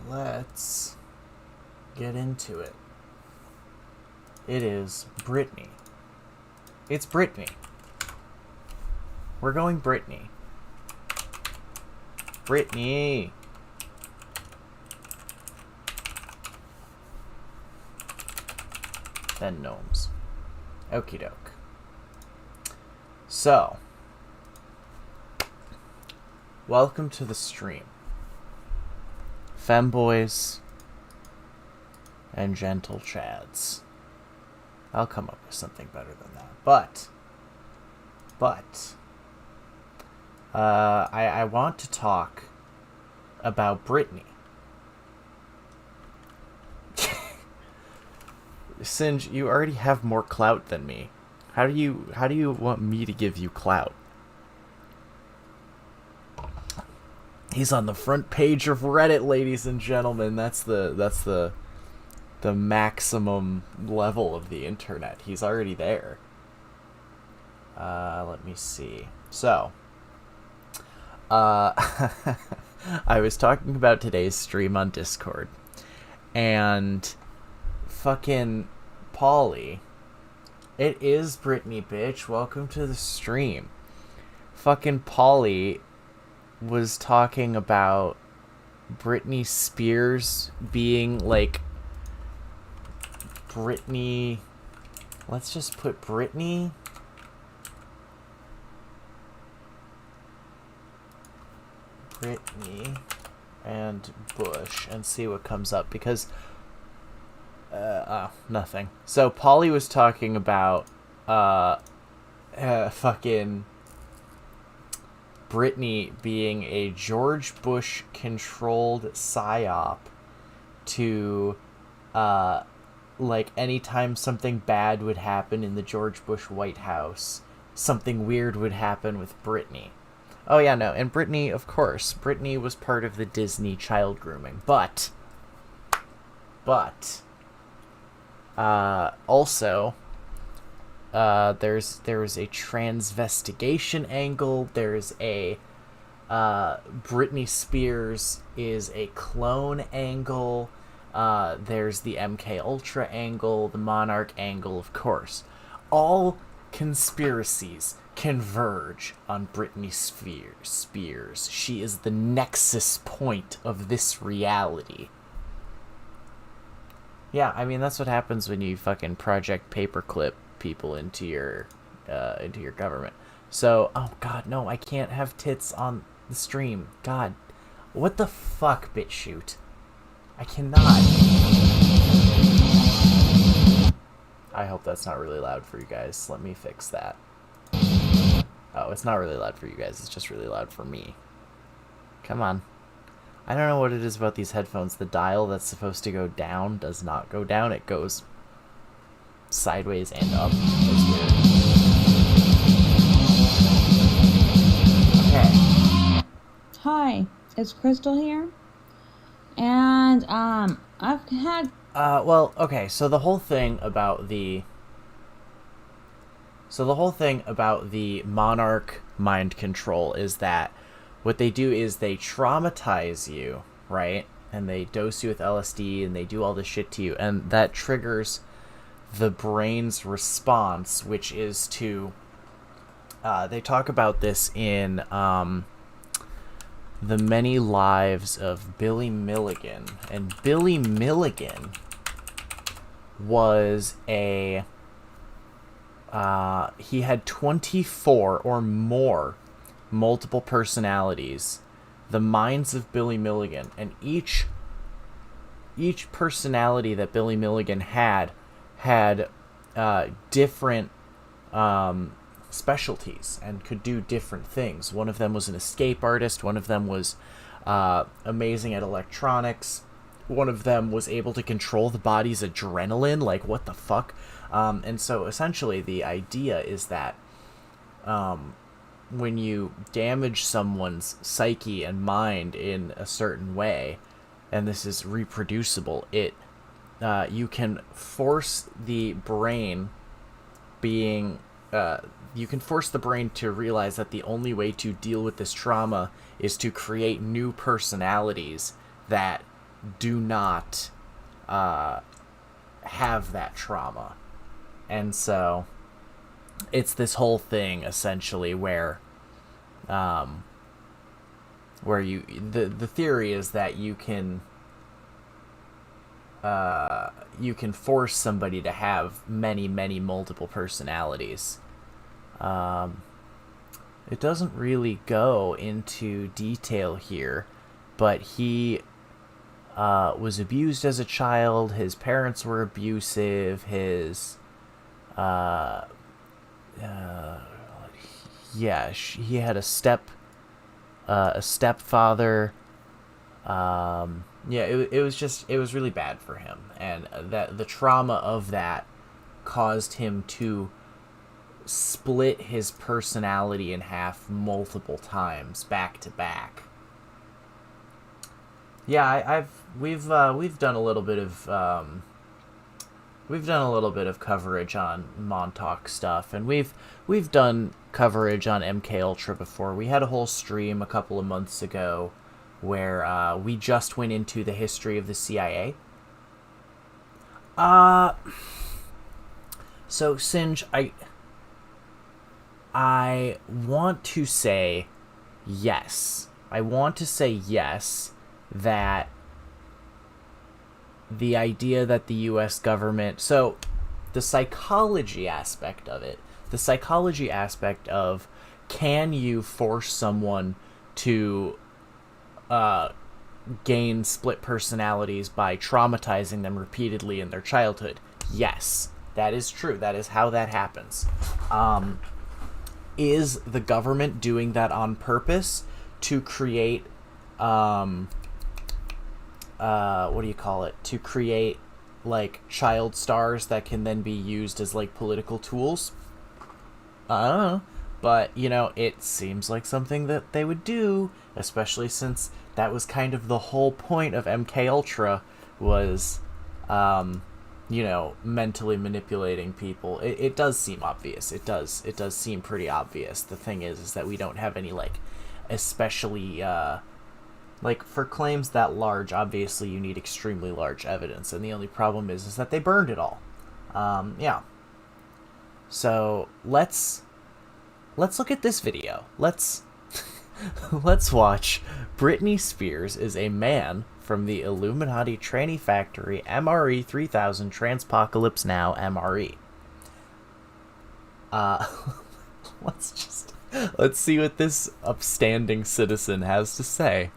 let's get into it. It is Britney. It's Britney. We're going Britney. Britney. Then Gnomes. Okie doke. So, welcome to the stream. Femboys and gentle chads. I'll come up with something better than that. But, I want to talk about Britney. Singe, you already have more clout than me. How do you want me to give you clout? He's on the front page of Reddit, ladies and gentlemen. That's the maximum level of the internet. He's already there. Let me see. So, I was talking about today's stream on Discord, and fucking Polly, it is Britney, bitch. Welcome to the stream. Fucking Polly was talking about Britney Spears being like Britney. Let's just put Britney and Bush and see what comes up, because nothing. So Polly was talking about fucking Britney being a George Bush controlled psyop to like anytime something bad would happen in the George Bush White House, something weird would happen with Britney. Oh yeah, no, and Britney, of course, Britney was part of the Disney child grooming, but also there's a transvestigation angle. There's a Britney Spears is a clone angle. There's the MK Ultra angle, the Monarch angle, of course. All conspiracies converge on Britney Spears. She is the nexus point of this reality. Yeah, I mean, that's what happens when you fucking Project Paperclip people into your government. So, oh god, no, I can't have tits on the stream. God, what the fuck, BitChute? I cannot. I hope that's not really loud for you guys. Let me fix that. Oh, it's not really loud for you guys. It's just really loud for me. Come on. I don't know what it is about these headphones. The dial that's supposed to go down does not go down. It goes sideways and up. It's weird. Okay. Hi, it's Crystal here. And, I've had... well, okay, so the whole thing about the Monarch mind control is that what they do is they traumatize you, right? And they dose you with LSD and they do all this shit to you. And that triggers the brain's response, which is to... they talk about this in The Many Lives of Billy Milligan. And Billy Milligan was a... he had 24 or more multiple personalities. The minds of Billy Milligan. And each personality that Billy Milligan had different specialties and could do different things. One of them was an escape artist. One of them was amazing at electronics. One of them was able to control the body's adrenaline. Like, what the fuck? And so essentially the idea is that when you damage someone's psyche and mind in a certain way, and this is reproducible, you can force the brain to realize that the only way to deal with this trauma is to create new personalities that do not have that trauma. And so it's this whole thing essentially where the theory is that you can force somebody to have many multiple personalities. It doesn't really go into detail here, but he was abused as a child. His parents were abusive. His he had a stepfather. It was really bad for him, and that the trauma of that caused him to split his personality in half multiple times back to back. Yeah, we've done a little bit of coverage on Montauk stuff, and we've done coverage on MK Ultra before. We had a whole stream a couple of months ago where we just went into the history of the CIA. So Singe, I want to say yes. I want to say yes that the idea that the US government... So, the psychology aspect of it, can you force someone to gain split personalities by traumatizing them repeatedly in their childhood? Yes, that is true. That is how that happens. Is the government doing that on purpose to create to create like child stars that can then be used as like political tools? I don't know, but it seems like something that they would do, especially since that was kind of the whole point of MK Ultra, was mentally manipulating people. It does seem obvious. It does seem pretty obvious. The thing is that we don't have any like especially for claims that large, obviously you need extremely large evidence, and the only problem is that they burned it all. So let's look at this video. Let's watch Britney Spears is a man from the Illuminati tranny factory MRE 3000 Transpocalypse Now MRE. Let's see what this upstanding citizen has to say.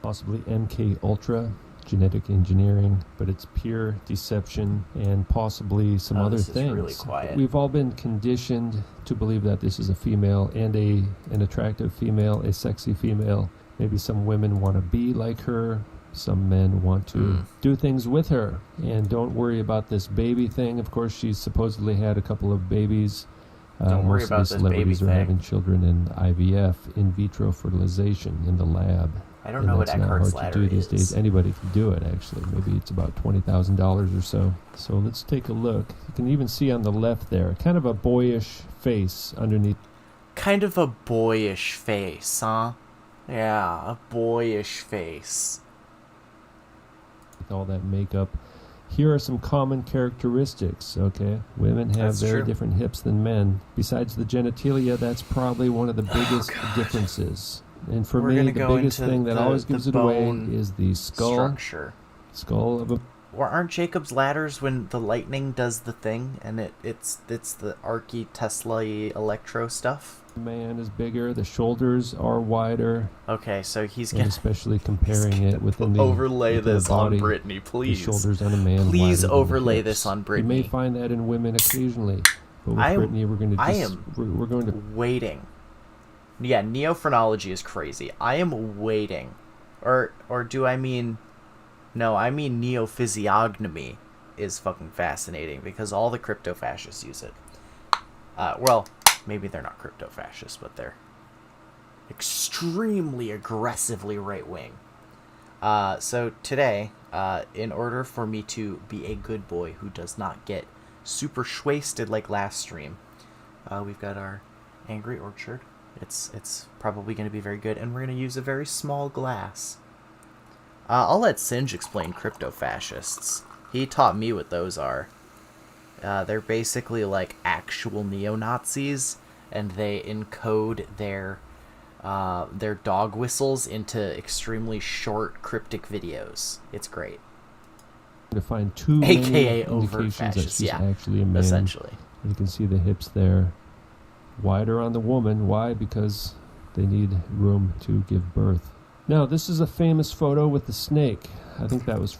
Possibly MK Ultra, genetic engineering, but it's pure deception and possibly some other things. Really quiet. We've all been conditioned to believe that this is a female, and an attractive female, a sexy female. Maybe some women want to be like her. Some men want to do things with her. And don't worry about this baby thing. Of course, she's supposedly had a couple of babies. Don't worry about most of the celebrities are having children in IVF, in vitro fertilization, in the lab. I don't know what Eckhart's ladder is. These days. Anybody can do it, actually. Maybe it's about $20,000 or so. So let's take a look. You can even see on the left there, kind of a boyish face underneath. Kind of a boyish face, huh? Yeah, a boyish face. With all that makeup. Here are some common characteristics, okay? Women have very different hips than men. Besides the genitalia, that's probably one of the biggest differences. And for me, the biggest thing that always gives it away is the skull. Structure. Skull of a... Or aren't Jacob's ladders when the lightning does the thing, and it's the archy Tesla-y electro stuff? Man is bigger, the shoulders are wider. Okay, so he's gonna... especially comparing it within the... Overlay this body, on Britney, please. The shoulders on a man. Please overlay this on Britney. You may find that in women occasionally. But with Britney, we're going to... we're going to... waiting. Yeah, neophrenology is crazy. I am waiting. Or do I mean... No, I mean neophysiognomy is fucking fascinating because all the crypto-fascists use it. Well, maybe they're not crypto-fascists, but they're extremely aggressively right-wing. So today, in order for me to be a good boy who does not get super schwasted like last stream, we've got our Angry Orchard. It's probably going to be very good, and we're going to use a very small glass. I'll let Singe explain crypto-fascists. He taught me what those are. They're basically like actual neo-Nazis, and they encode their dog whistles into extremely short, cryptic videos. It's great. To find two AKA overt indications that fascists, she's yeah, actually a man. essentially. You can see the hips there. Wider on the woman. Why? Because they need room to give birth. Now, this is a famous photo with the snake. I think that was...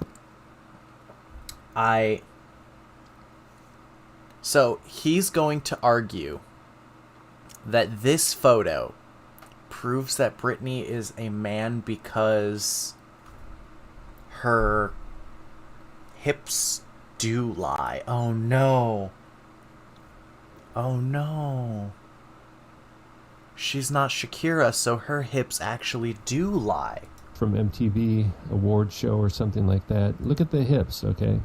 So, he's going to argue that this photo proves that Britney is a man because her hips do lie. Oh no. Oh no. She's not Shakira, so her hips actually do lie. From MTV award show or something like that. Look at the hips, okay?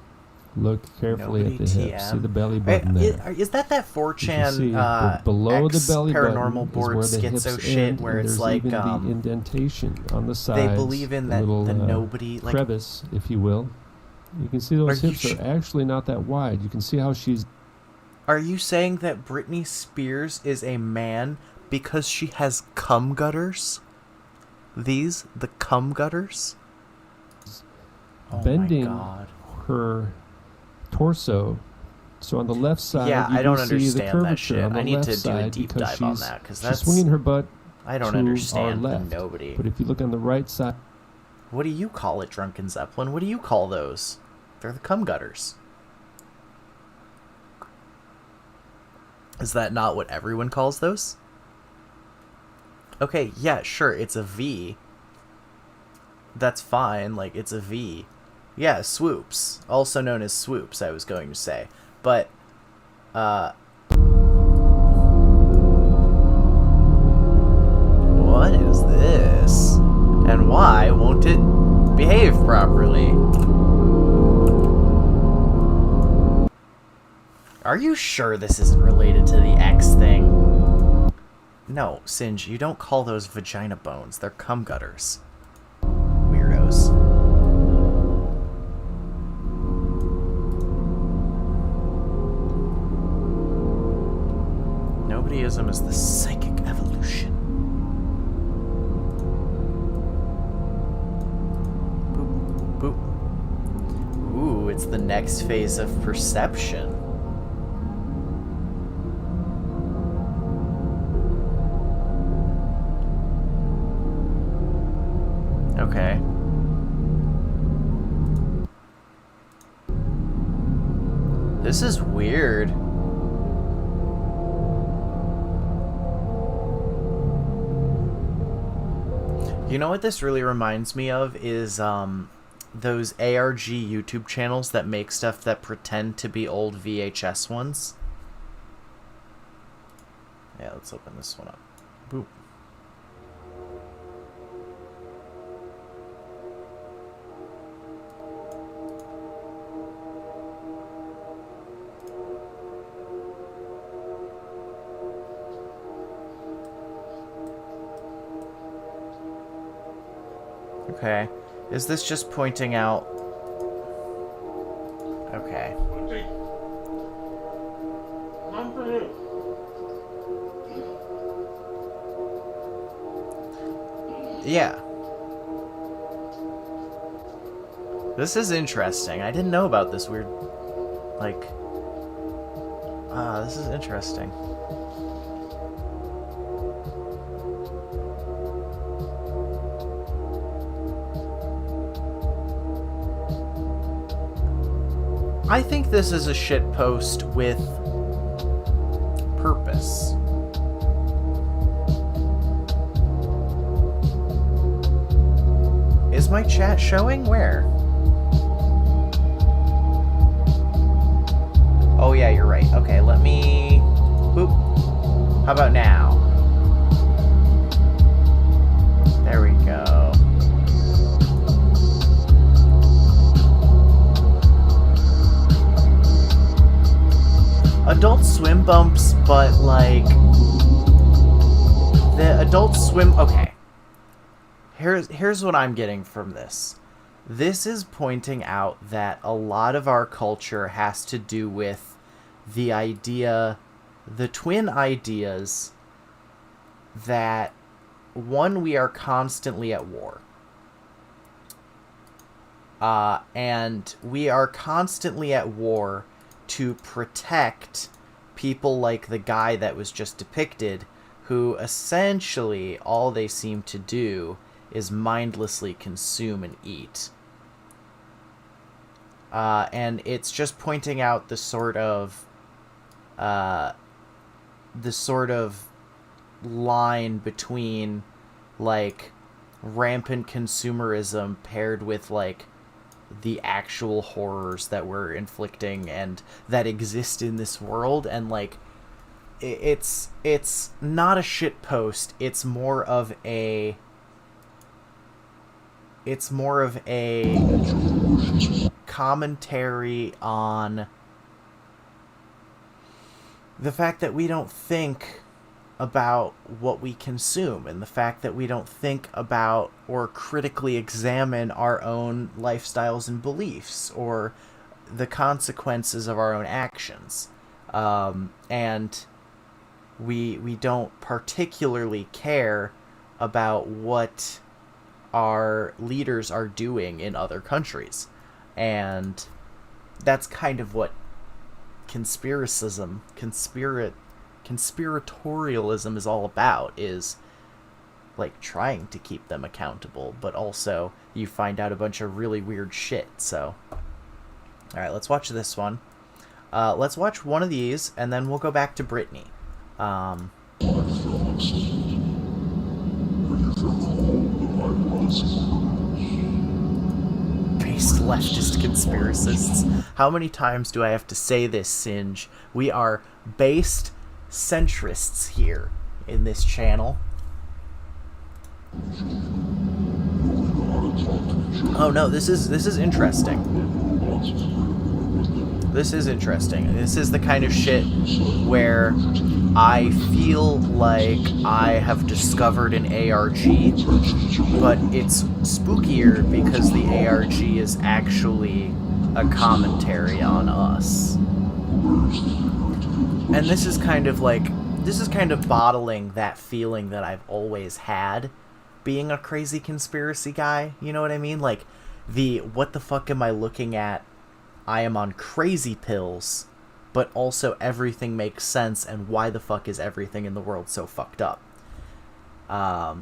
Look carefully at the hips. See the belly button there. Is that 4chan below the belly paranormal button board is where the schizo hips shit end, where and it's there's like even the indentation on the sides. they believe in that little, the nobody like crevice, if you will. You can see those hips are actually not that wide. You can see how she's... Are you saying that Britney Spears is a man because she has cum gutters? The cum gutters? Bending oh my God. her torso. So on the left side, yeah, you I don't can see understand the curvature that shit. on the I need left to do a side deep because dive on that because that's she's swinging her butt. I don't to understand our the left. nobody. But if you look on the right side, what do you call it, Drunken Zeppelin? What do you call those? They're the cum gutters. Is that not what everyone calls those? Okay, yeah, sure, it's a V. That's fine, like, it's a V. Yeah, swoops. Also known as swoops, I was going to say. But, what is this? And why won't it behave properly? Are you sure this isn't related to the X thing? No, Singe, you don't call those vagina bones. They're cum gutters. Weirdos. Nobodyism is the psychic evolution. Boop. Boop. Ooh, it's the next phase of perception. Okay. This is weird. You know what this really reminds me of is those ARG YouTube channels that make stuff that pretend to be old VHS ones. Yeah, let's open this one up. Boop. Okay. Is this just pointing out... Okay. Yeah. This is interesting. I didn't know about this weird... Like... this is interesting. I think this is a shitpost with purpose. Is my chat showing? Where? Oh yeah, you're right. Okay, let me... Boop. How about now? There we go. Adult Swim bumps, but like the Adult Swim. Okay, here's what I'm getting from this. This is pointing out that a lot of our culture has to do with the twin ideas that, one, we are constantly at war. And we are constantly at war to protect people like the guy that was just depicted, who essentially all they seem to do is mindlessly consume and eat. And it's just pointing out the sort of line between, like, rampant consumerism paired with, like, the actual horrors that we're inflicting and that exist in this world. And, like, it's not a shit post. It's more of a commentary on the fact that we don't think about what we consume, and the fact that we don't think about or critically examine our own lifestyles and beliefs or the consequences of our own actions. And we don't particularly care about what our leaders are doing in other countries. And that's kind of what conspiratorialism is all about, is, like, trying to keep them accountable, but also you find out a bunch of really weird shit. So, alright, let's watch this one. Let's watch one of these, and then we'll go back to Britney. Based leftist conspiracists. How many times do I have to say this, Singe? We are based centrists here in this channel. Oh no, this is interesting. This is interesting. This is the kind of shit where I feel like I have discovered an ARG, but it's spookier because the ARG is actually a commentary on us. And this is kind of bottling that feeling that I've always had being a crazy conspiracy guy. You know what I mean? Like, what the fuck am I looking at? I am on crazy pills, but also everything makes sense, and why the fuck is everything in the world so fucked up? Oh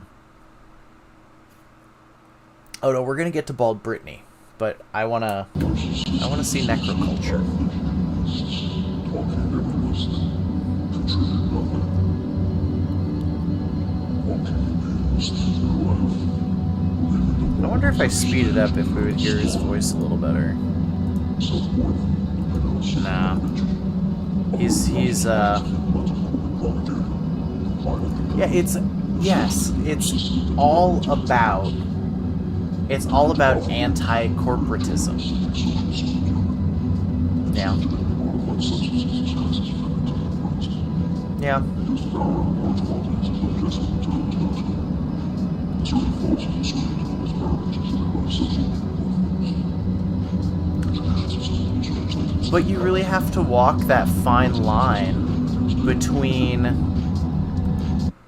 no, we're gonna get to Bald Britney, but I wanna see necroculture. I wonder if I speed it up if we would hear his voice a little better. Nah. He's yeah, it's all about anti-corporatism. Yeah. Yeah. But you really have to walk that fine line between...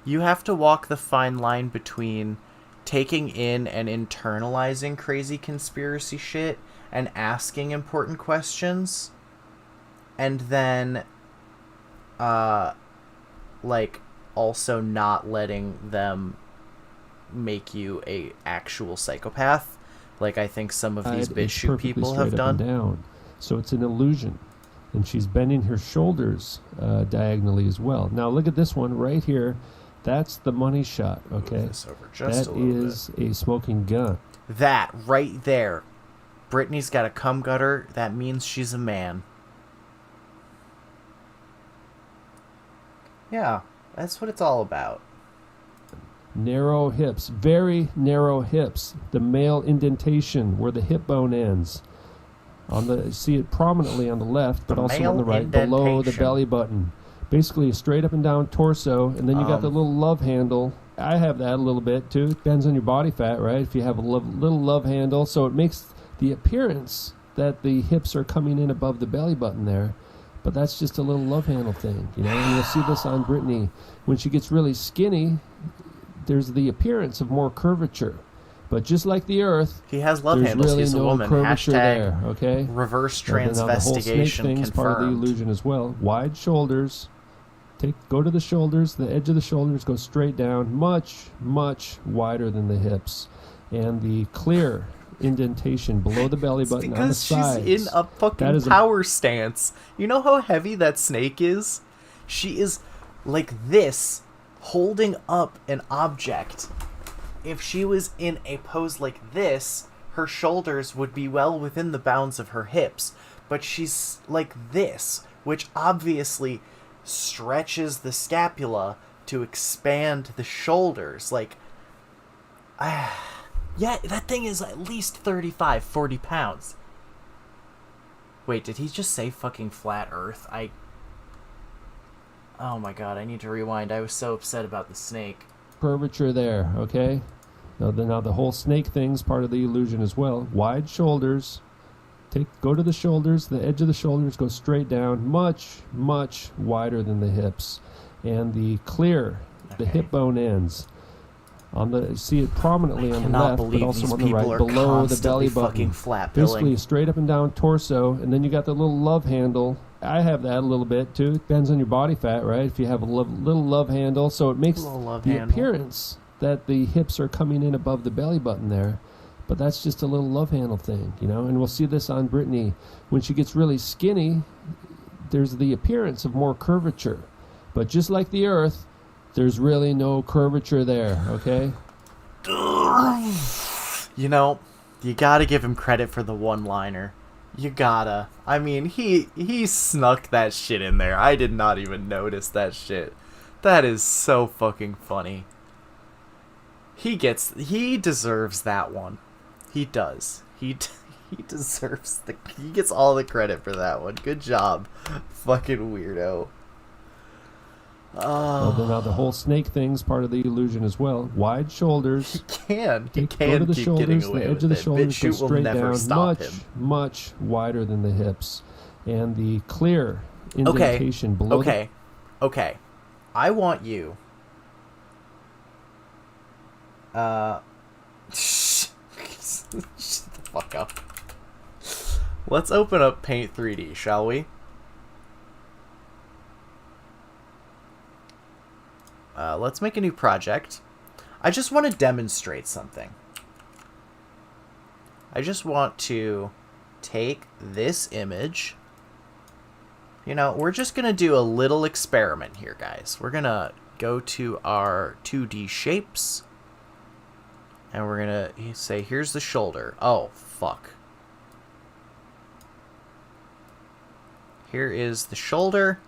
You have to walk the fine line between taking in and internalizing crazy conspiracy shit and asking important questions, and then, like, also not letting them make you a actual psychopath, like I think some of these BitChute people have done. Down. So it's an illusion. And she's bending her shoulders diagonally as well. Now look at this one right here. That's the money shot, okay? Move this over just that a little is a smoking gun. That right there. Britney's got a cum gutter. That means she's a man. Yeah, that's what it's all about. Narrow hips, very narrow hips. The male indentation where the hip bone ends. See it prominently on the left, but also on the right, below the belly button. Basically a straight up and down torso, and then you got the little love handle I have that a little bit too. Depends on your body fat, right? If you have a little love handle, so it makes the appearance that the hips are coming in above the belly button there. But that's just a little love handle thing, you know. And you'll see this on Britney. When she gets really skinny, there's the appearance of more curvature. But just like the Earth, he has love there's handles. really He's a no woman. curvature Hashtag there, okay? reverse Now, the whole snake transvestigation thing is part of the confirmed. illusion as well. Wide shoulders. Go to the shoulders. The edge of the shoulders go straight down, much, much wider than the hips. And the clear indentation below the belly button on the sides. She's in a fucking power stance. You know how heavy that snake is? She is like this, holding up an object. If she was in a pose like this, her shoulders would be well within the bounds of her hips. But she's like this, which obviously stretches the scapula to expand the shoulders. Like, yeah, that thing is at least 35, 40 pounds. Wait, did he just say fucking flat earth? Oh my god, I need to rewind. I was so upset about the snake. Curvature there, okay? Now the whole snake thing's part of the illusion as well. Wide shoulders. Go to the shoulders. The edge of the shoulders go straight down, much, much wider than the hips. And the clear, the hip bone ends. See it prominently on the left, but also on the right, below the belly button. Basically, straight up and down torso, and then you got the little love handle. I have that a little bit too. Depends on your body fat, right? If you have a little love handle, so it makes the appearance that the hips are coming in above the belly button there. But that's just a little love handle thing, you know? And we'll see this on Britney. When she gets really skinny, there's the appearance of more curvature. But just like the Earth, there's really no curvature there, okay? You know, you gotta give him credit for the one-liner. You gotta. I mean, he snuck that shit in there. I did not even notice that shit. That is so fucking funny. He deserves that one. He does. He deserves he gets all the credit for that one. Good job, fucking weirdo. Now the whole snake thing's part of the illusion as well. Wide shoulders. He can Go to the keep shoulders. getting away The edge with of the it. shoulders go BitChute will straight never down, stop much, him. much wider than the hips, and the clear indentation below. Okay. I want you. Shut the fuck up. Let's open up Paint 3D, shall we? Let's make a new project. I just want to demonstrate something. I just want to take this image. You know, we're just going to do a little experiment here, guys. We're going to go to our 2D shapes. And we're going to say, here's the shoulder. Oh, fuck. Here is the shoulder.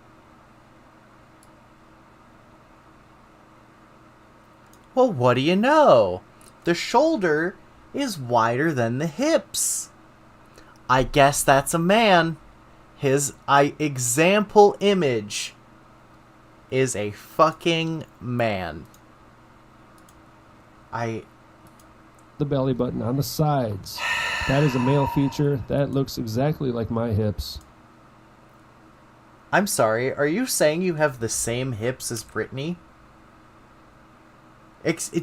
Well, what do you know? The shoulder is wider than the hips. I guess that's a man. His example image is a fucking man. The belly button on the sides. That is a male feature. That looks exactly like my hips. I'm sorry, are you saying you have the same hips as Britney?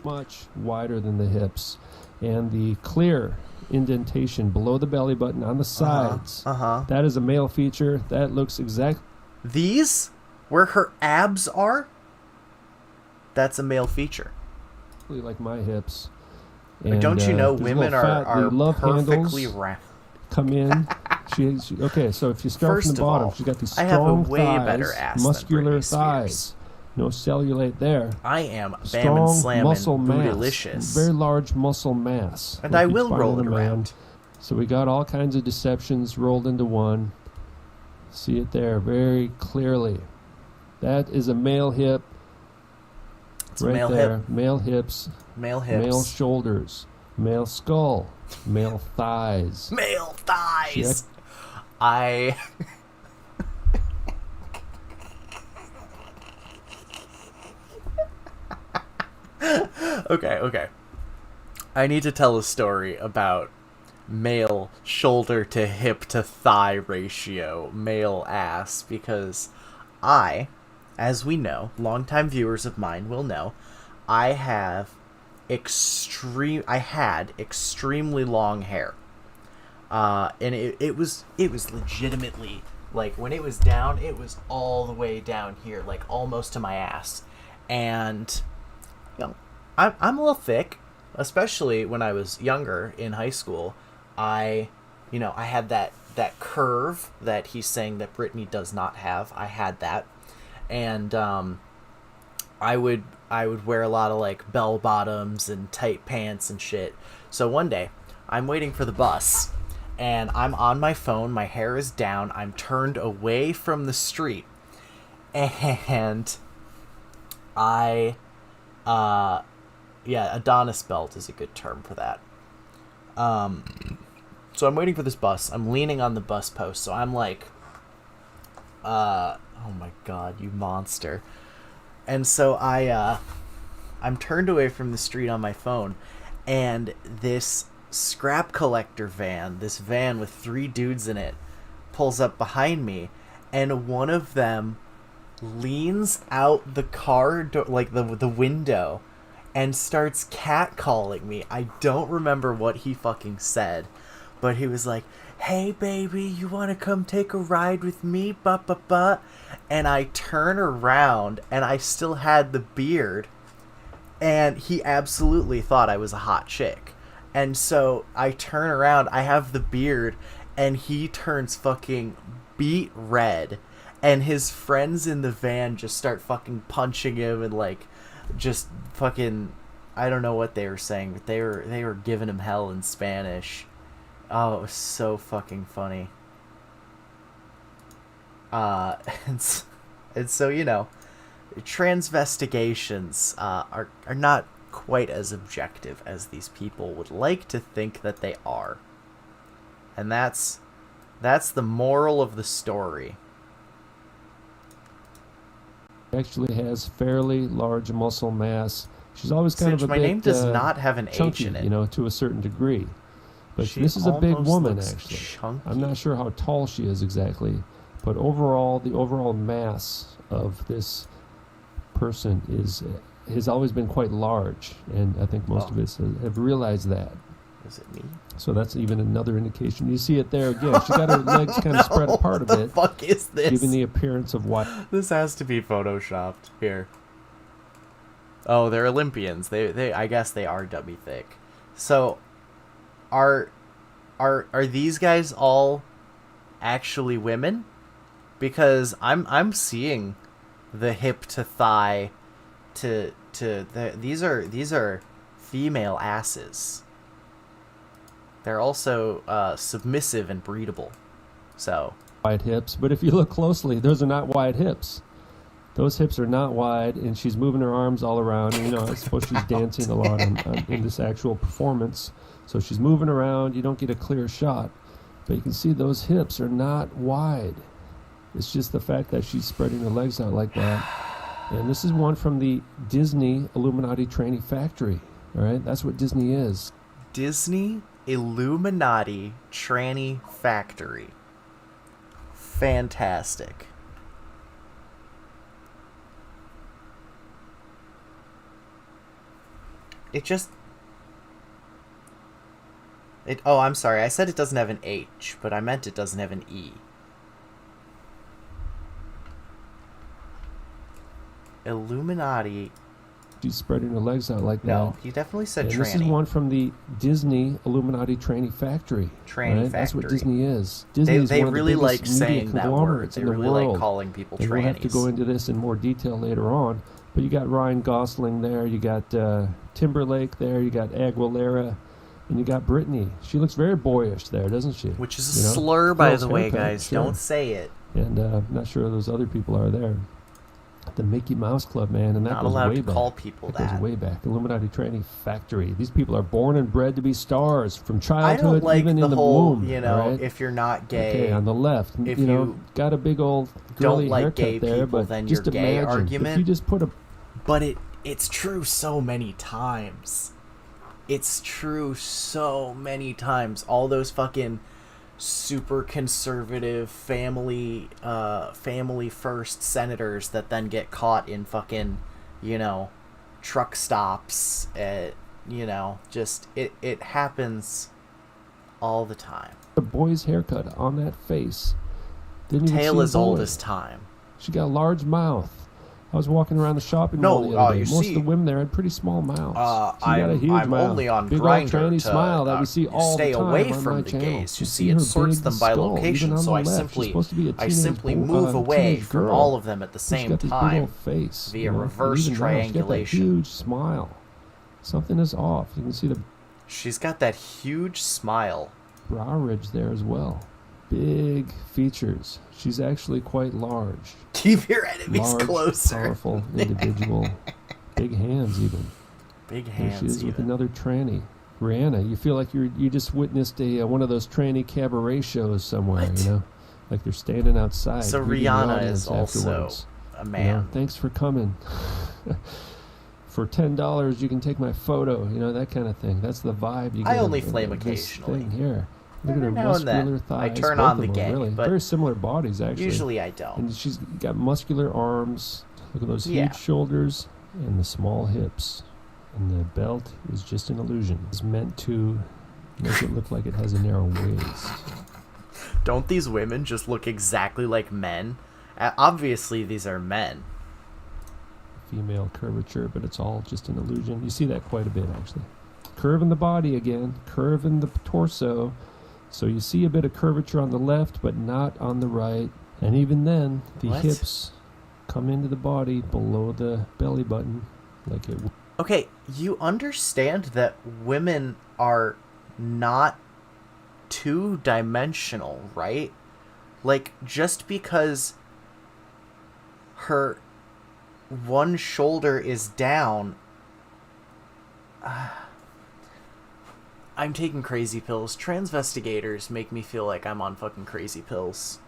Much wider than the hips. And the clear indentation below the belly button on the sides. That is a male feature. That looks exactly... These? Where her abs are? That's a male feature. Like my hips. And, don't you know women are perfectly round? Come in. Okay, so if you start from the bottom, she's got these strong thighs, muscular thighs. No cellulite there. I am strong slamming muscle bootylicious. mass. Very large muscle mass. And I will roll it around. So we got all kinds of deceptions rolled into one. See it there very clearly. That is a male hip. It's right a male there. hip. Male hips. Male hips. Male shoulders. Male skull. Male thighs. Male thighs. Okay. I need to tell a story about male shoulder to hip to thigh ratio, male ass, because as we know, longtime viewers of mine will know, I had extremely long hair. And it was legitimately, like, when it was down, it was all the way down here, like almost to my ass. And I'm a little thick, especially when I was younger in high school. I had that curve that he's saying that Britney does not have. I had that, and I would wear a lot of like bell bottoms and tight pants and shit. So one day, I'm waiting for the bus, and I'm on my phone. My hair is down. I'm turned away from the street, and Adonis belt is a good term for that. So I'm waiting for this bus. I'm leaning on the bus post. So I'm like, oh my god, you monster. And so I'm turned away from the street on my phone, and this scrap collector van, this van with 3 dudes in it, pulls up behind me, and one of them leans out the car like the window and starts catcalling me. I don't remember what he fucking said, but he was like, "Hey baby, you want to come take a ride with me? Ba." And I turn around, and I still had the beard, and he absolutely thought I was a hot chick. And so I turn around, I have the beard, and he turns fucking beet red, and his friends in the van just start fucking punching him and like just fucking, I don't know what they were saying, but they were giving him hell in Spanish. Oh, it was so fucking funny. And so, transvestigations are not quite as objective as these people would like to think that they are. And that's the moral of the story. Actually has fairly large muscle mass. She's always kind of a my bit name does not have an chunky, H in it. to a certain degree. But She this is a big almost woman, looks actually. chunky. I'm not sure how tall she is exactly, but overall, the overall mass of this person has always been quite large, and I think most of us have realized that. Is it me? So that's even another indication. You see it there again. She's got her legs kind of spread apart a bit. What the fuck is this? Giving the appearance of what? This has to be photoshopped. Here. Oh, they're Olympians. They I guess they are dummy thick. So, are these guys all actually women? Because I'm seeing the hip to thigh these are female asses. They're also submissive and breedable. So Wide hips, but if you look closely, those are not wide hips. Those hips are not wide, and she's moving her arms all around. And, I suppose she's dancing a lot in this actual performance. So she's moving around. You don't get a clear shot, but you can see those hips are not wide. It's just the fact that she's spreading her legs out like that. And this is one from the Disney Illuminati Tranny Factory. All right, that's what Disney is. Disney Illuminati Tranny Factory. Fantastic. Oh, I'm sorry. I said it doesn't have an H, but I meant it doesn't have an E. Illuminati. She's spreading her legs out like that. No, he definitely said and tranny. This is one from the Disney Illuminati Tranny Factory. Tranny Factory. That's what Disney is. Disney is they one of really the like biggest saying media that word. conglomerates They in the really world. like calling people and trannies. we'll have to go into this in more detail later on. But you got Ryan Gosling there, you got Timberlake there, you got Aguilera, and you got Britney. She looks very boyish there, doesn't she? Which is a slur, by the way, guys. Sure. Don't say it. And I'm not sure those other people are there. The Mickey Mouse Club, man, and that Not goes allowed way to back. call people That goes that. way back. Illuminati Tranny Factory. These people are born and bred to be stars from I childhood, don't like even the in the whole, womb. all right? if you're not gay. Okay, on the left, if you got a big old girly don't like haircut gay there, people, but then just you're gay imagine argument. if you just put a But it's true so many times. It's true so many times. All those fucking super conservative family first senators that then get caught in fucking, truck stops at, just it happens all the time. A boy's haircut on that face. Didn't even Tale see a as old boy. as time. She got a large mouth. I was walking around the shopping mall the other day. Most of the women there had pretty small mouths. She got a huge I'm mouth. only on big Grindr old tranny to smile that we see all stay the time away on from my the channel. gays. You see, it her sorts big them by skull, location, even on so the I left. She's simply supposed to be a move away teenage from girl. all of them at the She's same got this big time old face, via And reverse even now, triangulation. She's got that huge smile. Something is off. You can see the She's got that huge smile. brow ridge there as well. Big features. She's actually quite large. Keep your enemies Large, closer. powerful individual. Big hands even. Big There hands. she is even. with another tranny. Rihanna, you feel like you just witnessed a one of those tranny cabaret shows somewhere, What? Like they're standing outside. So greeting the Rihanna audience is also afterwards. a man. Thanks for coming. For $10, you can take my photo. That kind of thing. That's the vibe you get. I only of flame this occasionally. thing here. Look at Every her now and then, muscular thighs. I turn Both on of the them gay, are really but very similar bodies, actually. Usually I don't. And she's got muscular arms. Look at those Yeah. huge shoulders and the small hips. And the belt is just an illusion. It's meant to make it look like it has a narrow waist. Don't these women just look exactly like men? Obviously, these are men. Female curvature, but it's all just an illusion. You see that quite a bit, actually. Curve in the body again. Curve in the torso. So you see a bit of curvature on the left, but not on the right. And even then, the What? hips come into the body below the belly button, like it. Okay, you understand that women are not two-dimensional, right? Like, just because her one shoulder is down... I'm taking crazy pills. Transvestigators make me feel like I'm on fucking crazy pills.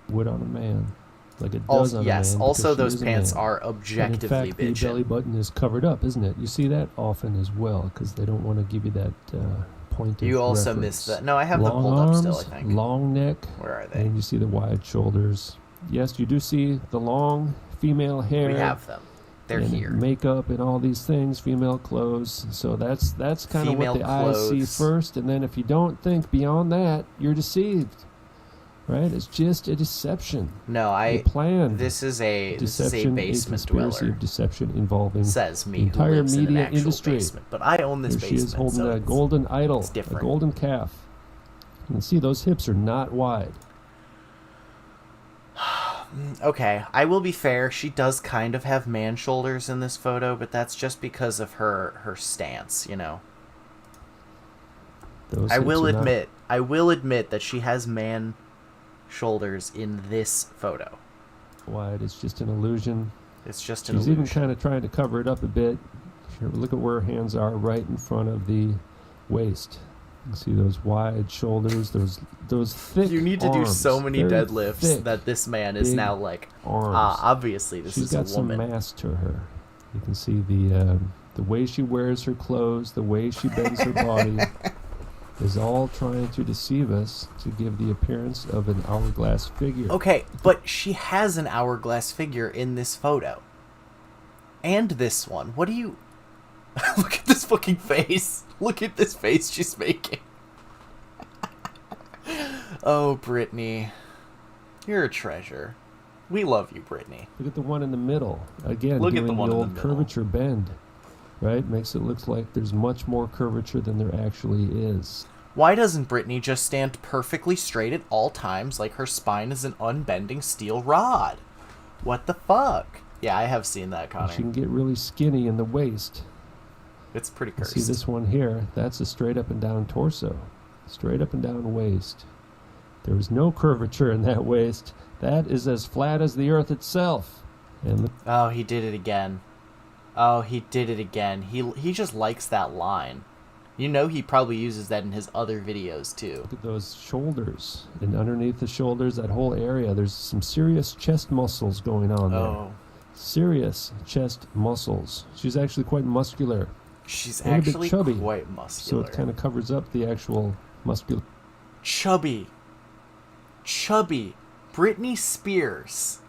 Would on a man, like it does on Yes, a man. also because she those is a pants man. are And objectively in fact, the belly bitchin'. button is covered up, isn't it? You see that often as well, because they don't want to give you that point of You also reference. missed that. No, I have long them pulled arms, up still, I think. long neck, Where are they? and you see the wide shoulders. Yes, you do see the long female hair. We have them. They're and here. makeup and all these things, female clothes. So that's kind of Female what the eyes see clothes. first, and then if you don't think beyond that, you're deceived. Right? It's just a deception. No, A plan. This is a Deception, basement a conspiracy dweller. of deception involving Says me, the entire who lives in an media actual industry. basement. But I own this Here she is basement, holding so a it's- golden idol, it's a different. golden calf. You can see those hips are not wide. Okay, I will be fair. She does kind of have man shoulders in this photo, but that's just because of her stance, Those I hips will are not admit that she has man shoulders in this photo. wide. It's just an illusion. It's just an She's illusion. even kind of trying to cover it up a bit. Sure, look at where her hands are, right in front of the waist. You can see those wide shoulders, those thick You need to do arms, so many very deadlifts thick that this man is big now like, arms. obviously this She's is a got some woman. mass to her. You can see the way she wears her clothes, the way she bends her body, is all trying to deceive us to give the appearance of an hourglass figure. Okay, but she has an hourglass figure in this photo. And this one. What do you... Look at this fucking face. Look at this face she's making. Oh, Britney. You're a treasure. We love you, Britney. Look at the one in the middle. Again, Look at doing the one in the old middle. curvature bend. Right? Makes it look like there's much more curvature than there actually is. Why doesn't Britney just stand perfectly straight at all times like her spine is an unbending steel rod? What the fuck? Yeah, I have seen that, And Connor. she can get really skinny in the waist. It's pretty You cursed. see this one here? That's a straight up and down torso. Straight up and down waist. There is no curvature in that waist. That is as flat as the earth itself. And look Oh, he did it again. Oh, he did it again. He just likes that line. You know he probably uses that in his other videos, too. at those shoulders. And underneath the shoulders, that whole area, there's some serious chest muscles going on there. Oh. serious chest muscles. She's actually quite muscular. She's and a bit actually chubby, quite so muscular. it kind of covers up the actual muscular. Chubby. Britney Spears.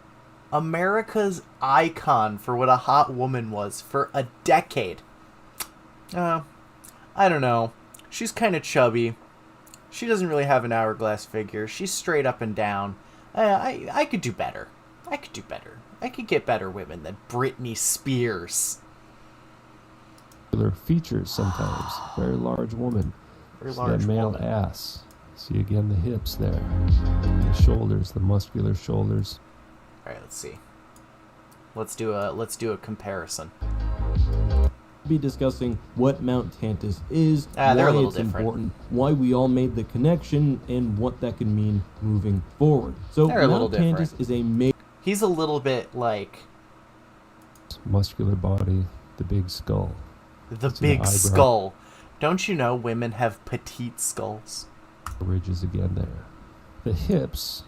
America's icon for what a hot woman was for a decade. I don't know. She's kind of chubby. She doesn't really have an hourglass figure. She's straight up and down. I could do better. I could get better women than Britney Spears. Features sometimes. Very large woman. Very See large that male woman. ass. See again the hips there. The shoulders, the muscular shoulders. All right, let's see. Let's do a comparison. Be discussing what Mount Tantus is, They're a why little it's different. important, why we all made the connection, and what that could mean moving forward. So They're a little Mount Tantus different. is a major He's a little bit like Muscular body, the big skull. the So the big eyebrow. skull. Don't you know women have petite skulls? Ridges again there. The hips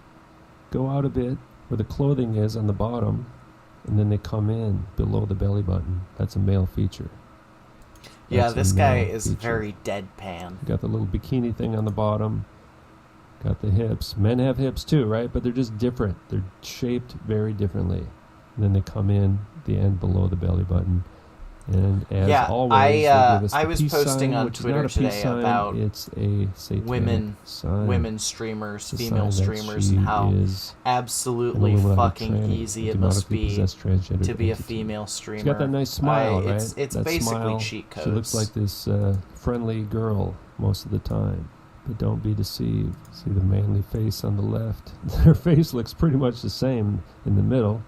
go out a bit where the clothing is on the bottom, and then they come in below the belly button. That's a male feature. Yeah, That's a this guy male is feature. very deadpan. You got the little bikini thing on the bottom. Got the hips. Men have hips too, right? But they're just different. They're shaped very differently. And then they come in the end below the belly button. And as Yeah, always, I, they give us I the was peace posting sign, on which is Twitter not a peace today sign, about it's a satanic sign. women streamers, It's a female sign that streamers, she and how is absolutely an Illuminati fucking tranny, easy it demonically must be possessed transgender to be a entity. female streamer. She's got that nice smile, right? It's That basically smile. cheat codes. She looks like this friendly girl most of the time. But don't be deceived. See the manly face on the left? Her face looks pretty much the same in the middle.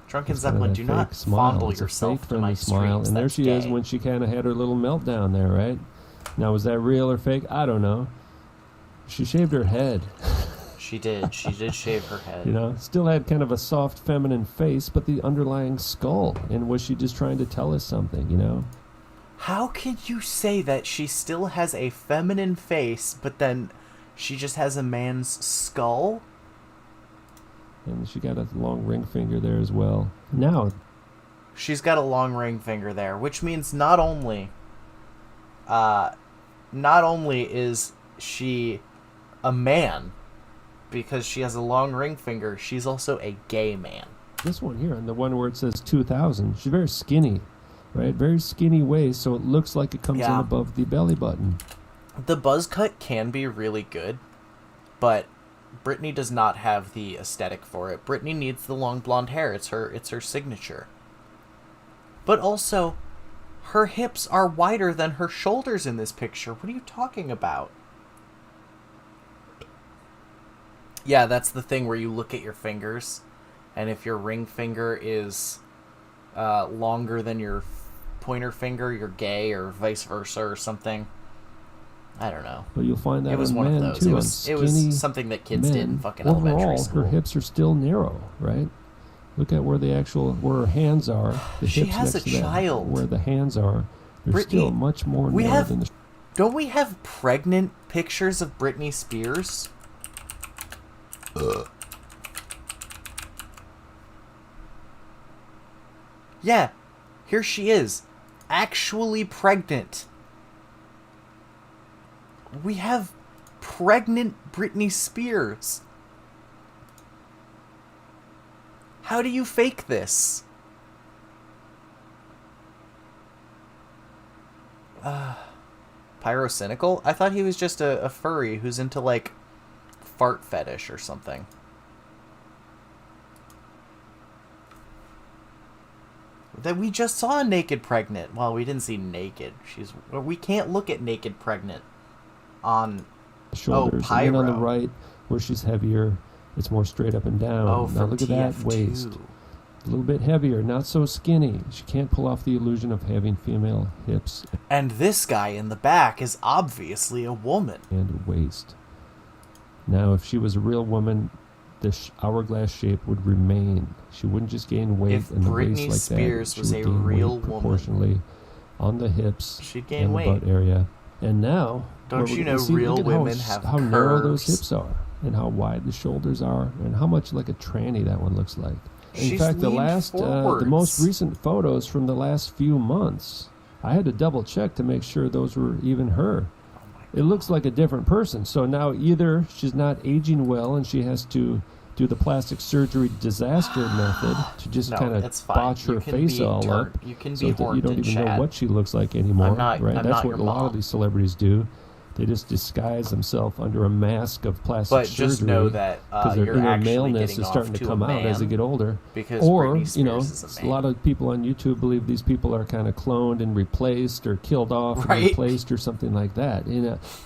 Drunken It's kinda Zeppelin, that do fake not smile. fondle It's a yourself fake to my friendly smile. streams. And there That's she is gay. when she kind of had her little meltdown there, right? Now, was that real or fake? I don't know. She shaved her head. She did. She did shave her head. You know, still had kind of a soft feminine face, but the underlying skull. And was she just trying to tell us something, you know? How can you say that she still has a feminine face, but then she just has a man's skull? And she got a long ring finger there as well. Now, She's got a long ring finger there, which means not only is she a man because she has a long ring finger, she's also a gay man. this one here, and the one where it says 2000, she's very skinny, right? Very skinny waist, so it looks like it comes in Yeah. above the belly button. The buzz cut can be really good, but Britney does not have the aesthetic for it. Britney needs the long blonde hair. It's her signature. But also, her hips are wider than her shoulders in this picture. What are you talking about? Yeah, that's the thing where you look at your fingers, and if your ring finger is longer than your pointer finger, you're gay, or vice versa, or something. I don't know. But you'll find that It was on one men of those. too. It on was skinny something that kids did in men. fucking elementary Overall, school. her hips are still narrow, right? Look at where where her hands are. The She hips has next a to that, child. where the hands are, they're Britney, still much more we narrow have- than the. Don't we have pregnant pictures of Britney Spears? Yeah, here she is, actually pregnant. We have pregnant Britney Spears. How do you fake this? Pyrocynical? I thought he was just a furry who's into, like, fart fetish or something. That we just saw naked pregnant. Well, we didn't see naked. We can't look at naked pregnant on Shoulders, and then on the Pyro. right, where she's heavier, it's more straight up and down. Oh, now from look at that TF2. waist, a little bit heavier, not so skinny. She can't pull off the illusion of having female hips And this guy in the back is obviously a woman. and waist. Now, if she was a real woman, the hourglass shape would remain. She wouldn't just gain weight If in the Britney waist like Spears that. She was would a gain real weight woman. proportionally on the hips She'd gain and weight. the butt area. And now, Don't what you we're gonna know see, real look at women have how narrow those curves? hips are, and how wide the shoulders are, and how much like a tranny that one looks like. In fact, the most recent photos from the last few months, I had to double check to make sure those were even her. It looks like a different person. So now either she's not aging well and she has to do the plastic surgery disaster method to just kind of botch her face all up you can so be that you don't even know what she looks like anymore. Right? That's what a lot of these celebrities do. They just disguise themselves under a mask of plastic surgery. But just know that because their you're inner actually maleness getting is starting off to come out as they get older. Because or, Britney Spears is a man. lot of people on YouTube believe these people are kind of cloned and replaced or killed off and replaced or something like that. I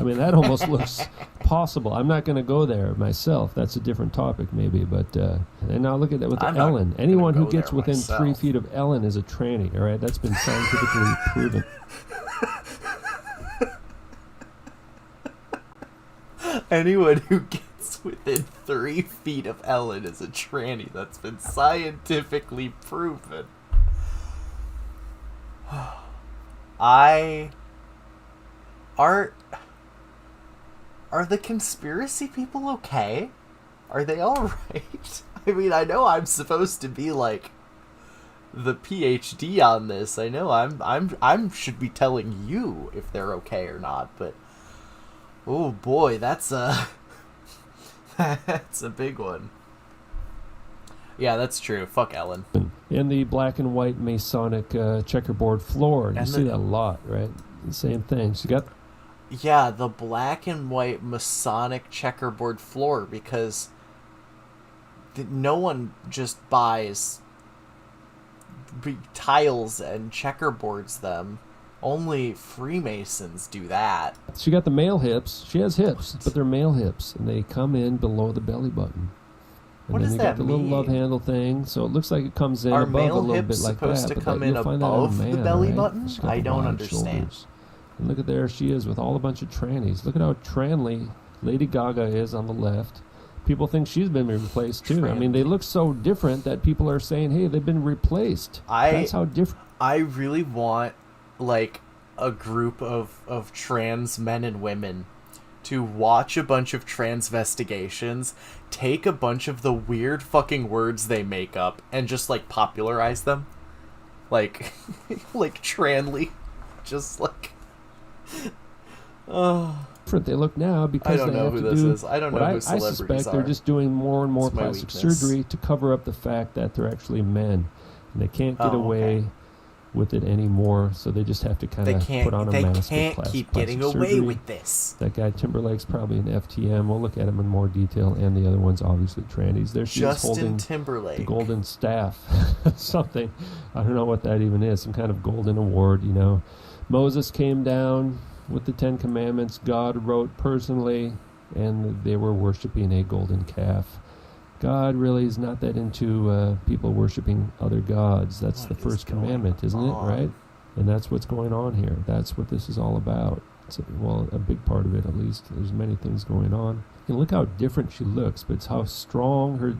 mean, that almost looks possible. I'm not going to go there myself. That's a different topic maybe. But and now look at that with Ellen. Anyone who gets within 3 feet of Ellen is a tranny. All right, that's been scientifically proven. Anyone who gets within 3 feet of Ellen is a tranny. That's been scientifically proven. Are the conspiracy people okay? Are they all right? I mean, I know I'm supposed to be like the PhD on this. I know I'm should be telling you if they're okay or not, but oh boy, that's a big one. Yeah, that's true. Fuck Ellen. And the black and white Masonic checkerboard floor. You see that a lot, right? The same thing. So you got... Yeah, the black and white Masonic checkerboard floor, because no one just buys tiles and checkerboards them. Only Freemasons do that. She got the male hips. She has hips, but they're male hips, and they come in below the belly button. And what then does you that got the mean? little love handle thing, so it looks like it comes in Are above male a little hips bit like supposed that. to come in above the belly button? I don't understand. And look at there she is with all a bunch of trannies. Look at how tranly Lady Gaga is on the left. People think she's been replaced too. I mean, they look so different that people are saying, hey, they've been replaced. That's how different. I really want, like, a group of trans men and women to watch a bunch of transvestigations, take a bunch of the weird fucking words they make up, and just, like, popularize them. Like, like, tranly. Just, like... Different they look now because I don't they know have who to this do is. I don't know what who celebrities I suspect are. they're just doing more and more It's my plastic weakness. surgery to cover up the fact that they're actually men, and they can't get away with it anymore. So they just have to kind of put on a mask. They can't keep getting away with this. That guy Timberlake's probably an FTM. We'll look at him in more detail, and the other one's obviously trannies. There she is holding Timberlake. The golden staff, something. I don't know what that even is. Some kind of golden award, you know. Moses came down with the 10 Commandments. God wrote personally, and they were worshiping a golden calf. God really is not that into people worshiping other gods. That's the first commandment, isn't it? Right? And that's what's going on here. That's what this is all about. Well, a big part of it, at least. There's many things going on. And look how different she looks, but it's how strong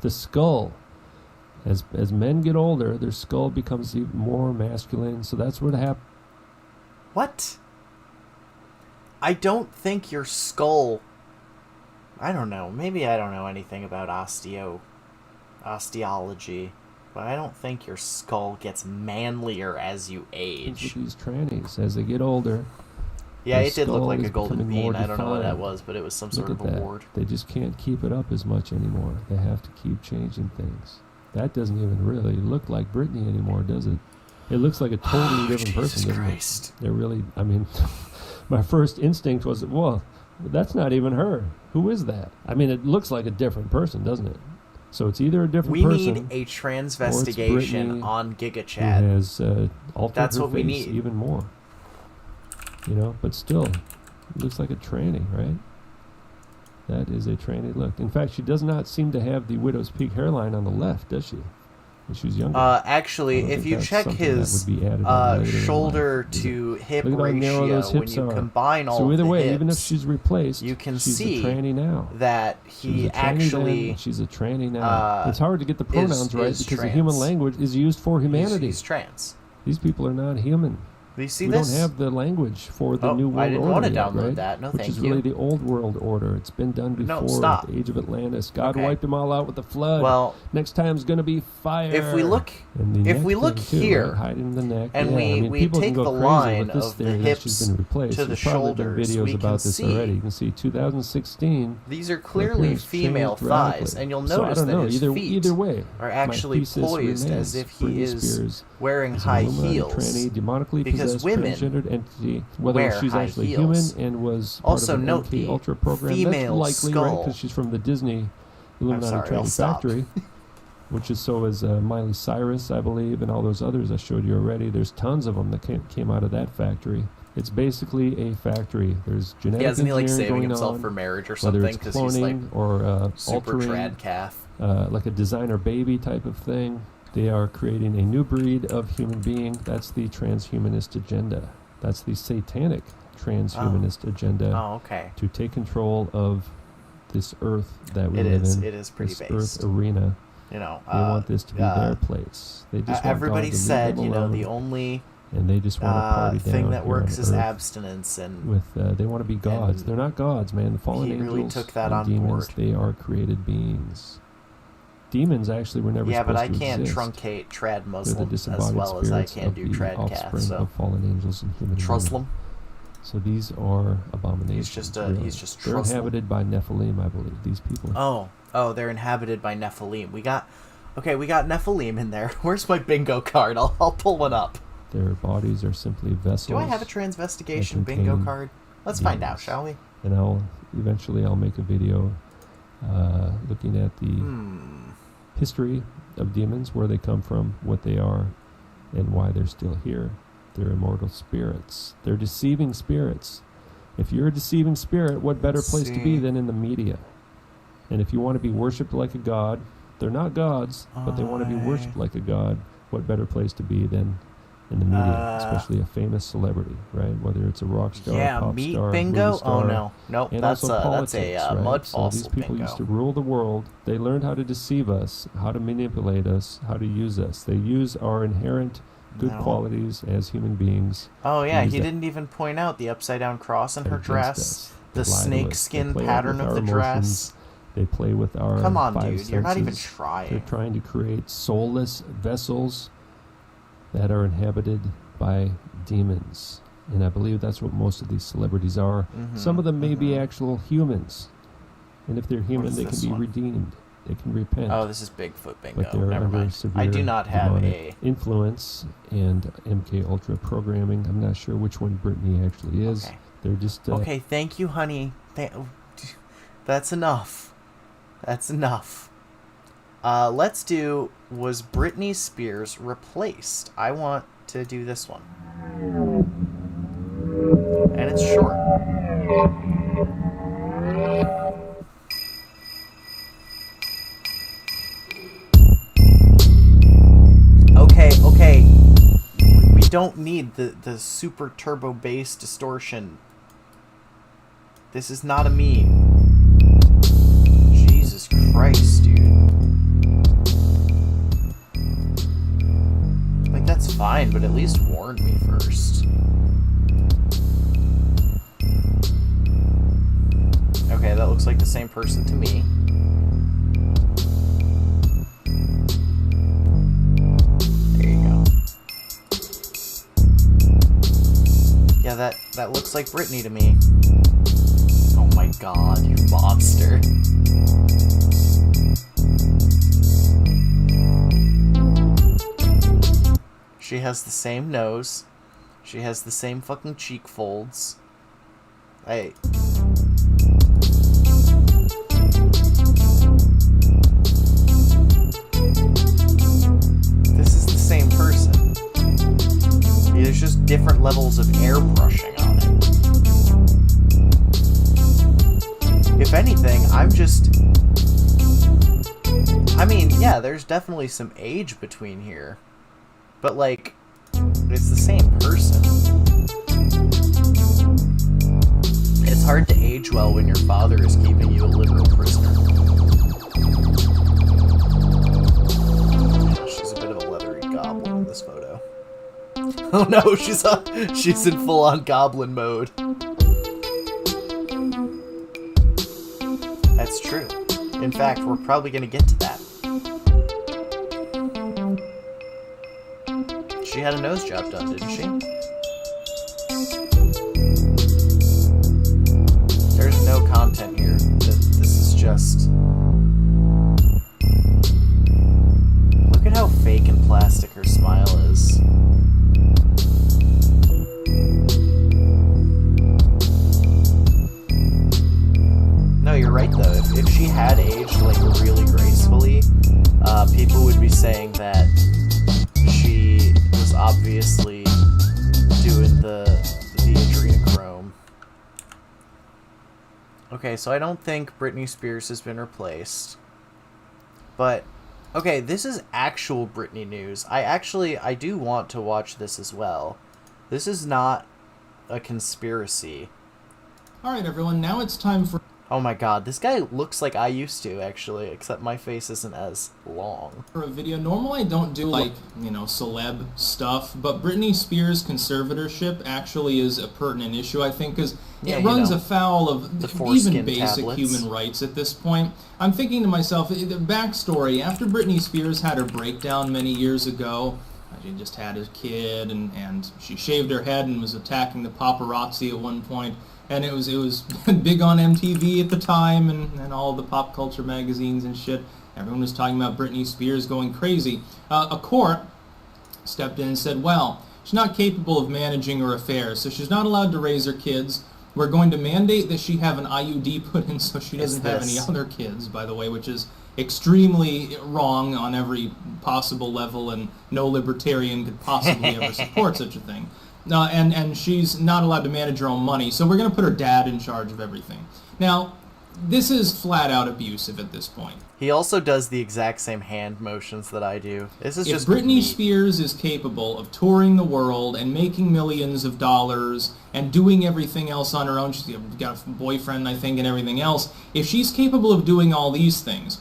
the skull. As men get older, their skull becomes even more masculine. So that's what happens. What? I don't think your skull... I don't know. Maybe I don't know anything about osteology, but I don't think your skull gets manlier as you age. With these trannies, as they get older... Yeah, it did look like a golden bean. I don't know what that was, but it was some sort of award. They just can't keep it up as much anymore. They have to keep changing things. That doesn't even really look like Britney anymore, does it? It looks like a totally different person, doesn't it? They're really, I mean, my first instinct was, well, that's not even her. Who is that? I mean, it looks like a different person, doesn't it? So it's either a different person. We need a transvestigation on GigaChat. Who has altered That's her what we face need. even more. You know, but still, it looks like a tranny, right? That is a tranny look. In fact, she does not seem to have the widow's peak hairline on the left, does she? When she was younger. Actually, if you check his shoulder to hip ratio, when you combine all so either the way, hips, even if she's replaced, you can she's see a tranny now. that he actually she's a tranny now. It's hard to get the pronouns right because the human language is used for humanity. He's trans. These people are not human. Do you see we this? don't have the language for the Oh, New World I didn't Order want to yet, download right? that. No, Which thank is you. really the Old World Order. It's been done No, before stop. with the Age of Atlantis. God Okay. wiped them all out with the flood. Well, next time's going to be fire. if we look, And the if neck we look thing, too, here, right? Hiding the neck. and yeah, we- I mean, we people take can go the crazy line with this of the theory that she's hips been replaced. to the There's probably been shoulders, videos we can about this see- already. You can see 2016. these are her clearly appearance female changed thighs, radically. and you'll So I notice don't that know. his feet Either way, are my actually thesis poised remains. as if Britney he is Spears wearing is an high Illuminati heels. tranny, demonically because possessed women transgendered entity, whether wear she's high actually heels. human and was part Also of an note MK the Ultra program. female That's likely, right? skull. Because she's from the Disney Illuminati sorry, I'll Tranny stop. Factory, which is so is Miley Cyrus, I believe, and all those others I showed you already. There's tons of them that came out of that factory. It's basically a factory. There's genetic Yeah, isn't he like engineering saving going himself on, for marriage or whether something? it's Because he's like cloning or super altering, trad calf. like a designer baby type of thing. They are creating a new breed of human being. That's the transhumanist agenda. That's the satanic transhumanist agenda Oh, okay. to take control of this earth that we It live is. in. It is pretty this based. earth arena. You know, They want this to be their place. They just want everybody God to leave said, them you know, alone, the only and they just want to party thing down that here works on is earth abstinence, and with they want to be gods. and They're not gods, man. The fallen he angels really took that and on demons, board. they are created beings. Demons actually were never yeah, but I supposed to can't exist. truncate trad They're the Muslim as disembodied well as I spirits can of do the trad calf. offspring So of fallen angels and human beings. Truslim. So these are abominations. He's really. just They're Truslim. inhabited by Nephilim, I believe. These people. Oh, they're inhabited by Nephilim. We got Nephilim in there. Where's my bingo card? I'll pull one up. Their bodies are simply vessels. Do I have a transvestigation that bingo contain card? Let's find out, demons. shall we? And I'll make a video looking at the history of demons, where they come from, what they are, and why they're still here. They're immortal spirits. They're deceiving spirits. If you're a deceiving spirit, what better place to be than in the media? And if you want to be worshipped like a god, they're not gods, but they want to be worshipped like a god. What better place to be than in the media, especially a famous celebrity, right? Whether it's a rock star, Yeah, pop meat star, bingo. movie star, Oh no, nope. and That's also a politics, right? mud So fossil these people bingo. used to rule the world. They learned how to deceive us, how to manipulate us, how to use us. They use our inherent good No. qualities as human beings. Oh yeah, use he that didn't even point out the upside down cross in her against dress, us. the They lie to snake us. skin They play pattern with of our the emotions. dress. They play with our Come on, five dude, you're not even senses. trying. They're trying to create soulless vessels that are inhabited by demons. And I believe that's what most of these celebrities are. Some of them may be actual humans. And if they're human, is they can this be one? redeemed. They can repent. Oh, this is Bigfoot bingo. But they're Never under mind. severe I do not have demonic influence and MK Ultra programming. I'm not sure which one Britney actually is. Okay. They're just Okay, thank you, honey. That's enough. That's enough. Let's do, was Britney Spears replaced? I want to do this one. And it's short. Okay. We don't need the super turbo bass distortion. This is not a meme. Jesus Christ, dude. Like, that's fine, but at least warn me first. Okay, that looks like the same person to me. There you go. Yeah, that looks like Britney to me. Oh my god, you monster. She has the same nose. She has the same fucking cheek folds. Hey. This is the same person. There's just different levels of airbrushing on it. If anything, I mean, yeah, there's definitely some age between here. But, like, it's the same person. It's hard to age well when your father is keeping you a literal prisoner. Yeah, she's a bit of a leathery goblin in this photo. Oh no, she's in full-on goblin mode. That's true. In fact, we're probably gonna get to that. She had a nose job done, didn't she? There's no content here. This is just... Look at how fake and plastic her smile is. No, you're right though. If she had aged like really gracefully, people would be saying that she was obviously doing the adrenochrome. Okay, so I don't think Britney Spears has been replaced. But okay, this is actual Britney news. I do want to watch this as well. This is not a conspiracy. Alright everyone, now it's time for Oh my god, this guy looks like I used to, actually, except my face isn't as long. a video. Normally I don't do, like, celeb stuff, but Britney Spears' conservatorship actually is a pertinent issue, I think, because it runs afoul of even basic human rights at this point. I'm thinking to myself, the backstory, after Britney Spears had her breakdown many years ago, she just had a kid, and she shaved her head and was attacking the paparazzi at one point. And it was big on MTV at the time, and all the pop culture magazines and shit. Everyone was talking about Britney Spears going crazy. A court stepped in and said, well, she's not capable of managing her affairs, so she's not allowed to raise her kids. We're going to mandate that she have an IUD put in so she doesn't have any other kids, by the way, which is extremely wrong on every possible level, and no libertarian could possibly ever support such a thing. And she's not allowed to manage her own money, so we're going to put her dad in charge of everything. Now, this is flat-out abusive at this point. He also does the exact same hand motions that I do. This is if just Britney Spears is capable of touring the world and making millions of dollars and doing everything else on her own, she's got a boyfriend, I think, and everything else. If she's capable of doing all these things,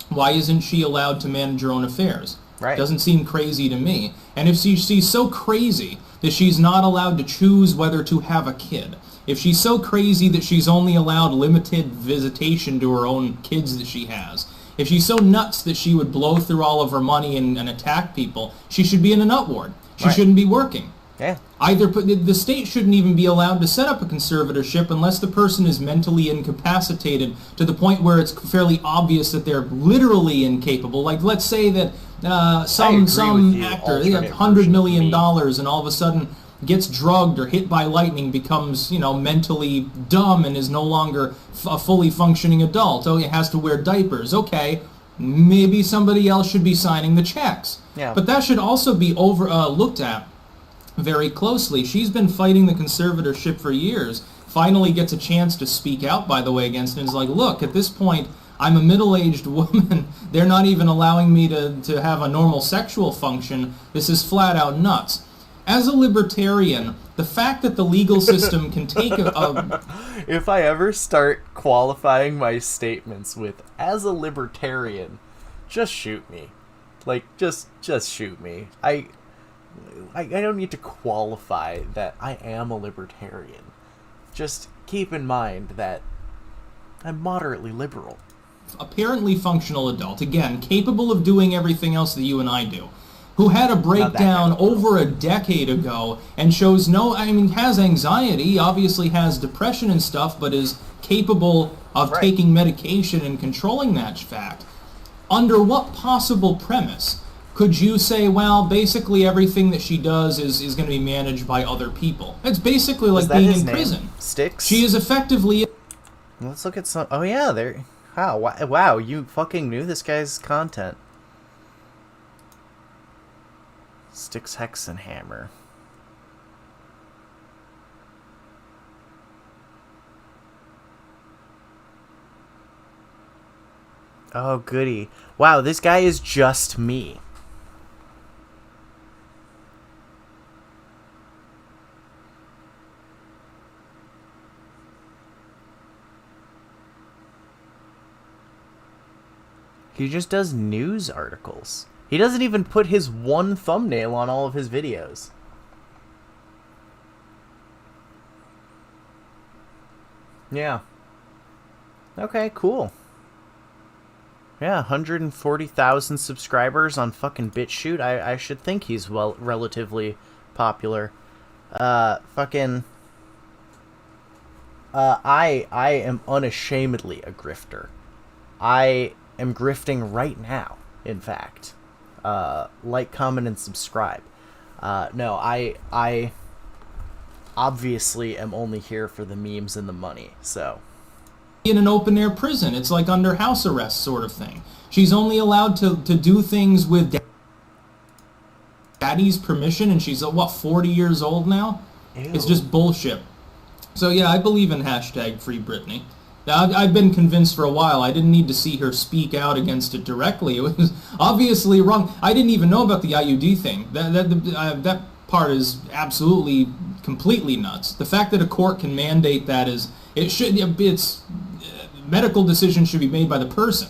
why isn't she allowed to manage her own affairs? Right. Doesn't seem crazy to me. And if she's so crazy that she's not allowed to choose whether to have a kid, if she's so crazy that she's only allowed limited visitation to her own kids that she has, if she's so nuts that she would blow through all of her money and attack people, she should be in a nut ward. She shouldn't be working. Yeah. The state shouldn't even be allowed to set up a conservatorship unless the person is mentally incapacitated to the point where it's fairly obvious that they're literally incapable. Like, let's say that some actor, they have $100 million and all of a sudden gets drugged or hit by lightning, becomes, mentally dumb and is no longer a fully functioning adult. Oh, he has to wear diapers. Okay, maybe somebody else should be signing the checks. Yeah. But that should also be looked at very closely. She's been fighting the conservatorship for years. Finally gets a chance to speak out, by the way, against it. And is like, look, at this point, I'm a middle-aged woman. They're not even allowing me to have a normal sexual function. This is flat-out nuts. As a libertarian, the fact that the legal system can take If I ever start qualifying my statements with, as a libertarian, just shoot me. Like, just shoot me. I don't need to qualify that I am a libertarian. Just keep in mind that I'm moderately liberal. Apparently functional adult, again, capable of doing everything else that you and I do, who had a breakdown over a decade ago and shows has anxiety, obviously has depression and stuff, but is capable of taking medication and controlling that fact. Under what possible premise could you say, well, basically everything that she does is going to be managed by other people? It's basically like being in prison. Styx? She is effectively... Let's look at some... Oh yeah, there... Wow, you fucking knew this guy's content. Styx Hexenhammer. Oh, goody. Wow, this guy is just me. He just does news articles. He doesn't even put his one thumbnail on all of his videos. Yeah. Okay, cool. Yeah, 140,000 subscribers on fucking BitChute. I should think he's relatively popular. Fucking... I am unashamedly a grifter. I am grifting right now, in fact. Like, comment, and subscribe. No, I obviously am only here for the memes and the money, so... In an open-air prison. It's like under house arrest sort of thing. She's only allowed to do things with daddy's permission, and she's, 40 years old now? Ew. It's just bullshit. So yeah, I believe in hashtag Free Britney. I've been convinced for a while. I didn't need to see her speak out against it directly. It was obviously wrong. I didn't even know about the IUD thing. That part is absolutely, completely nuts. The fact that a court can mandate that medical decision should be made by the person.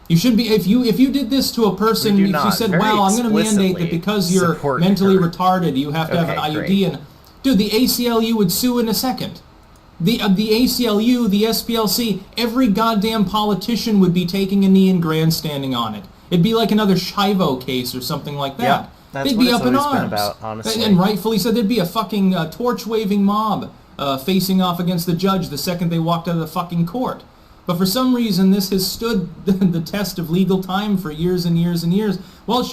You should be, if you did this to a person, if you said, well, I'm going to mandate that because you're mentally retarded, you have to have an IUD, great. And dude, the ACLU would sue in a second. The ACLU, the SPLC, every goddamn politician would be taking a knee and grandstanding on it. It'd be like another Shivo case or something like that. Yeah, that's they'd what be it's up in always arms. Been about, honestly. And rightfully so, there'd be a fucking torch-waving mob facing off against the judge the second they walked out of the fucking court. But for some reason, this has stood the test of legal time for years and years and years. Well,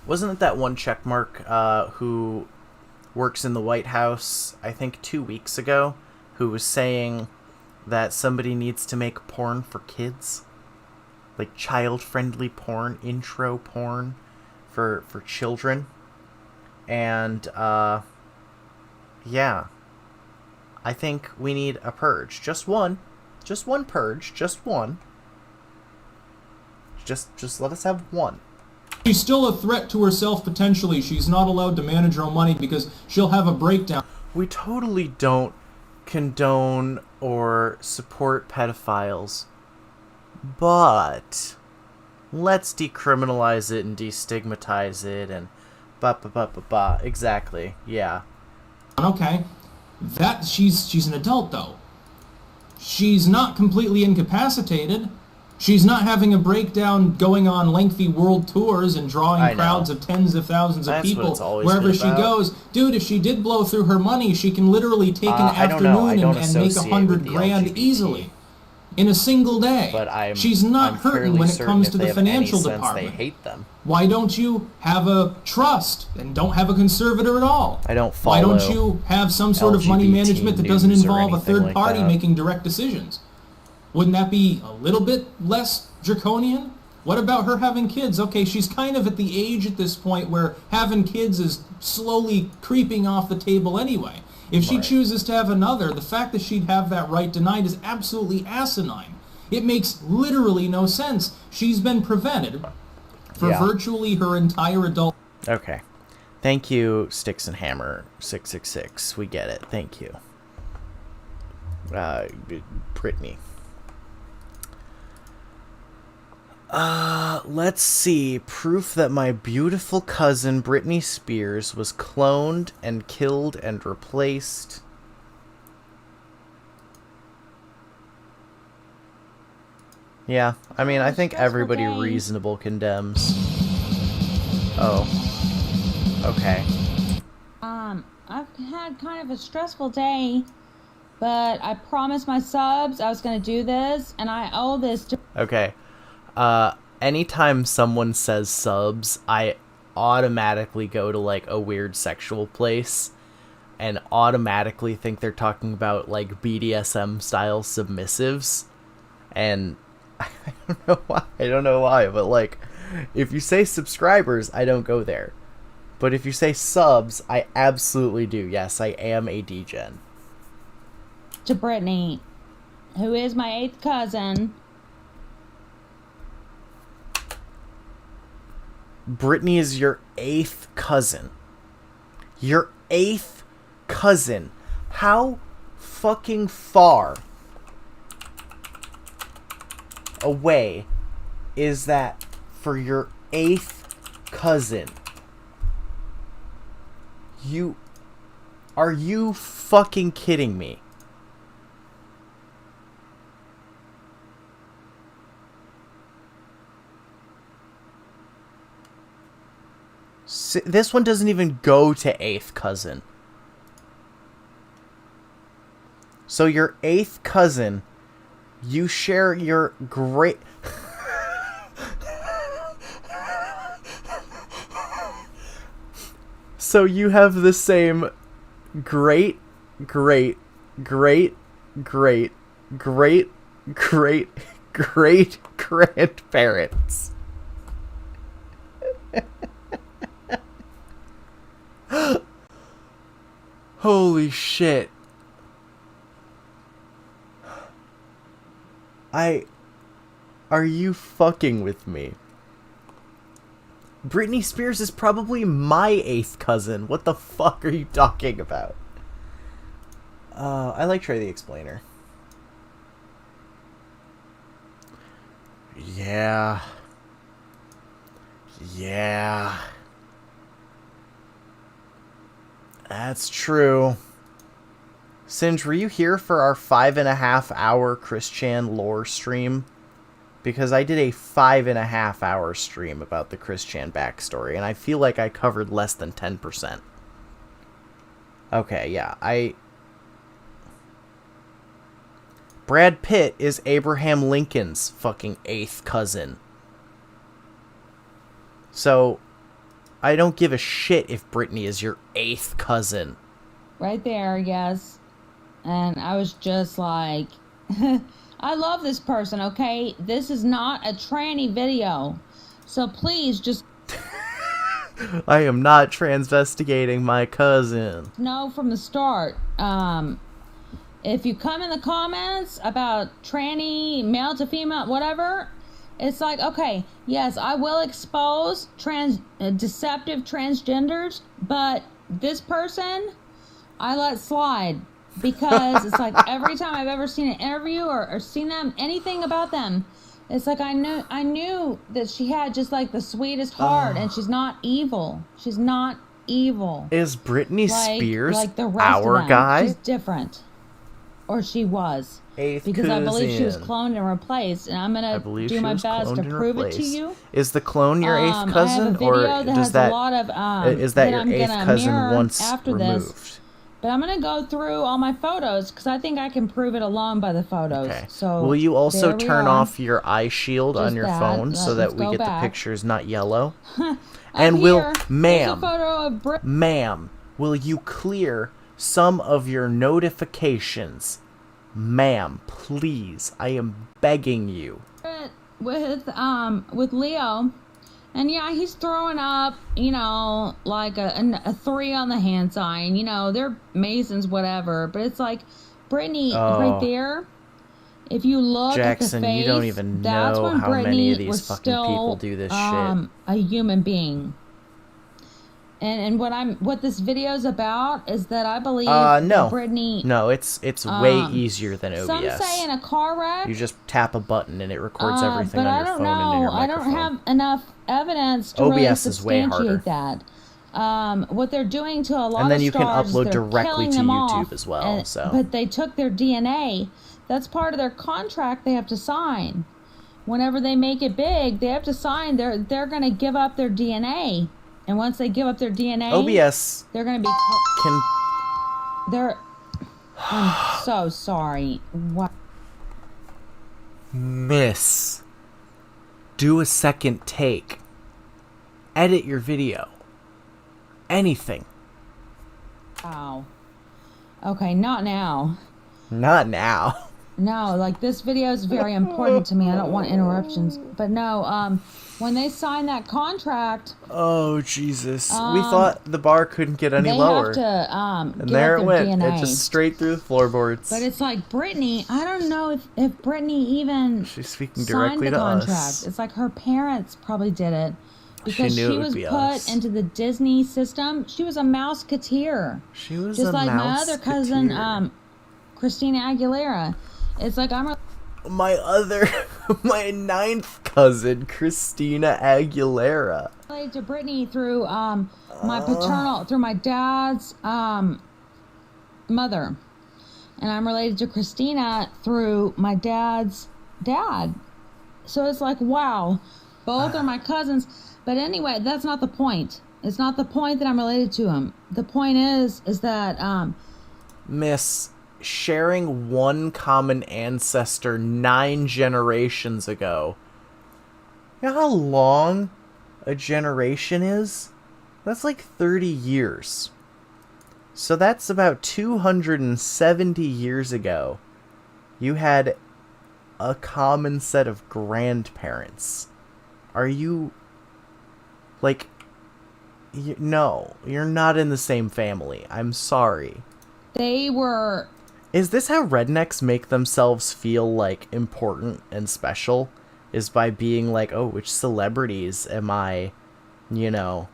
wasn't it that one checkmark who works in the White House, I think 2 weeks ago, who was saying that somebody needs to make porn for kids? Like child-friendly porn, intro porn for children. And, yeah. I think we need a purge. Just one. Just one purge. Just one. Just let us have one. She's still a threat to herself potentially. She's not allowed to manage her own money because she'll have a breakdown. We totally don't condone or support pedophiles. But let's decriminalize it and destigmatize it and ba. Exactly. Yeah. Okay. She's an adult though. She's not completely incapacitated. She's not having a breakdown going on lengthy world tours and drawing crowds of tens of thousands of people wherever she goes. Dude, if she did blow through her money, she can literally take an afternoon and make $100,000 easily in a single day. But she's not hurting when it comes to the financial department. They hate them. Why don't you have a trust and don't have a conservator at all? I don't follow. Why don't you have some sort of money management that doesn't involve a third party making direct decisions? Wouldn't that be a little bit less draconian? What about her having kids? Okay, she's kind of at the age at this point where having kids is slowly creeping off the table anyway. If she chooses to have another, the fact that she'd have that right denied is absolutely asinine. It makes literally no sense. She's been prevented for virtually her entire adult... Okay. Thank you, Sticks and Hammer 666. We get it. Thank you. Britney. Let's see. Proof that my beautiful cousin Britney Spears was cloned and killed and replaced. Yeah, I mean, I think everybody reasonable condemns. Oh. Okay. I've had kind of a stressful day, but I promised my subs I was going to do this, and I owe this to... Okay. Anytime someone says subs, I automatically go to, like, a weird sexual place and automatically think they're talking about, like, BDSM-style submissives. And I don't know why, but, like, if you say subscribers, I don't go there. But if you say subs, I absolutely do. Yes, I am a degen. To Britney, who is my 8th cousin... Britney is your 8th cousin. Your 8th cousin. How fucking far away is that for your 8th cousin? Are you fucking kidding me? This one doesn't even go to 8th cousin. So your 8th cousin, you share your great... So you have the same great grandparents. Holy shit. Are you fucking with me? Britney Spears is probably my 8th cousin. What the fuck are you talking about? I like Trey the Explainer. Yeah. Yeah. That's true. Singe, were you here for our 5.5-hour Chris Chan lore stream? Because I did a 5.5-hour stream about the Chris Chan backstory, and I feel like I covered less than 10%. Okay, yeah, Brad Pitt is Abraham Lincoln's fucking 8th cousin. So, I don't give a shit if Britney is your 8th cousin. Right there, yes. And I was just like, I love this person, okay? This is not a tranny video. So please just... I am not transvestigating my cousin. know from the start. If you come in the comments about tranny, male to female, whatever, it's like, okay, yes, I will expose deceptive transgenders, but this person, I let slide. Because it's like every time I've ever seen an interview or seen them, anything about them, it's like I knew that she had just like the sweetest heart, and she's not evil. She's not evil. Is Britney Spears like the rest our of them. guy? She's different. Or she was. 8th because cousin. I believe she was cloned and replaced, and I'm gonna do my best to prove it to you. Is the clone your 8th cousin, or does that, is that your 8th cousin once removed? This. But I'm going to go through all my photos because I think I can prove it alone by the photos. Okay. So will you also turn off your eye shield on your phone so that we get back. the pictures not yellow? And will, ma'am, will you clear some of your notifications? Ma'am, please, I am begging you. With Leo. And yeah, he's throwing up, you know, like a 3 on the hand sign. You know, they're Masons, whatever. But it's like, Britney, right there, if you look Jackson, at the face, you don't even that's know when how Britney many of these was fucking still, people do this shit. A human being. And what this video's about is that I believe no. Britney... No, it's way easier than OBS. Some say in a car wreck... You just tap a button and it records everything on your phone and in your microphone. I don't have enough evidence to really substantiate that. What they're doing to a lot of stars, and then you can upload they're directly to killing them YouTube off, as well. But they took their DNA. That's part of their contract they have to sign. Whenever they make it big, they have to sign. They're going to give up their DNA. And once they give up their DNA, OBS they're going to be... I'm so sorry. What? Miss. Do a second take. Edit your video. Anything. Wow. Okay, not now. Not now. No, like this video is very important to me. I don't want interruptions. But no, when they signed that contract... Oh, Jesus. We thought the bar couldn't get any lower. They have to and there it went. DNA. It just straight through the floorboards. But it's like Britney, I don't know if Britney even She's speaking directly signed the to contract. us. It's like her parents probably did it. Because she was put us. into the Disney system. She was a mouseketeer. She was just a like my other cousin, mouseketeer. Christina Aguilera. It's like my 9th cousin, Christina Aguilera. Related to Britney through my paternal, through my dad's mother, and I'm related to Christina through my dad's dad. So it's like, wow, both are my cousins. But anyway, that's not the point. It's not the point that I'm related to him. The point is that Miss, sharing one common ancestor 9 generations ago. You know how long a generation is? That's like 30 years. So that's about 270 years ago. You had a common set of grandparents. Are you... like... no, you're not in the same family. I'm sorry. they were... Is this how rednecks make themselves feel, like, important and special? Is by being like, oh, which celebrities am I, you know,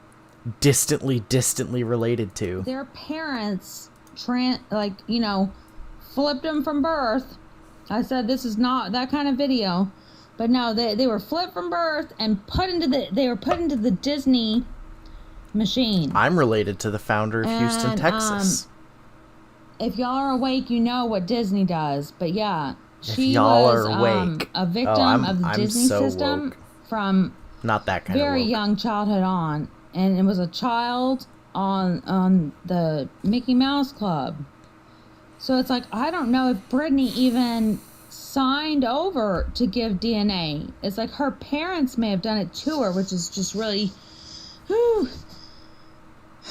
distantly related to? Their parents, flipped them from birth. I said this is not that kind of video. But no, they were flipped from birth and they were put into the Disney machine. I'm related to the founder of Houston, Texas. If y'all are awake, you know what Disney does. But yeah, she was a victim of the Disney system woke. From Not that kind very of woke. young childhood on. And it was a child on the Mickey Mouse Club. So it's like, I don't know if Britney even signed over to give DNA. It's like her parents may have done it to her, which is just really... whew,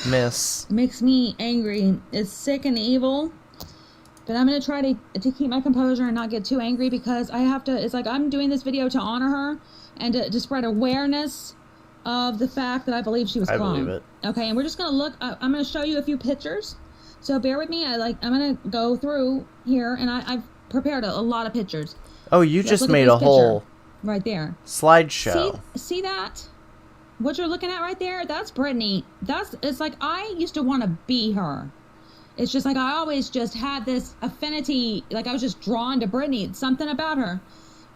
Miss. makes me angry. It's sick and evil. But I'm going to try to keep my composure and not get too angry, because I have to... It's like I'm doing this video to honor her and to spread awareness of the fact that I believe she was cloned. I believe it. Okay, and we're just going to look... I'm going to show you a few pictures. So bear with me. I'm going to go through here, and I've prepared a lot of pictures. Oh, you So just look at made this a whole picture right there. slideshow. See that? What you're looking at right there? That's Britney. It's like I used to want to be her. It's just like I always just had this affinity. Like I was just drawn to Britney. Something about her.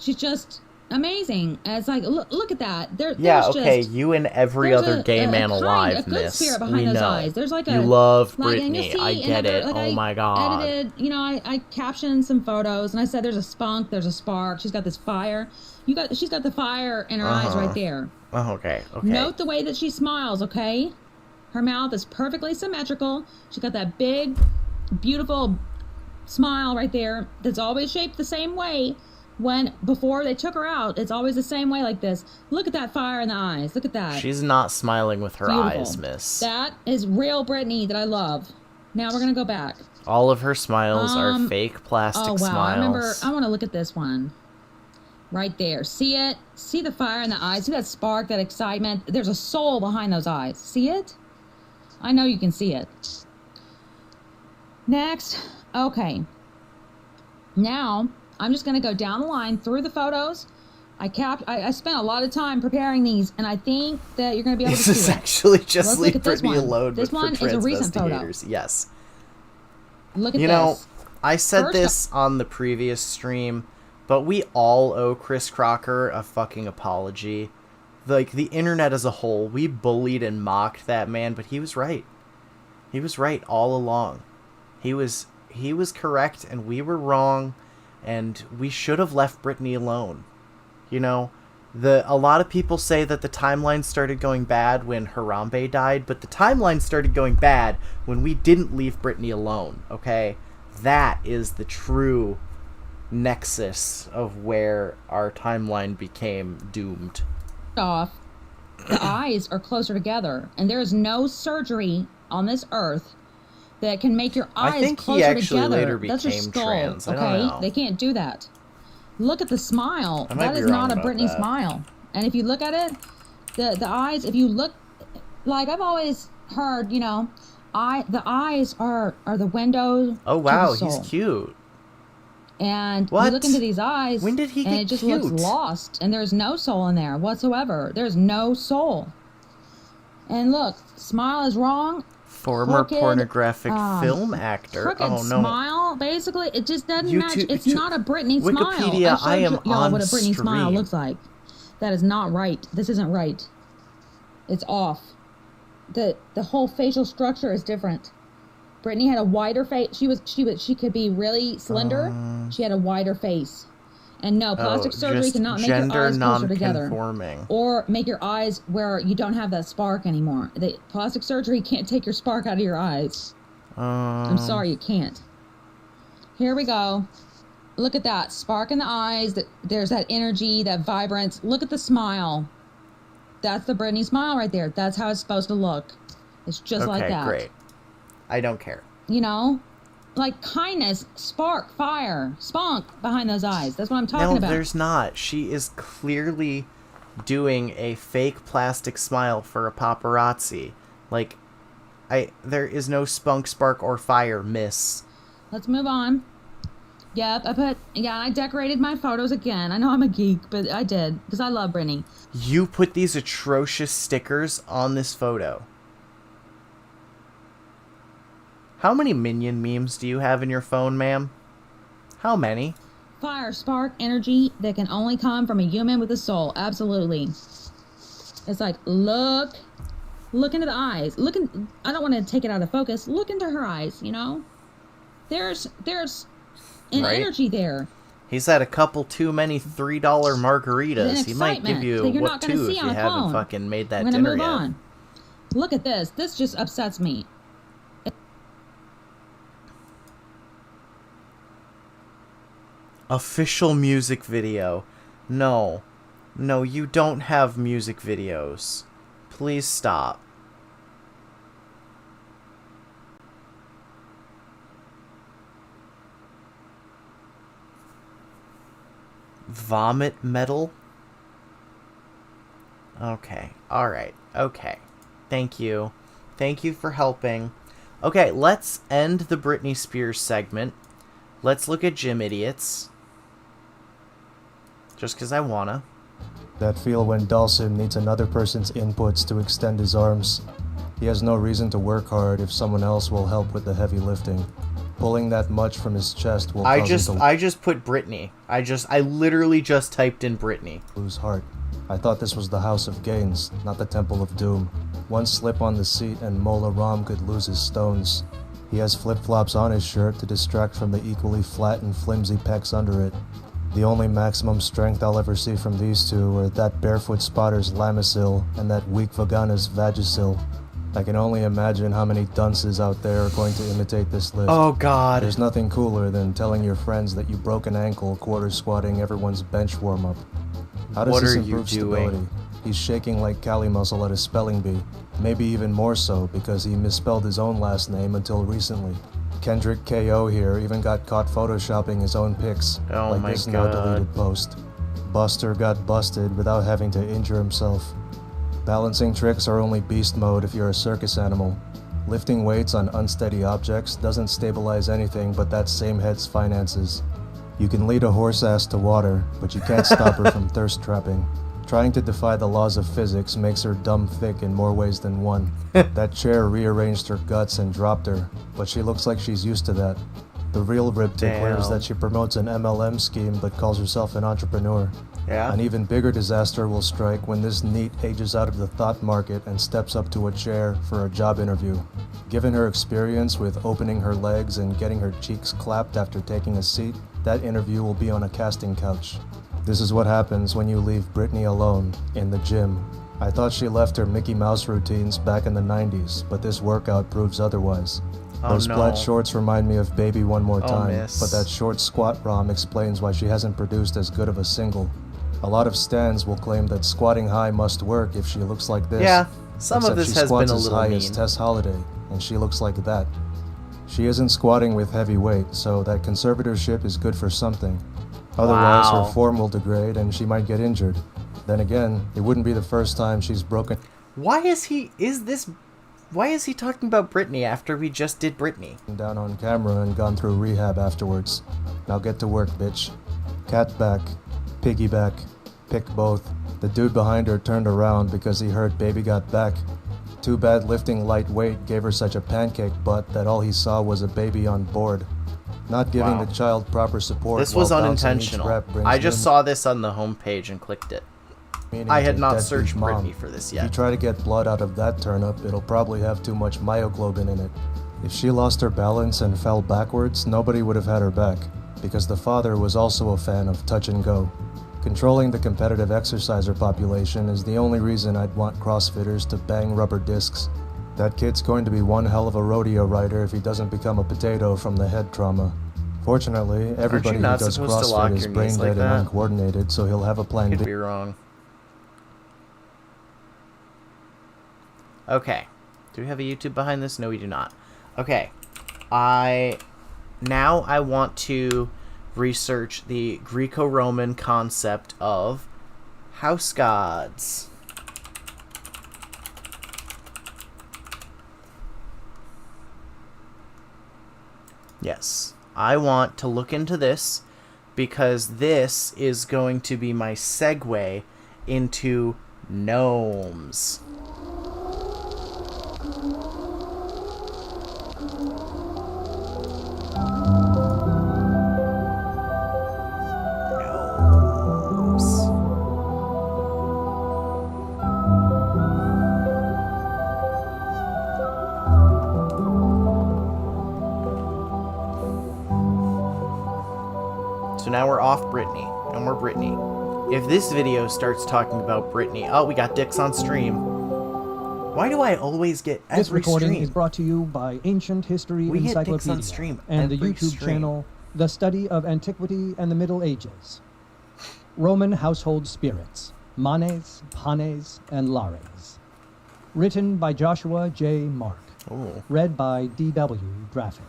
She's just amazing. And it's like, look at that. Yeah, there's okay, just, you and every other gay man alive, a good miss. spirit behind We those know. eyes. There's like you a... love like, and you'll Britney. see I get another- it. like, Oh my god. Edited, I captioned some photos, and I said there's a spunk, there's a spark. She's got this fire. She's got the fire in her eyes right there. Oh, okay. Note the way that she smiles, okay? Her mouth is perfectly symmetrical. She's got that big, beautiful smile right there that's always shaped the same way. Before they took her out, it's always the same way like this. Look at that fire in the eyes. Look at that. She's not smiling with her Beautiful. eyes, miss. That is real Britney that I love. Now we're going to go back. All of her smiles are fake plastic Oh, wow. smiles. I want to look at this one. Right there. See it? See the fire in the eyes? See that spark, that excitement? There's a soul behind those eyes. See it? I know you can see it. Next. Okay. Now, I'm just going to go down the line through the photos. I spent a lot of time preparing these, and I think that you're going to be able to see it. This is actually just Let's leave look at this Britney one. alone, This but one for is a recent photo. investigators. Yes. Look at You this. know, I said First this on the previous stream, but we all owe Chris Crocker a fucking apology. Like, the internet as a whole, we bullied and mocked that man, but he was right. He was right all along. He was correct, and we were wrong, and we should have left Britney alone. You know, a lot of people say that the timeline started going bad when Harambe died, but the timeline started going bad when we didn't leave Britney alone, okay? That is the true nexus of where our timeline became doomed. Off, the eyes are closer together, and there is no surgery on this earth that can make your eyes I think closer he actually together. later That's your became skull, trans. I okay? don't know. They can't do that. Look at the smile. I might That be is wrong not a about Britney that. smile. And if you look at it, the eyes, if you look, like I've always heard, the eyes are the window Oh, to wow, the soul. he's cute. And What? you look into these eyes, When did he and get it just cute? looks lost, and there's no soul in there whatsoever. There's no soul. And look, smile is wrong. Former Crooked, pornographic film actor. Crooked Oh, no. smile, basically, it just doesn't match. YouTube- It's not a Britney smile. Wikipedia, I am y'all on what a Britney smile stream. looks like. That is not right. This isn't right. It's off. The whole facial structure is different. Britney had a wider face. She could be really slender. She had a wider face. And no, plastic surgery just cannot make your gender eyes closer together. non-conforming. Or make your eyes where you don't have that spark anymore. Plastic surgery can't take your spark out of your eyes. I'm sorry, you can't. Here we go. Look at that. Spark in the eyes. There's that energy, that vibrance. Look at the smile. That's the Britney smile right there. That's how it's supposed to look. It's just like that. Okay, great. I don't care. You know? Like kindness, spark, fire, spunk behind those eyes. That's what I'm talking about. No, there's not. She is clearly doing a fake plastic smile for a paparazzi. Like, there is no spunk, spark, or fire, miss. Let's move on. Yep, I decorated my photos again. I know I'm a geek, but I did, because I love Britney. You put these atrocious stickers on this photo. How many Minion memes do you have in your phone, ma'am? How many? Fire, spark, energy that can only come from a human with a soul. Absolutely. It's like, look into the eyes. I don't want to take it out of focus. Look into her eyes, you know? There's an energy there. He's had a couple too many $3 margaritas. He might give you what two if you haven't fucking made that dinner yet. On. Look at this. This just upsets me. Official music video. No, you don't have music videos. Please stop. Vomit metal? Okay, alright, okay. Thank you. Thank you for helping. Okay, let's end the Britney Spears segment. Let's look at Gym Idiots. Just because I wanna. That feel when Dalsim needs another person's inputs to extend his arms. He has no reason to work hard if someone else will help with the heavy lifting. Pulling that much from his chest will cause him to I just put Britney. I literally just typed in Britney. Lose heart. I thought this was the House of Gains, not the Temple of Doom. One slip on the seat and Mola Ram could lose his stones. He has flip-flops on his shirt to distract from the equally flat and flimsy pecs under it. The only maximum strength I'll ever see from these two are that barefoot spotter's Lamisil and that weak Vagana's Vagisil. I can only imagine how many dunces out there are going to imitate this lift. Oh god. There's nothing cooler than telling your friends that you broke an ankle quarter squatting everyone's bench warm-up. How does this improve stability? He's shaking like Cali muscle at a spelling bee. Maybe even more so because he misspelled his own last name until recently. Kendrick KO here even got caught photoshopping his own pics, oh like this now deleted post. Buster got busted without having to injure himself. Balancing tricks are only beast mode if you're a circus animal. Lifting weights on unsteady objects doesn't stabilize anything but that same head's finances. You can lead a horse ass to water, but you can't stop her from thirst trapping. Trying to defy the laws of physics makes her dumb thick in more ways than one. That chair rearranged her guts and dropped her, but she looks like she's used to that. The real rib tickler is that she promotes an MLM scheme but calls herself an entrepreneur. Yeah. An even bigger disaster will strike when this NEET ages out of the thought market and steps up to a chair for a job interview. Given her experience with opening her legs and getting her cheeks clapped after taking a seat, that interview will be on a casting couch. This is what happens when you leave Britney alone, in the gym. I thought she left her Mickey Mouse routines back in the 90s, but this workout proves otherwise. Those plaid shorts remind me of Baby One More Time, but that short squat ROM explains why she hasn't produced as good of a single. A lot of stans will claim that squatting high must work if she looks like this. Yeah, some of this has been a little mean. She squats as high as Tess Holiday, and she looks like that. She isn't squatting with heavy weight, so that conservatorship is good for something. Otherwise, her form will degrade and she might get injured. Then again, it wouldn't be the first time she's broken. Why is he talking about Britney after we just did Britney? Down on camera and gone through rehab afterwards. Now get to work, bitch. Cat back, piggyback, pick both. The dude behind her turned around because he heard baby got back. Too bad lifting light weight gave her such a pancake butt that all he saw was a baby on board. Not giving the child proper support. This was unintentional. I just saw this on the homepage and clicked it. I had not searched Britney for this yet. If you try to get blood out of that turnip, it'll probably have too much myoglobin in it. If she lost her balance and fell backwards, nobody would have had her back. because the father was also a fan of touch and go. Controlling the competitive exerciser population is the only reason I'd want CrossFitters to bang rubber discs. That kid's going to be one hell of a rodeo rider if he doesn't become a potato from the head trauma. Fortunately, everybody who does CrossFit is brain dead and uncoordinated, so he'll have a plan B. Could be wrong. Okay. Do we have a YouTube behind this? No, we do not. Okay. Now I want to research the Greco-Roman concept of house gods. Yes, I want to look into this because this is going to be my segue into gnomes. So now we're off Britney. No more Britney. If this video starts talking about Britney... Oh, we got dicks on stream. Why do I always get every This recording stream? is brought to you by Ancient History We get dicks on Encyclopedia stream and the every YouTube stream. channel The Study of Antiquity and the Middle Ages. Roman Household Spirits, Manes, Panes, and Lares. Written by Joshua J. Mark. Oh. Read by D.W. Draffin.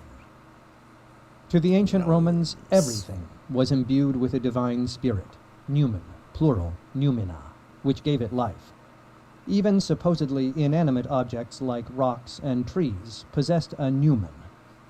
To the ancient Romans, everything was imbued with a divine spirit, numen, plural, numina, which gave it life. Even supposedly inanimate objects like rocks and trees possessed a numen,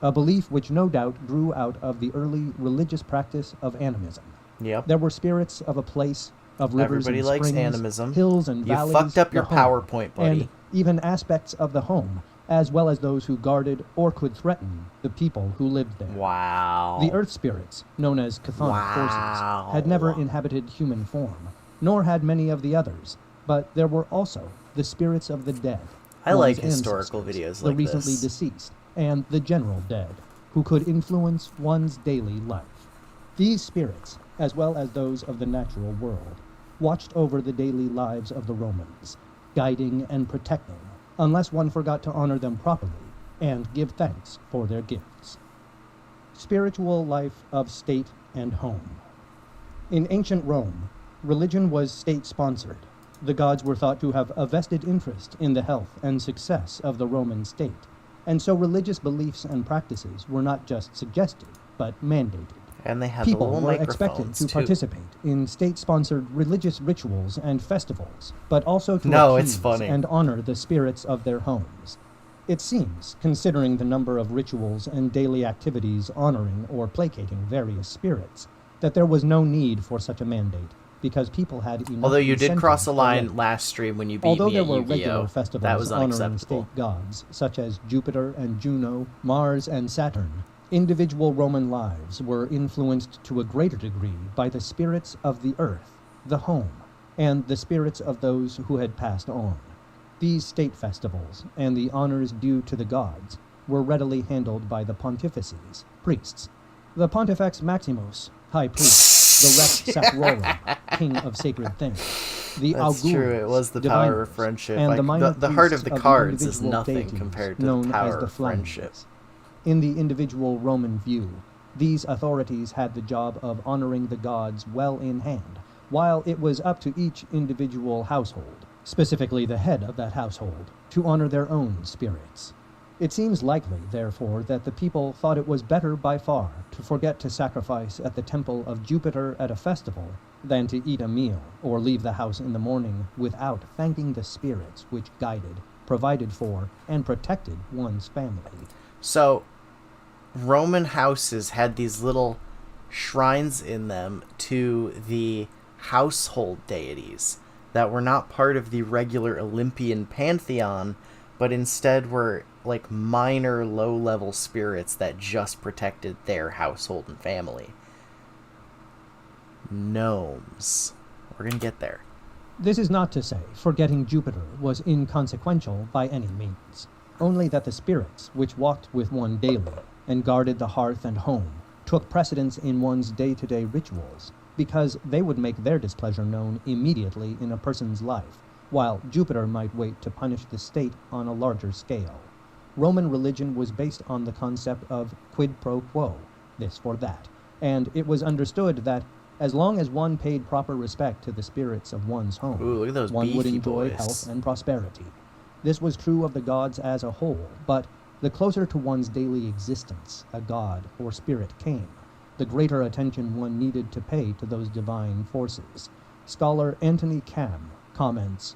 a belief which no doubt grew out of the early religious practice of animism. Yep. There were spirits of a place, of rivers Everybody and likes springs, animism. hills and You valleys, fucked up your the home, PowerPoint, buddy. and even aspects of the home, as well as those who guarded or could threaten the people who lived there. Wow. The earth spirits, known as chthonic forces, had never inhabited human form, nor had many of the others, but there were also the spirits of the dead. I like one's historical ancestors, videos like the recently this. deceased, and the general dead, who could influence one's daily life. These spirits, as well as those of the natural world, watched over the daily lives of the Romans, guiding and protecting, unless one forgot to honor them properly and give thanks for their gifts. Spiritual life of state and home. In ancient Rome, religion was state-sponsored. The gods were thought to have a vested interest in the health and success of the Roman state, and so religious beliefs and practices were not just suggested, but mandated. And they had People the little were expected microphones, to too. participate in state-sponsored religious rituals and festivals, but also to No, it's appease funny. and honor the spirits of their homes. It seems, considering the number of rituals and daily activities honoring or placating various spirits, that there was no need for such a mandate, because people had enough Although you did incentive cross a line already. last stream when you beat Although me there at were Yu-Gi-Oh! regular festivals That was honoring unacceptable. state gods, such as Jupiter and Juno, Mars and Saturn, individual Roman lives were influenced to a greater degree by the spirits of the earth, the home, and the spirits of those who had passed on. These state festivals, and the honors due to the gods, were readily handled by the pontifices, priests. The Pontifex Maximus, high priest, the Rex Sacrorum, king of sacred things, the That's Augurs, true, it was the diviners, power of friendship. and Like, the minor the heart of priests the the cards is individual nothing deities compared to known the power as the of friendship. Flames. In the individual Roman view, these authorities had the job of honoring the gods well in hand, while it was up to each individual household, specifically the head of that household, to honor their own spirits. It seems likely, therefore, that the people thought it was better by far to forget to sacrifice at the temple of Jupiter at a festival than to eat a meal or leave the house in the morning without thanking the spirits which guided, provided for, and protected one's family. So, Roman houses had these little shrines in them to the household deities that were not part of the regular Olympian pantheon, but instead were like minor low-level spirits that just protected their household and family. Gnomes. We're gonna get there. This is not to say forgetting Jupiter was inconsequential by any means, only that the spirits which walked with one daily and guarded the hearth and home took precedence in one's day-to-day rituals, because they would make their displeasure known immediately in a person's life, while Jupiter might wait to punish the state on a larger scale. Roman religion was based on the concept of quid pro quo, this for that, and it was understood that as long as one paid proper respect to the spirits of one's home, Ooh, look at those one would beefy enjoy boys. health and prosperity. This was true of the gods as a whole, but the closer to one's daily existence a god or spirit came, the greater attention one needed to pay to those divine forces. Scholar Anthony Cam comments,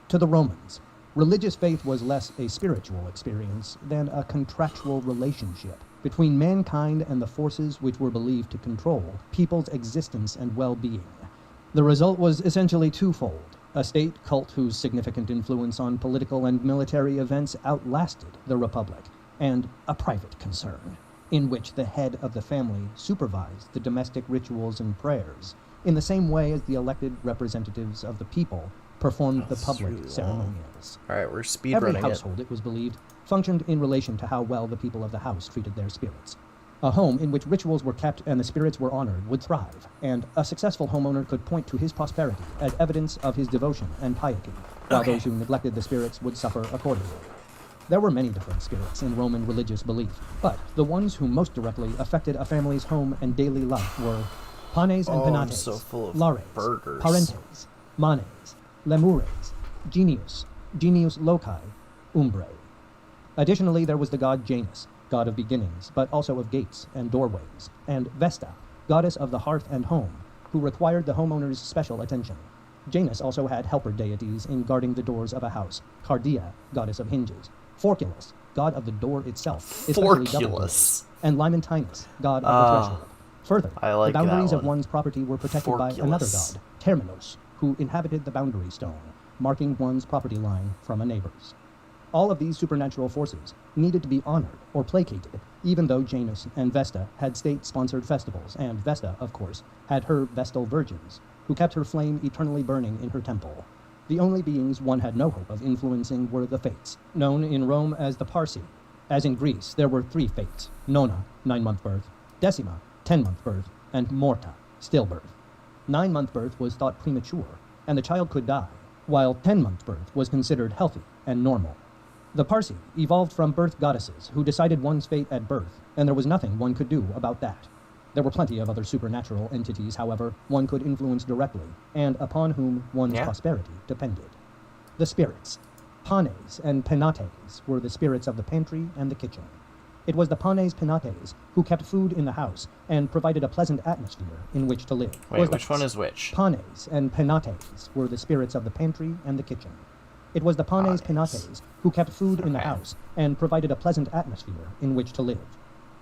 "To the Romans, religious faith was less a spiritual experience than a contractual relationship between mankind and the forces which were believed to control people's existence and well-being. The result was essentially twofold: a state cult whose significant influence on political and military events outlasted the Republic, and a private concern, in which the head of the family supervised the domestic rituals and prayers, in the same way as the elected representatives of the people performed the public ceremonials. Alright, we're speedrunning it. Every household, it was believed, functioned in relation to how well the people of the house treated their spirits. A home in which rituals were kept and the spirits were honored would thrive, and a successful homeowner could point to his prosperity as evidence of his devotion and piety, while those who neglected the spirits would suffer accordingly. There were many different spirits in Roman religious belief, but the ones who most directly affected a family's home and daily life were panes and I'm penates, so full of lares, burgers. parentes, manes, lemures, genius loci, umbrae. Additionally, there was the god Janus, god of beginnings, but also of gates and doorways, and Vesta, goddess of the hearth and home, who required the homeowner's special attention. Janus also had helper deities in guarding the doors of a house: Cardia, goddess of hinges; Forculus, god of the door itself, especially double doors; and Limontinus, god of the threshold. Further, I like the boundaries that of one. one's property were protected by another Forculus. god, Terminus, who inhabited the boundary stone, marking one's property line from a neighbor's. All of these supernatural forces needed to be honored or placated, even though Janus and Vesta had state-sponsored festivals, and Vesta, of course, had her Vestal virgins, who kept her flame eternally burning in her temple. The only beings one had no hope of influencing were the Fates, known in Rome as the Parsi. As in Greece, there were 3 Fates: Nona, 9-month birth; Decima, 10-month birth; and Morta, stillbirth. 9-month birth was thought premature, and the child could die, while 10-month birth was considered healthy and normal. The Parsi evolved from birth goddesses who decided one's fate at birth, and there was nothing one could do about that. There were plenty of other supernatural entities, however, one could influence directly, and upon whom one's prosperity depended. The spirits. Panes and penates were the spirits of the pantry and the kitchen. It was the panes penates who kept food in the house and provided a pleasant atmosphere in which to live. Wait, which one is which? Panes and penates were the spirits of the pantry and the kitchen. It was the panes penates who kept food in the house and provided a pleasant atmosphere in which to live.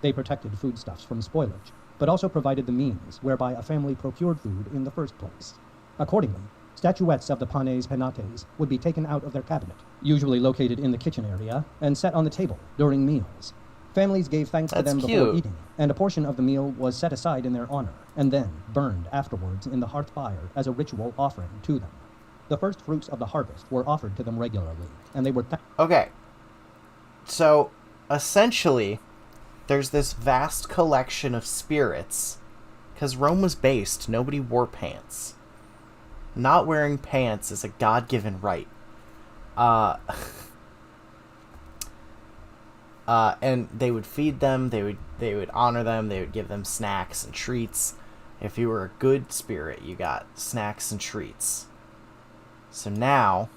They protected foodstuffs from spoilage, but also provided the means whereby a family procured food in the first place. Accordingly, statuettes of the panes penates would be taken out of their cabinet, usually located in the kitchen area, and set on the table during meals. Families gave thanks to them before eating, and a portion of the meal was set aside in their honor, and then burned afterwards in the hearth fire as a ritual offering to them. The first fruits of the harvest were offered to them regularly, and they were Okay. So, essentially, there's this vast collection of spirits, because Rome was based, nobody wore pants. Not wearing pants is a God-given right. And they would feed them, they would honor them, they would give them snacks and treats. If you were a good spirit, you got snacks and treats. So now,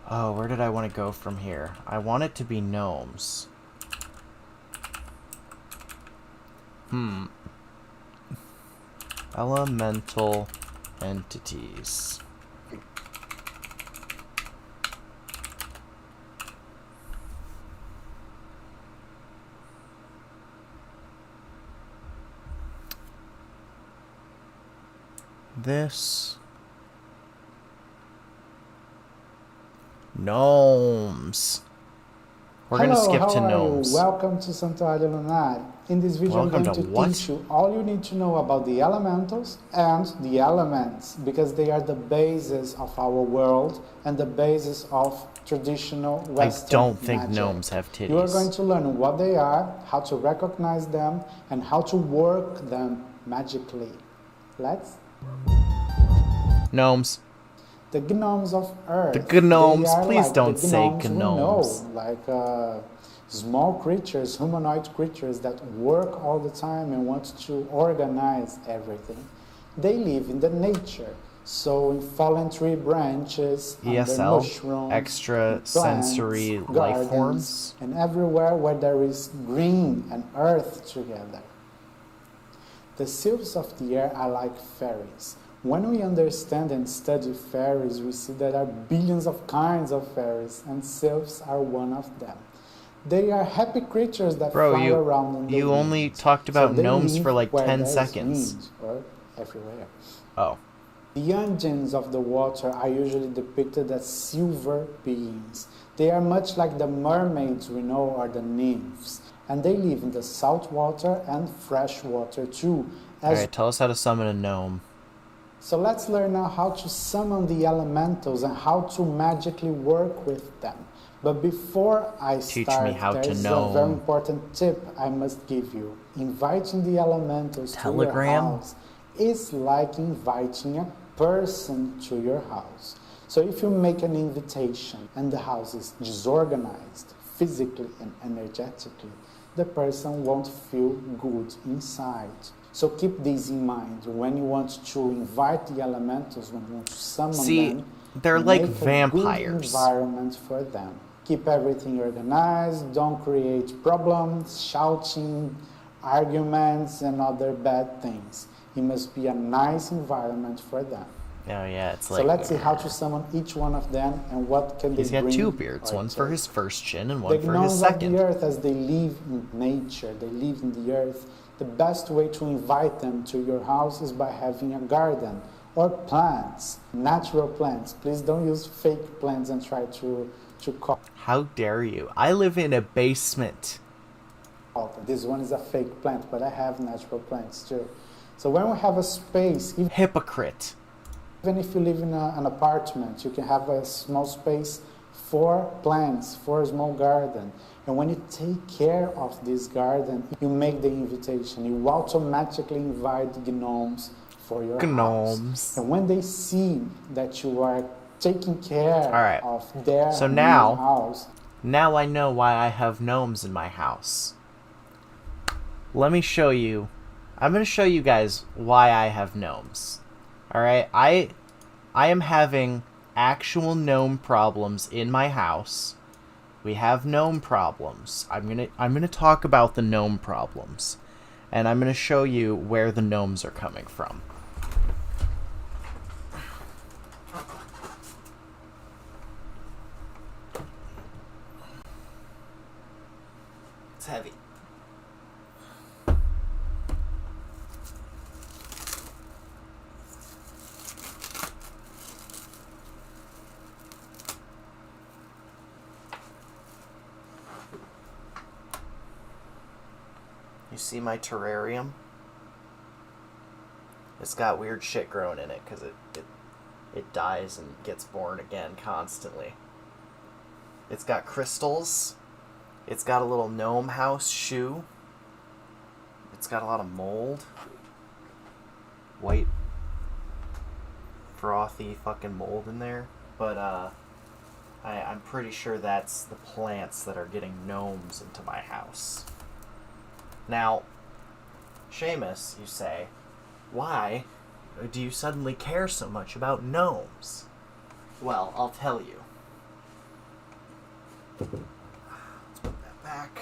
where did I want to go from here? I want it to be gnomes. Elemental entities. This. Gnomes. We're going to skip to how are gnomes. you? Welcome to Santuário Lunar. In this video, Welcome I'm going to to what? teach you all you need to know about the elementals and the elements, because they are the basis of our world and the basis of traditional Western I don't think magic. gnomes have titties. You are going to learn what they are, how to recognize them, and how to work them magically. Let's. Gnomes. The gnomes of Earth. The gnomes. They are Please like don't the say gnomes we gnomes. know, like small creatures, humanoid creatures that work all the time and want to organize everything. They live in the nature, so in fallen tree branches, under ESL, mushrooms, extra plants, sensory life gardens, forms. and everywhere where there is green and earth together. The sylphs of the air are like fairies. When we understand and study fairies, we see there are billions of kinds of fairies, and sylphs are one of them. They are happy creatures that fly around in the you only wind. talked about So they gnomes live for like where 10 there's seconds. wind, or everywhere. Oh. The engines of the water are usually depicted as silver beings. They are much like the mermaids we know, or the nymphs, and they live in the salt water and fresh water too. Alright, tell us how to summon a gnome. So let's learn now how to summon the elementals and how to magically work with them. But before I start, there's a very important tip I must give you. Inviting the elementals to your house is like inviting a person to your house. So if you make an invitation and the house is disorganized physically and energetically, the person won't feel good inside. So keep this in mind when you want to invite the elementals, when you want to summon them. They're like make vampires. A good environment for them. Keep everything organized. Don't create problems, shouting, arguments, and other bad things. It must be a nice environment for them. Oh yeah, it's like. So let's see how to summon each one of them and what can they bring. He's got two beards, one for his first chin and one for his second. The gnomes of the earth, as they live in nature, they live in the earth. The best way to invite them to your house is by having a garden or plants, natural plants. Please don't use fake plants and try to call. How dare you? I live in a basement. This one is a fake plant, but I have natural plants too. So when we have a space, hypocrite. Even if you live in an apartment, you can have a small space for plants, for a small garden. And when you take care of this garden, you make the invitation. You automatically invite gnomes for your house. And when they see that you are taking care of their house. Now I know why I have gnomes in my house. Let me show you. I'm going to show you guys why I have gnomes. Alright, I am having actual gnome problems in my house. We have gnome problems. I'm gonna talk about the gnome problems. And I'm gonna show you where the gnomes are coming from. It's heavy. You see my terrarium? It's got weird shit growing in it because it dies and gets born again constantly. It's got crystals. It's got a little gnome house shoe. It's got a lot of mold. White frothy fucking mold in there. But I'm pretty sure that's the plants that are getting gnomes into my house. Now, Seamus, you say, why do you suddenly care so much about gnomes? Well, I'll tell you. Let's put that back.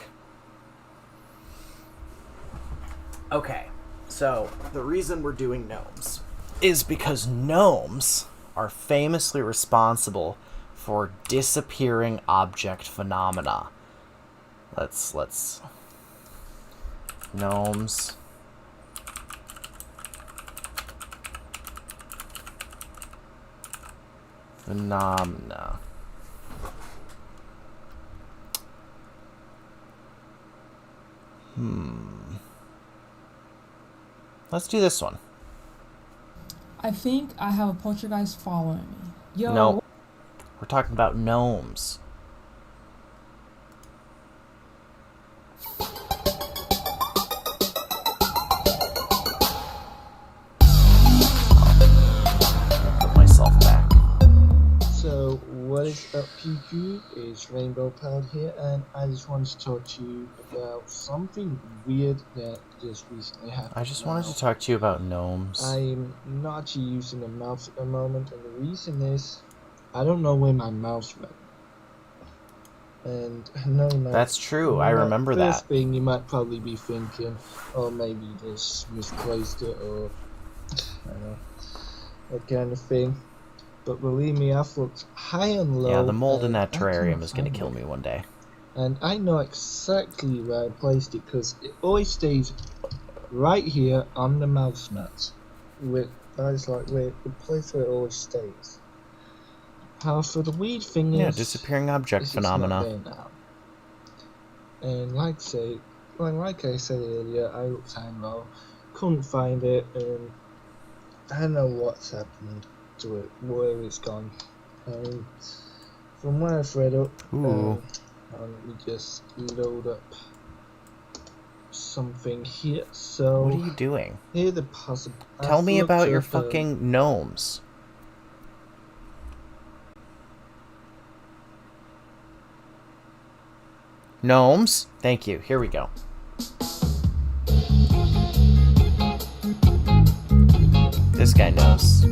Okay, so the reason we're doing gnomes is because gnomes are famously responsible for disappearing object phenomena. Let's gnomes. Phenomena. Let's do this one. I think I have a poltergeist following me. Yo. No. We're talking about gnomes. Put myself back. So, what is up, PQ? It's Rainbow Pound here, and I just wanted to talk to you about something weird that just recently happened. I just wanted to talk to you about gnomes. I'm not actually using a mouse at the moment, and the reason is I don't know where my mouse went. And no, that's true. I remember that. First thing you might probably be thinking, oh, maybe you just misplaced it, or I don't know, that kind of thing. But believe me, I've looked high and low. Yeah, the mold in that terrarium is going to kill me one day. And I know exactly where I placed it, because it always stays right here on the mouse mat. That is like the place where it always stays. However, the weird thing is, disappearing object phenomena. It's not there now. And like I said earlier, I looked high and low, couldn't find it, and I don't know what's happened to it, where it's gone. And from what I've read up, let me just load up something here. So what are you doing? Here the possible. Tell me about your fucking gnomes. Gnomes? Thank you. Here we go. This guy knows.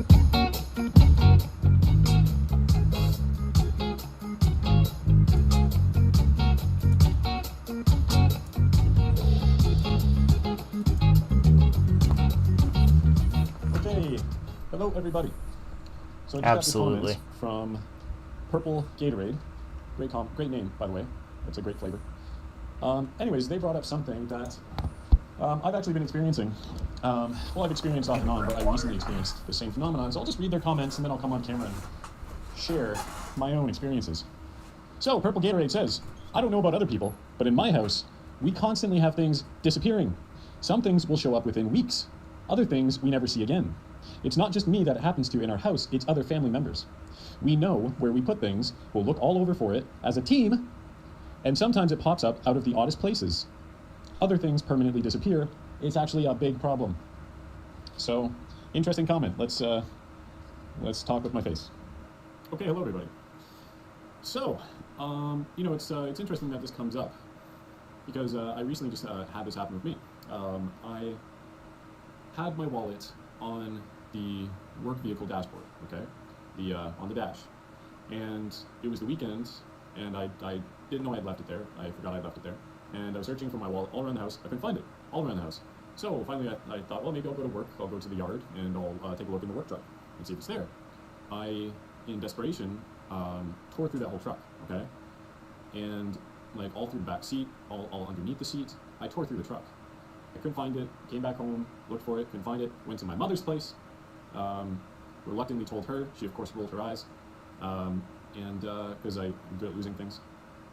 Okay. Hello, everybody. So I just got the comments from Purple Gatorade. Great name, by the way. It's a great flavor. Anyways, they brought up something that I've actually been experiencing. I've experienced off and on, but I recently experienced the same phenomenon. So I'll just read their comments and then I'll come on camera and share my own experiences. So, Purple Gatorade says, I don't know about other people, but in my house, we constantly have things disappearing. Some things will show up within weeks. Other things we never see again. It's not just me that it happens to in our house, it's other family members. We know where we put things, we'll look all over for it as a team, and sometimes it pops up out of the oddest places. Other things permanently disappear. It's actually a big problem. So, interesting comment. Let's talk with my face. Okay, hello everybody. So, it's interesting that this comes up because I recently just had this happen with me. I had my wallet on the work vehicle dashboard, okay, on the dash, and it was the weekend, and I didn't know I had left it there. I forgot I left it there, and I was searching for my wallet all around the house. I couldn't find it all around the house. So finally, I thought, well, maybe I'll go to work. I'll go to the yard and I'll take a look in the work truck and see if it's there. I, in desperation, tore through that whole truck, okay, and like all through the back seat, all underneath the seat. I tore through the truck. I couldn't find it. Came back home, looked for it, couldn't find it. Went to my mother's place. Reluctantly told her. She of course rolled her eyes, and because I'm good at losing things.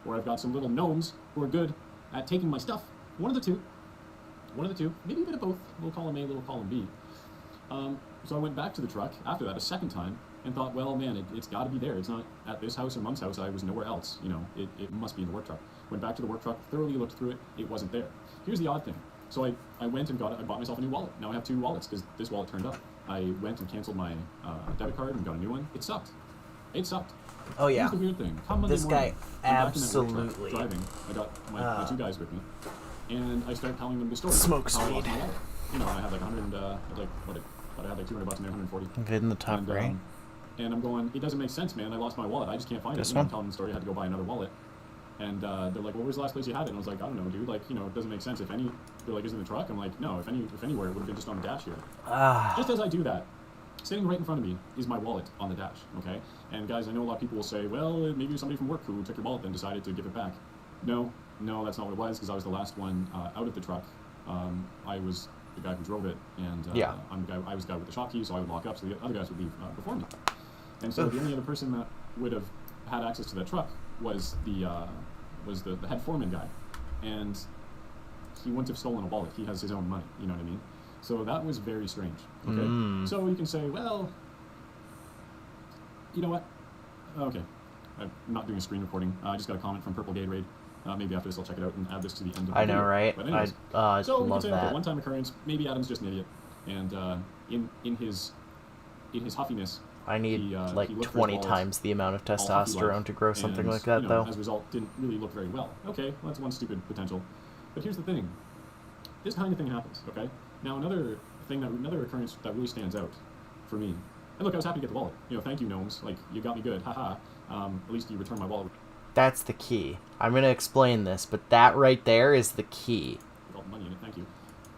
Or I've got some little gnomes who are good at taking my stuff. One of the two, maybe a bit of both. Little column A, little column B. So I went back to the truck after that a second time and thought, well, man, it's got to be there. It's not at this house or Mom's house. I was nowhere else. You know, it must be in the work truck. Went back to the work truck, thoroughly looked through it. It wasn't there. Here's the odd thing. So I went and I bought myself a new wallet. Now I have two wallets because this wallet turned up. I went and canceled my debit card and got a new one. It sucked. Oh yeah. Here's the weird thing. Come Monday this morning, guy absolutely driving. I got my two guys with me, and I started telling them the story. Smokes weed. You know, I had like 100, I had like $200 in there, 140. Good in the top right. And I'm going, it doesn't make sense, man. I lost my wallet. I just can't find it. I'm telling them the story. I had to go buy another wallet. And they're like, well, where's the last place you had it? And I was like, I don't know, dude. Like, you know, it doesn't make sense. If any, they're like, is it in the truck? I'm like, no, if anywhere, it would have been just on the dash here. Just as I do that, sitting right in front of me is my wallet on the dash, okay? And guys, I know a lot of people will say, well, maybe it was somebody from work who took your wallet and decided to give it back. No, that's not what it was, because I was the last one out of the truck. I was the guy who drove it, and I was the guy with the shop key, so I would lock up, so the other guys would leave before me. And so the only other person that would have had access to that truck was the head foreman guy. And he wouldn't have stolen a wallet. He has his own money. You know what I mean? So that was very strange. Okay. So you can say, well, you know what? Okay, I'm not doing a screen recording. I just got a comment from Purple Gatorade. Maybe after this I'll check it out and add this to the end of the video. I know, right? But anyways, so we can love say, that. okay, one-time occurrence. Maybe Adam's just an idiot, and in his huffiness, I need he like looked for his 20 wallet times the amount of all huffy testosterone life, to grow something and, like that, you know, though. as a result, didn't really look very well. Okay, well, that's one stupid potential. But here's the thing: this kind of thing happens. Okay, now another occurrence that really stands out for me. And look, I was happy to get the wallet. You know, thank you, Gnomes. Like, you got me good. Haha. At least you returned my wallet. That's the key. I'm going to explain this, but that right there is the key. With all the money in it, thank you.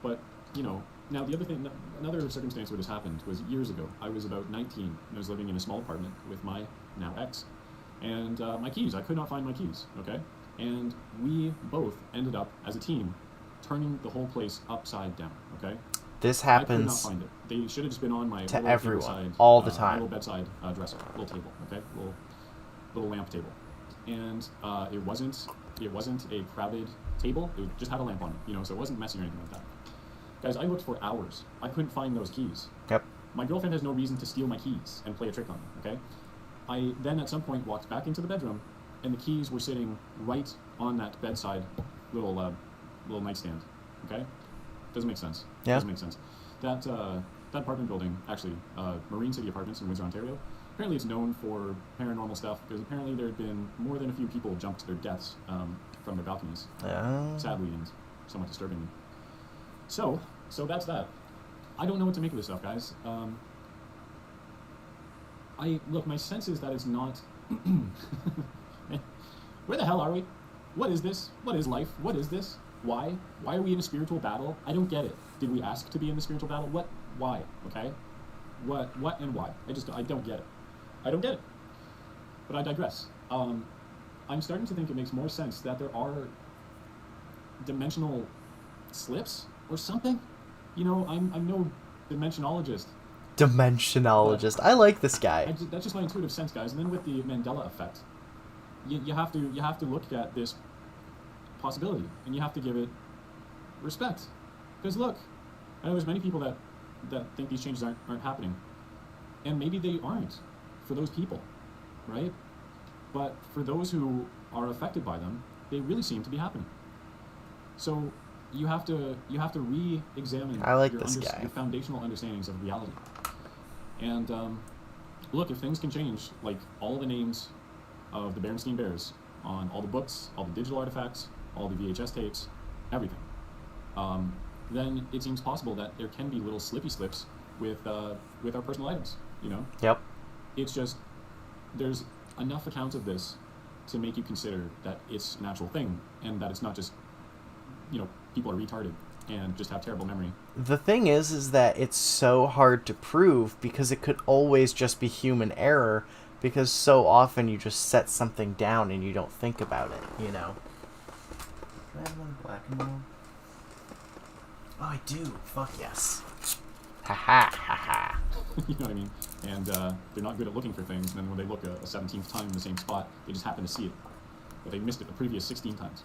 But, you know, now the other thing, another circumstance where this happened was years ago. I was about 19, and I was living in a small apartment with my now ex. And my keys, I could not find my keys, okay? And we both ended up, as a team, turning the whole place upside down, okay? This happens I could not find it. They should have just been on my to little everyone, bedside, all the time. little bedside dresser, little table, okay? Little lamp table. And it wasn't a crowded table. It just had a lamp on it, you know, so it wasn't messy or anything like that. Guys, I looked for hours. I couldn't find those keys. Yep. My girlfriend has no reason to steal my keys and play a trick on me, okay? I then at some point walked back into the bedroom, and the keys were sitting right on that bedside little nightstand, okay? Doesn't make sense. Yeah. Doesn't make sense. That apartment building, actually, Marine City Apartments in Windsor, Ontario, apparently it's known for paranormal stuff because apparently there had been more than a few people jumped to their deaths from their balconies. Sadly and somewhat disturbingly. So that's that. I don't know what to make of this stuff, guys. Look, my sense is that it's not... Where the hell are we? What is this? What is life? What is this? Why? Why are we in a spiritual battle? I don't get it. Did we ask to be in the spiritual battle? What? Why? Okay? What and why? I don't get it. I don't get it. But I digress. I'm starting to think it makes more sense that there are dimensional slips or something. You know, I'm no dimensionologist. Dimensionologist. I like this guy. That's just my intuitive sense, guys. And then with the Mandela effect, you have to look at this possibility, and you have to give it respect. Because look, I know there's many people that think these changes aren't happening, and maybe they aren't for those people, right? But for those who are affected by them, they really seem to be happening. So you have to re-examine your foundational understandings of reality. And look, if things can change, like all the names of the Berenstain Bears on all the books, all the digital artifacts, all the VHS tapes, everything, then it seems possible that there can be little slippy slips with our personal items, you know? Yep. It's just, there's enough accounts of this to make you consider that it's a natural thing, and that it's not just, you know, people are retarded and just have terrible memory. The thing is that it's so hard to prove because it could always just be human error, because so often you just set something down and you don't think about it, you know? Can I have one black and white? Oh, I do. Fuck yes. Ha ha ha ha. You know what I mean? And they're not good at looking for things, and then when they look a 17th time in the same spot, they just happen to see it. But they missed it the previous 16 times.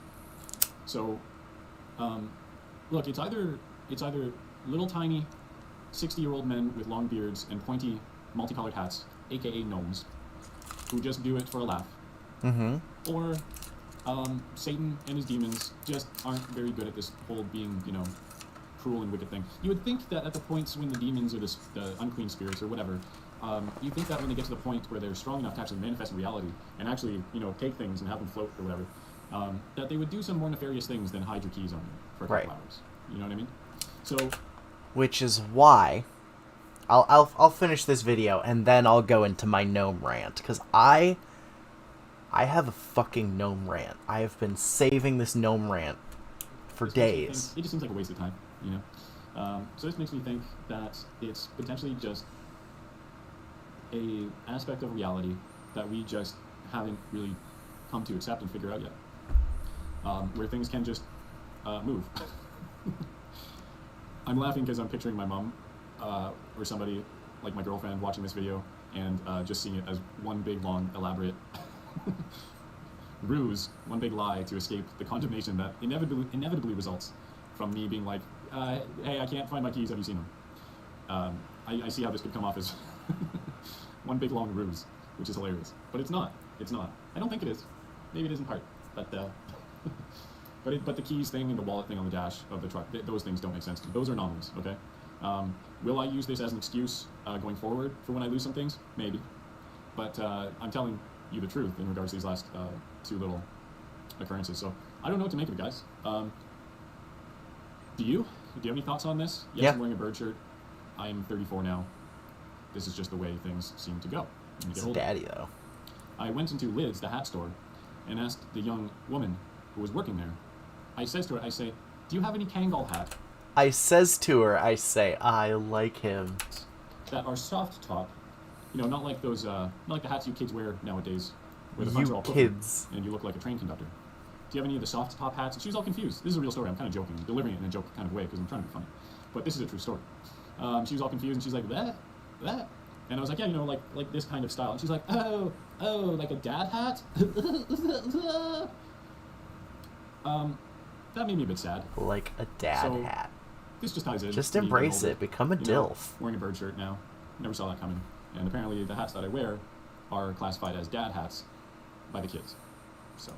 So, look, it's either little tiny 60-year-old men with long beards and pointy multicolored hats, aka gnomes, who just do it for a laugh. Mm-hmm. Or Satan and his demons just aren't very good at this whole being, you know, cruel and wicked thing. You would think that at the points when the demons or the unclean spirits or whatever, you think that when they get to the point where they're strong enough to actually manifest in reality and actually, you know, take things and have them float or whatever, that they would do some more nefarious things than hide your keys on you for a couple hours. You know what I mean? So, which is why I'll finish this video and then I'll go into my gnome rant, because I have a fucking gnome rant. I have been saving this gnome rant for days. It just seems like a waste of time, you know? So this makes me think that it's potentially just a aspect of reality that we just haven't really come to accept and figure out yet. Where things can just move. I'm laughing because I'm picturing my mom or somebody like my girlfriend watching this video and just seeing it as one big, long, elaborate ruse, one big lie to escape the condemnation that inevitably results from me being like, hey, I can't find my keys, have you seen them? I see how this could come off as one big long ruse, which is hilarious. But it's not. It's not. I don't think it is. Maybe it is in part. But but the keys thing and the wallet thing on the dash of the truck, those things don't make sense to me. Those are anomalies, okay? Will I use this as an excuse going forward for when I lose some things? Maybe. But I'm telling you the truth in regards to these last two little occurrences. So I don't know what to make of it, guys. Do you? Do you have any thoughts on this? Yes, I'm wearing a bird shirt. I am 34 now. This is just the way things seem to go. It's a daddy, though. I went into Lids, the hat store, and asked the young woman who was working there. I says to her, I say, do you have any Kangol hat? I says to her, I say, I like him. That are soft top. You know, not like those, not like the hats you kids wear nowadays. Where the fronts are all kids. And you look like a train conductor. Do you have any of the soft top hats? And she was all confused. This is a real story. I'm kind of joking. I'm delivering it in a joke kind of way because I'm trying to be funny. But this is a true story. She was all confused and she's like, that? And I was like, yeah, you know, like this kind of style. And she's like, oh, like a dad hat? That made me a bit sad. Like a dad hat. This just ties in. Just embrace it. Become a DILF. Wearing a bird shirt now. Never saw that coming. And apparently the hats that I wear are classified as dad hats by the kids. So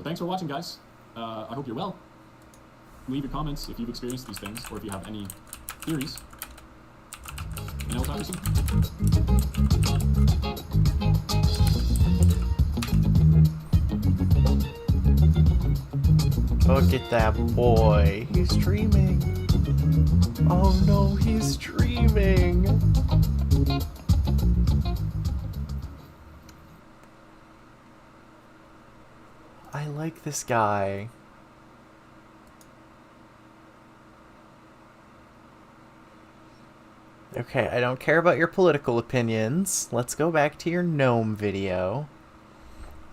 thanks for watching, guys. I hope you're well. Leave your comments if you've experienced these things or if you have any theories. And I will talk to you soon. Look at that boy. He's dreaming. Oh no, he's dreaming. I like this guy. Okay, I don't care about your political opinions. Let's go back to your gnome video.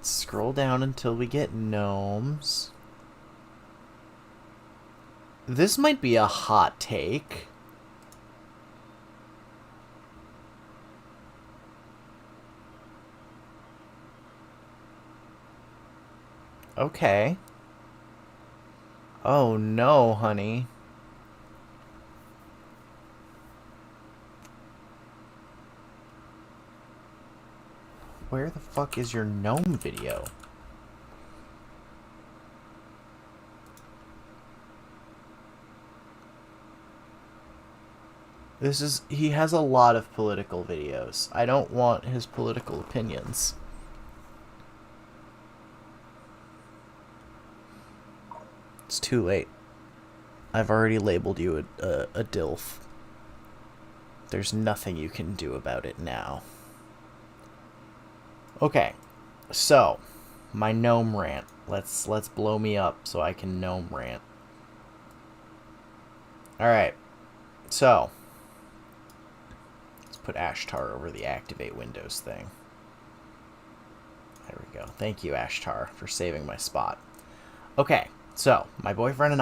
Scroll down until we get gnomes. This might be a hot take. Okay. Oh no, honey. Where the fuck is your gnome video? He has a lot of political videos. I don't want his political opinions. It's too late. I've already labeled you a DILF. There's nothing you can do about it now. Okay, so my gnome rant. Let's blow me up so I can gnome rant. Alright, so let's put Ashtar over the activate Windows thing. There we go. Thank you, Ashtar, for saving my spot. Okay, so my boyfriend and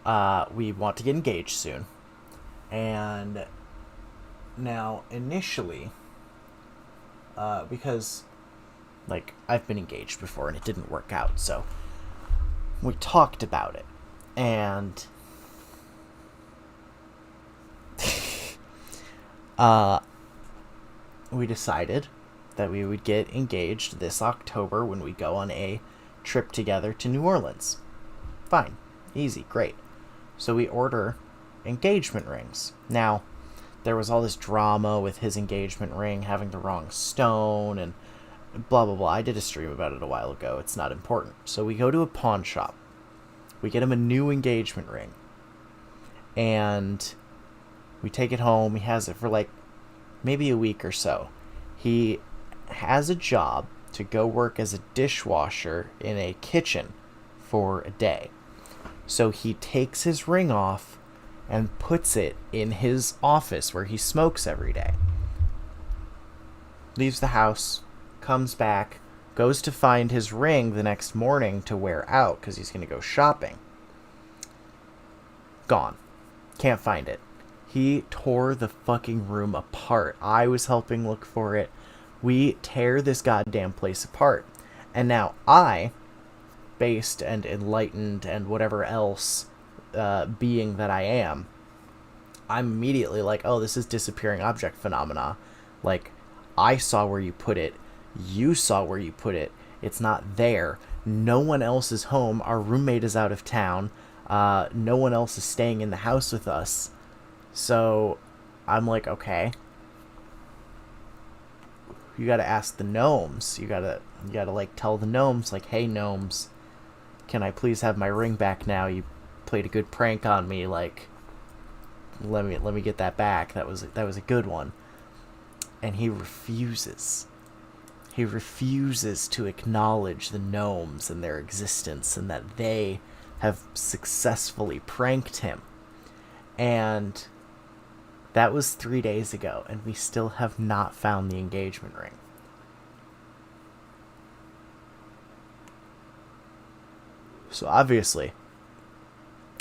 I, we want to get engaged soon. And now, initially, because, like, I've been engaged before and it didn't work out, so we talked about it. And we decided that we would get engaged this October when we go on a trip together to New Orleans. Fine. Easy. Great. So we order engagement rings. Now, there was all this drama with his engagement ring having the wrong stone and blah, blah, blah. I did a stream about it a while ago. It's not important. So we go to a pawn shop. We get him a new engagement ring. And we take it home. He has it for like maybe a week or so. He has a job to go work as a dishwasher in a kitchen for a day. So he takes his ring off and puts it in his office where he smokes every day. Leaves the house, comes back, goes to find his ring the next morning to wear out because he's going to go shopping. Gone. Can't find it. He tore the fucking room apart. I was helping look for it. We tear this goddamn place apart. And now I based and enlightened and whatever else being that I am, I'm immediately like, oh, this is disappearing object phenomena. Like, I saw where you put it. You saw where you put it. It's not there. No one else is home. Our roommate is out of town. No one else is staying in the house with us. So I'm like, okay. You gotta ask the gnomes. You gotta like tell the gnomes, like, hey gnomes, can I please have my ring back now? You played a good prank on me. Like, let me get that back. That was a good one. And he refuses. He refuses to acknowledge the gnomes and their existence and that they have successfully pranked him. And that was 3 days ago, and we still have not found the engagement ring. So obviously,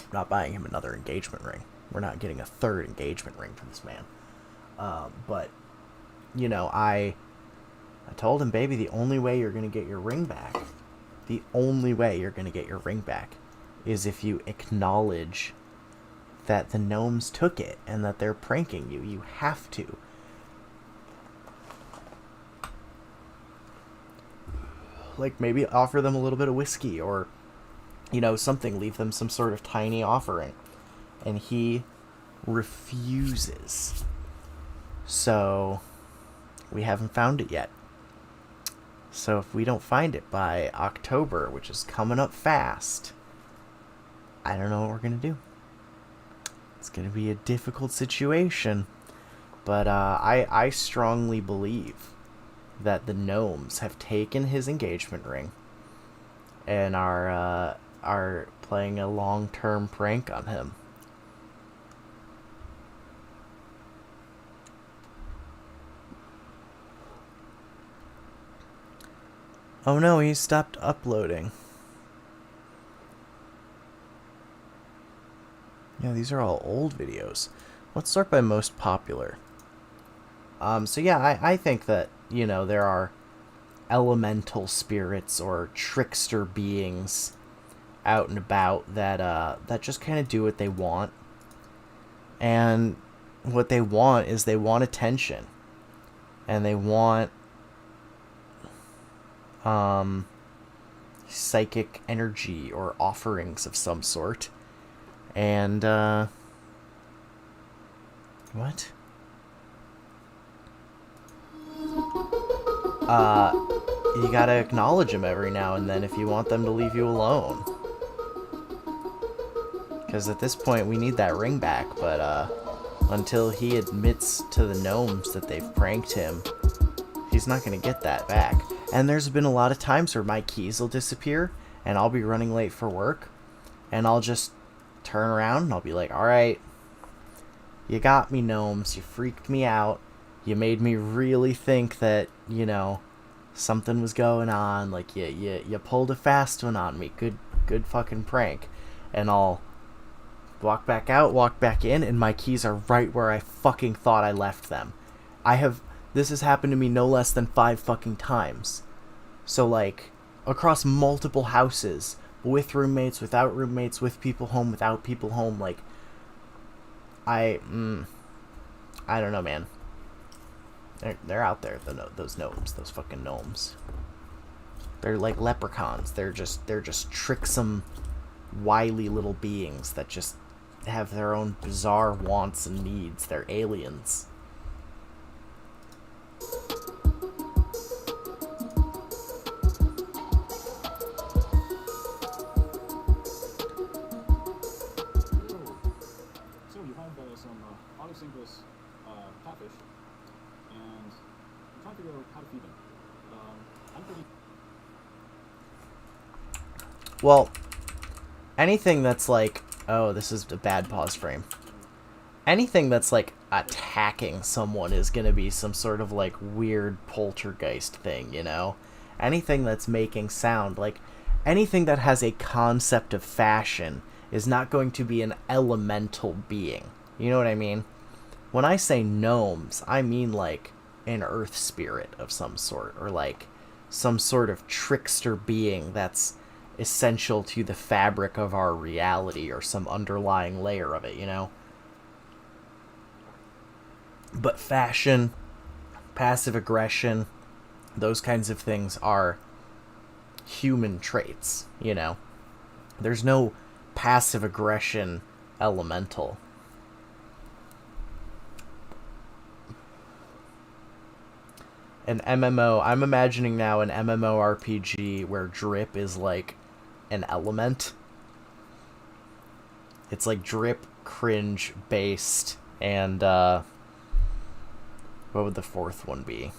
I'm not buying him another engagement ring. We're not getting a third engagement ring for this man. But, you know, I told him, baby, the only way you're going to get your ring back, is if you acknowledge that the gnomes took it and that they're pranking you. You have to. Like, maybe offer them a little bit of whiskey or, you know, something. Leave them some sort of tiny offering. And he refuses. So, we haven't found it yet. So if we don't find it by October, which is coming up fast, I don't know what we're going to do. It's going to be a difficult situation. But I strongly believe that the gnomes have taken his engagement ring and are playing a long-term prank on him. Oh no, he stopped uploading. Yeah, these are all old videos. Let's start by most popular. So yeah, I think that, you know, there are elemental spirits or trickster beings out and about that just kind of do what they want. And what they want is they want attention. And they want psychic energy or offerings of some sort. And what? You gotta acknowledge them every now and then if you want them to leave you alone. Because at this point we need that ring back, but until he admits to the gnomes that they've pranked him, he's not gonna get that back. And there's been a lot of times where my keys will disappear and I'll be running late for work and I'll just turn around and I'll be like, alright, you got me, gnomes, you freaked me out, you made me really think that, you know, something was going on, like you pulled a fast one on me, good fucking prank. And I'll walk back out, walk back in, and my keys are right where I fucking thought I left them. This has happened to me no less than 5 fucking times. So, like, across multiple houses, with roommates, without roommates, with people home, without people home, like, I don't know, man. They're out there, those gnomes, those fucking gnomes. They're like leprechauns. They're just tricksome, wily little beings that just have their own bizarre wants and needs. They're aliens. Catfish, and I'm trying to figure out how to feed them. I'm pretty... Well, anything that's like, oh, this is a bad pause frame. Anything that's like attacking someone is gonna be some sort of like weird poltergeist thing, you know? Anything that's making sound, like anything that has a concept of fashion is not going to be an elemental being. You know what I mean? When I say gnomes, I mean like an earth spirit of some sort, or like some sort of trickster being that's essential to the fabric of our reality or some underlying layer of it, you know? But fashion, passive aggression, those kinds of things are human traits, you know? There's no passive aggression elemental. An MMO, I'm imagining now an MMORPG where drip is like an element. It's like drip, cringe based, and what would the fourth one be?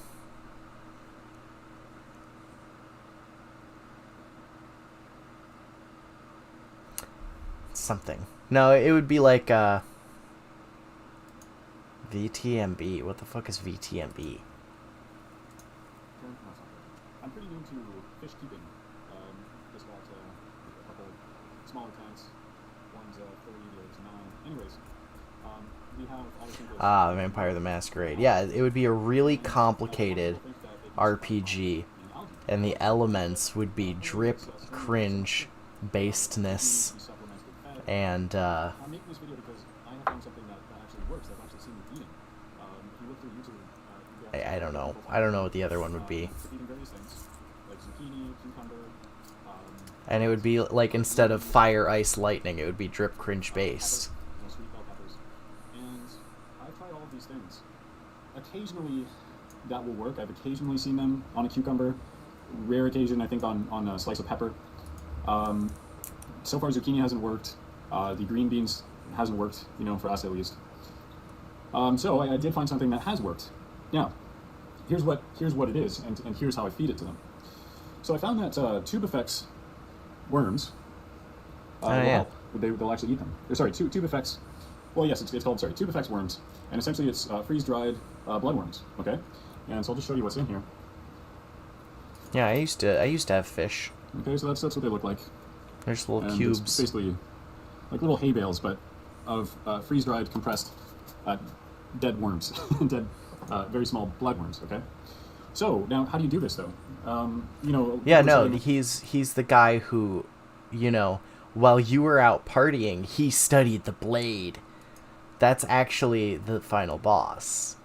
Something. No, it would be like VTMB. What the fuck is VTMB? I'm pretty new to fish keeping. Just got a couple smaller tanks. One's 30, the other's 9. Anyways, we have Vampire the Masquerade. Yeah, it would be a really complicated RPG, and the elements would be drip, cringe, basedness, and I'm making this video because I have found something that actually works. I've actually seen it eating. If you look through YouTube, I don't know. I don't know what the other one would be. eating various things like zucchini, cucumber. And it would be like, instead of fire, ice, lightning, it would be drip, cringe, based. Sweet bell peppers. And I've tried all of these things. Occasionally, that will work. I've occasionally seen them on a cucumber. Rare occasion, I think, on a slice of pepper. So far, zucchini hasn't worked. The green beans hasn't worked, you know, for us at least. So I did find something that has worked. Now, here's what it is, and here's how I feed it to them. So I found that tube effects worms will help. They'll actually eat them. Sorry, tube effects. Well, yes, it's called tube effects worms, and essentially it's freeze-dried bloodworms. Okay, and so I'll just show you what's in here. Yeah, I used to have fish. Okay, so that's what they look like. They're just little and cubes. It's basically like little hay bales, but of freeze-dried, compressed, dead worms, dead, very small bloodworms. Okay. So now, how do you do this though? You know. Yeah, no, he's the guy who, you know, while you were out partying, he studied the blade. That's actually the final boss.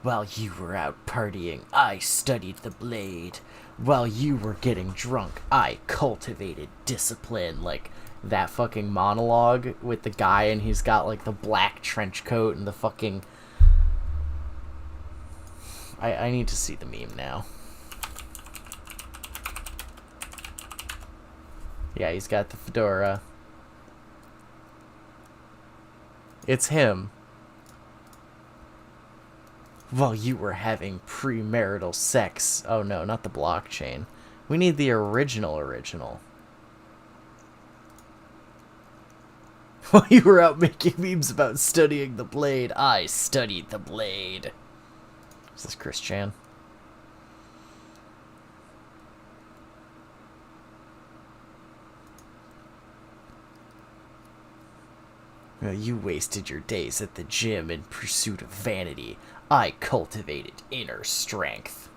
While you were out partying, I studied the blade. While you were getting drunk, I cultivated discipline. Like, that fucking monologue with the guy, and he's got, like, the black trench coat and the fucking... I need to see the meme now. Yeah, he's got the fedora. It's him. While you were having premarital sex. Oh no, not the blockchain. We need the original. While you were out making memes about studying the blade, I studied the blade. Is this Chris Chan? You wasted your days at the gym in pursuit of vanity. I cultivated inner strength.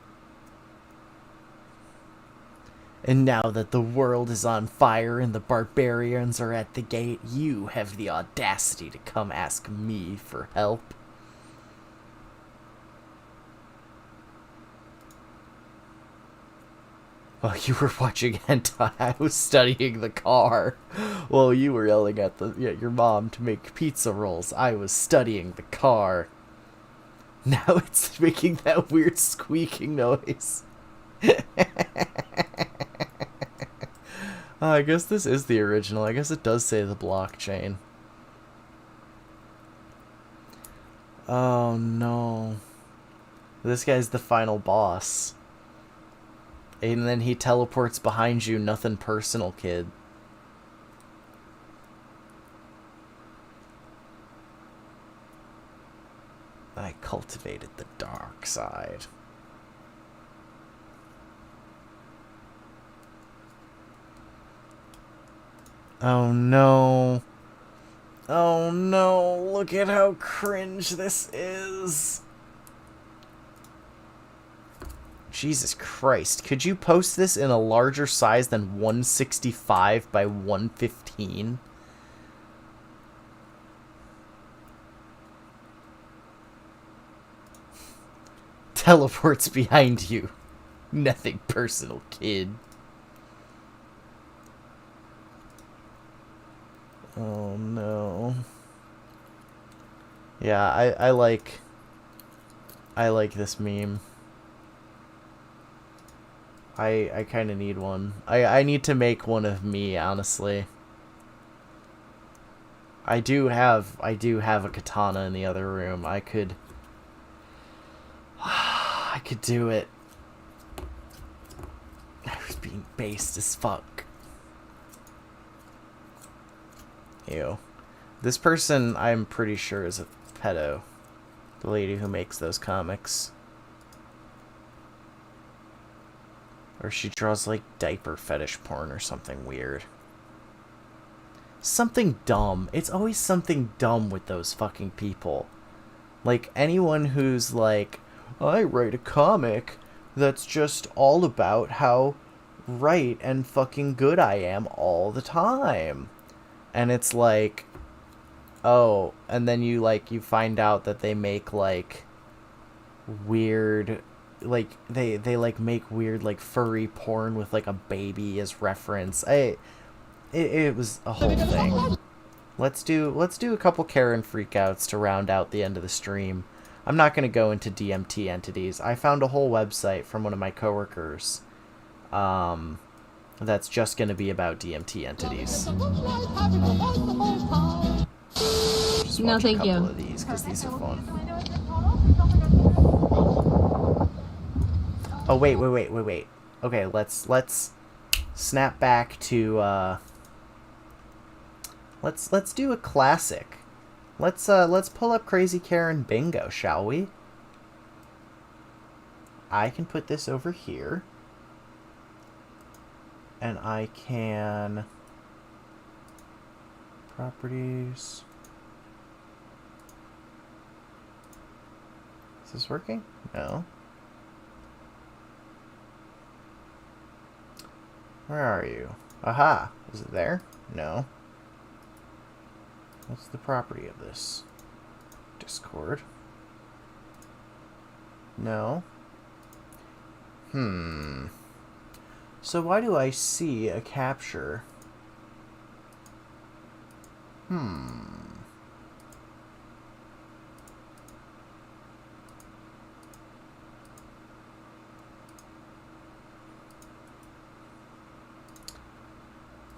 And now that the world is on fire and the barbarians are at the gate, you have the audacity to come ask me for help. While you were watching hentai, I was studying the car. While you were yelling at your mom to make pizza rolls, I was studying the car. Now it's making that weird squeaking noise. I guess this is the original. I guess it does say the blockchain. Oh no. This guy's the final boss. And then he teleports behind you, nothing personal, kid. I cultivated the dark side. Oh no. Oh no, look at how cringe this is. Jesus Christ. Could you post this in a larger size than 165 by 115? Teleports behind you. Nothing personal, kid. Oh no. Yeah, I like this meme. I kind of need one. I need to make one of me, honestly. I do have a katana in the other room. I could do it. I was being based as fuck. Ew. This person, I'm pretty sure, is a pedo. The lady who makes those comics. Or she draws, like, diaper fetish porn or something weird. Something dumb. It's always something dumb with those fucking people. Like, anyone who's like, I write a comic that's just all about how right and fucking good I am all the time. And it's like, oh, and then you find out that they make, like, weird, like, they like, make weird, like, furry porn with, like, a baby as reference. It was a whole thing. Let's do a couple Karen freakouts to round out the end of the stream. I'm not going to go into DMT entities. I found a whole website from one of my coworkers that's just going to be about DMT entities. Just watch a couple of these because these are fun. Oh, wait. Okay, let's snap back to let's do a classic. Let's pull up Crazy Karen Bingo, shall we? I can put this over here. And I can... Properties... Is this working? No. Where are you? Aha! Is it there? No. What's the property of this? Discord. No. So why do I see a capture?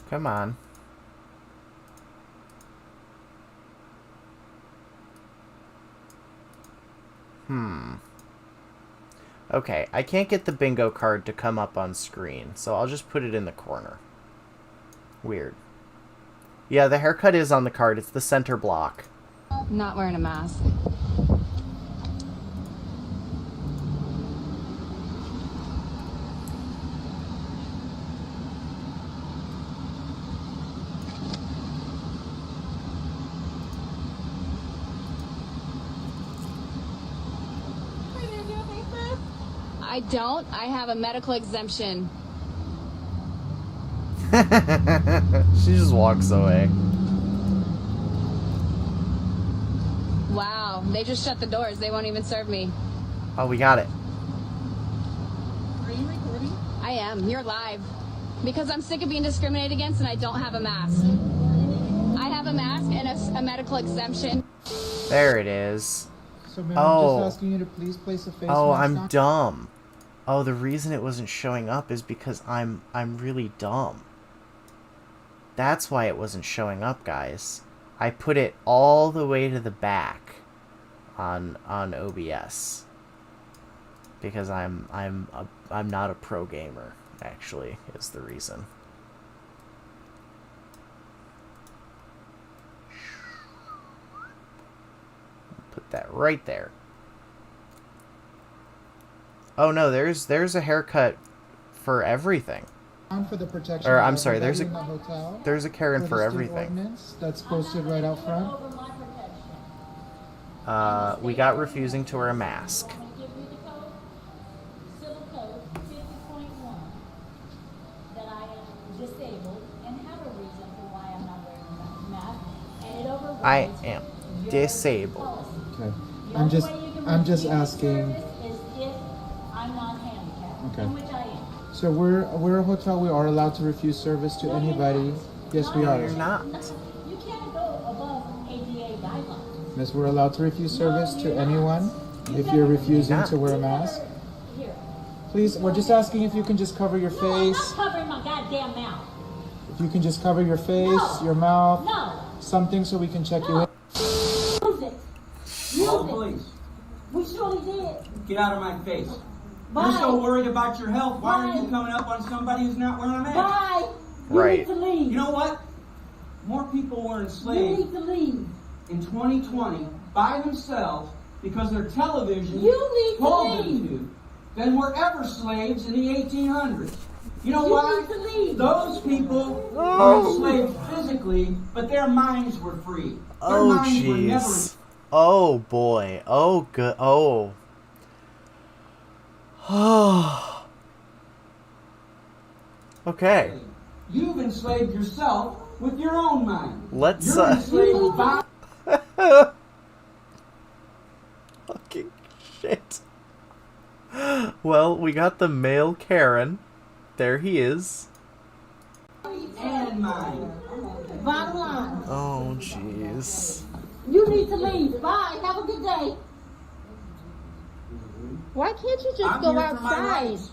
Come on. Okay, I can't get the bingo card to come up on screen, so I'll just put it in the corner. Weird. Yeah, the haircut is on the card. It's the center block. Not wearing a mask. I don't. I have a medical exemption. She just walks away. Wow, they just shut the doors. They won't even serve me. Oh, we got it. Are you recording? I am. You're live. Because I'm sick of being discriminated against and I don't have a mask. I have a mask and a medical exemption. There it is. So, ma'am, I'm just asking you to please place a face mask on. I'm dumb. Oh, the reason it wasn't showing up is because I'm really dumb. That's why it wasn't showing up, guys. I put it all the way to the back on OBS because I'm not a pro gamer, actually, is the reason. Put that right there. Oh no, there's a haircut for everything. For the protection or I'm sorry, there's a Karen for everything. That's posted right out front. We got refusing to wear a mask. I am disabled. Okay. I'm just asking. I'm not handicapped. Okay. Which I am. So we're a hotel. We are allowed to refuse service to anybody. Yes, we are. You're not. You can't go above ADA guidelines. Miss, we're allowed to refuse service to anyone if you're refusing to wear a mask. Here. Please, we're just asking if you can just cover your No, I'm face. not covering my goddamn mouth. If you can just cover your face, No. your mouth, No. something so we can check you in. Use it. Call the police. We surely did. Get out of my face. Bye. You're so worried about your health. Why are you Bye. coming up on somebody who's not wearing a mask? Bye. Right. You need to leave. You know what? More people were You enslaved need to leave. in 2020 by themselves because their television You need to told them leave. to than were ever slaves in the 1800s. You know You why? need to leave. Those people were enslaved physically, but their minds were free. Their Oh, minds were never jeez. Oh, boy. Oh, good. Oh. Okay. You've enslaved yourself with your own mind. Let's, You're enslaved by... Fucking shit. Well, we got the male Karen. There he is. and mind. Bottom line. Oh, jeez. You need to leave. Bye. Have a good day. Why can't you just I'm go here for my outside? rights.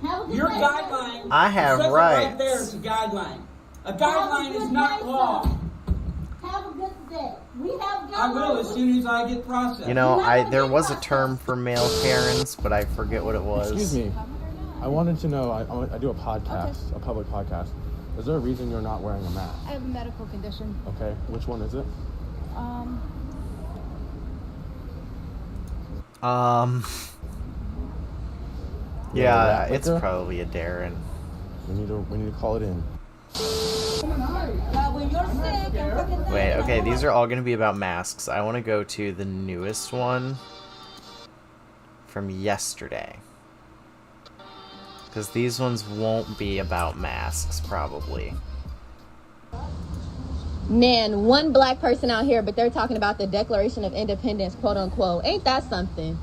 Have a good Your day. guideline. I have says it rights. Right there, it's a guideline. A Have guideline a is good not day, law. sir. Have a good day. We have I will as soon as I get processed. You know, there was a term for male Karens, but I forget what it was. Excuse me. I wanted to know, I do a podcast, a public podcast. Is there a reason you're not wearing a mask? I have a medical condition. Okay, which one is it? Yeah, it's probably a Darren. We need to call it in. When you're sick and fucking Wait, okay, these are all going to be about masks. I want to go to the newest one from yesterday. Because these ones won't be about masks, probably. Man, one black person out here, but they're talking about the Declaration of Independence, quote unquote. Ain't that something?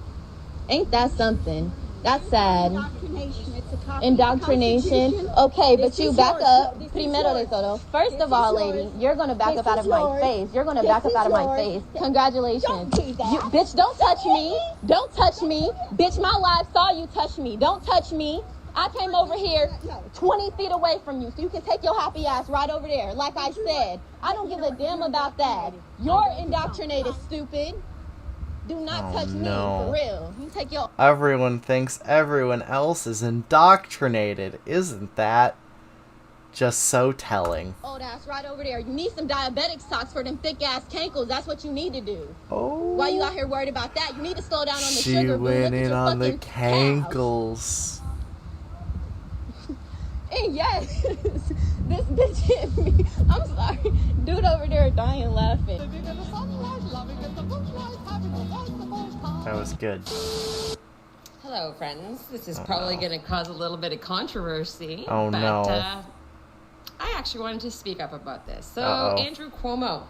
Ain't that something? That's sad. Indoctrination. It's a copy Indoctrination. Okay, but you back up. Primero de todo. First of all, lady, you're gonna back up out of my face. You're gonna back up out of my face. Congratulations. Bitch, don't touch me. Don't touch me. Bitch, my live saw you touch me. Don't touch me. I came over here 20 feet away from you, so you can take your happy ass right over there. Like I said, I don't give a damn about that. You're indoctrinated, stupid. Do not touch me, for real. You take your... Everyone thinks everyone else is indoctrinated. Isn't that just so telling? Oh, that's right over there. You need some diabetic socks for them thick-ass cankles. That's what you need to do. Oh. Why you out here worried about that? You need to slow down on the She sugar, boo. went Look at in your on the fucking cankles. And yes, this bitch hit me. I'm sorry. Dude over there dying laughing. That was good. Hello, friends. This is probably going to cause a little bit of controversy. Oh, but, no. I actually wanted to speak up about this. So, Uh-oh. Andrew Cuomo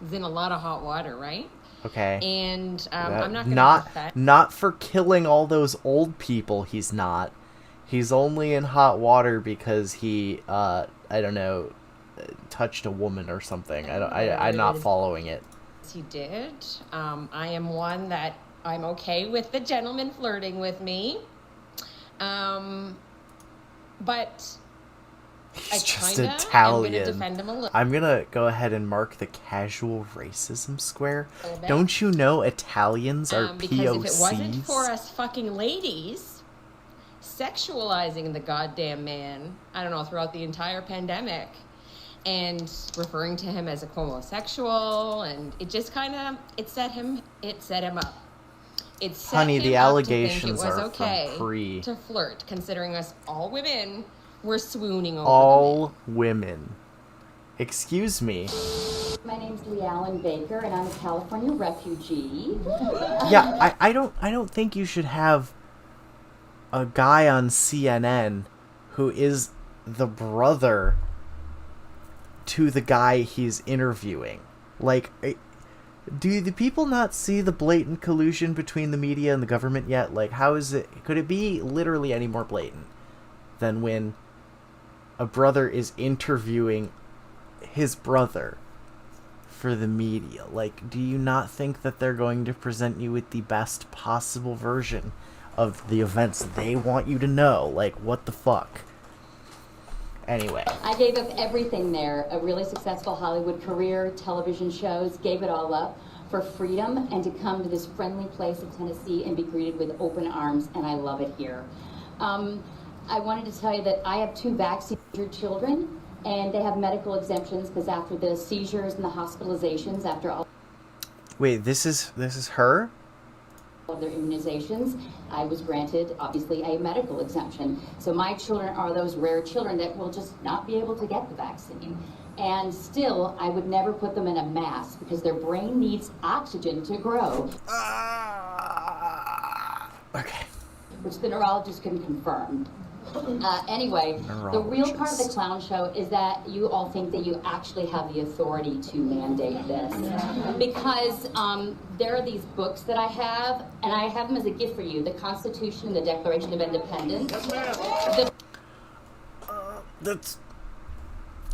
is in a lot of hot water, right? Okay. And I'm not going to defend... Not for killing all those old people, he's not. He's only in hot water because he, I don't know, touched a woman or something. I'm not following it. He did. I am one that I'm okay with the gentleman flirting with me. But He's just I'm gonna Italian. defend him a little. I'm gonna go ahead and mark the casual racism square. Don't you know Italians are because POCs? if it wasn't for us fucking ladies sexualizing the goddamn man, I don't know, throughout the entire pandemic, and referring to him as a homosexual, and it just kind of set him up. It set Honey, him the up allegations to think it was are okay from pre. to flirt, considering us all women were swooning over All women. Excuse me. My name's Lee Allen Baker, and I'm a California refugee. Yeah, I don't think you should have a guy on CNN who is the brother to the guy he's interviewing. Like, do the people not see the blatant collusion between the media and the government yet? Like, how is it... Could it be literally any more blatant than when a brother is interviewing his brother for the media? Like, do you not think that they're going to present you with the best possible version of the events they want you to know? Like, what the fuck? Anyway. I gave up everything there, a really successful Hollywood career, television shows, gave it all up for freedom and to come to this friendly place of Tennessee and be greeted with open arms, and I love it here. I wanted to tell you that I have 2 vaccinated children, and they have medical exemptions because after the seizures and the hospitalizations, after all... Wait, this is her? Of their immunizations, I was granted, obviously, a medical exemption. So my children are those rare children that will just not be able to get the vaccine. And still, I would never put them in a mask because their brain needs oxygen to grow. Okay. Which the neurologist can confirm. Anyway, the real part of the clown show is that you all think that you actually have the authority to mandate this. Because there are these books that I have, and I have them as a gift for you. The Constitution and the Declaration of Independence.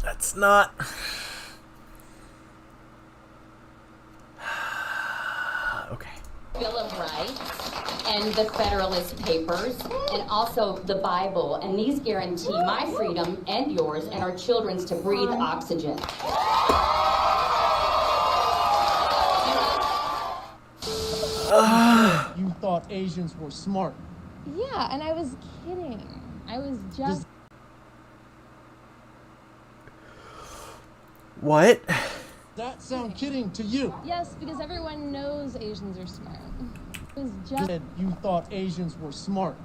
That's not... Okay. Bill of Rights and the Federalist Papers and also the Bible, and these guarantee my freedom and yours and our children's to breathe oxygen. You thought Asians were smart. Yeah, and I was kidding. I was just... What? That sound kidding to you? Yes, because everyone knows Asians are smart. It was just... You thought Asians were smart.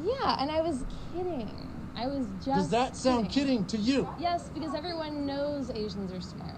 Yeah, and I was kidding. I was just... Does that sound kidding to you? Yes, because everyone knows Asians are smart.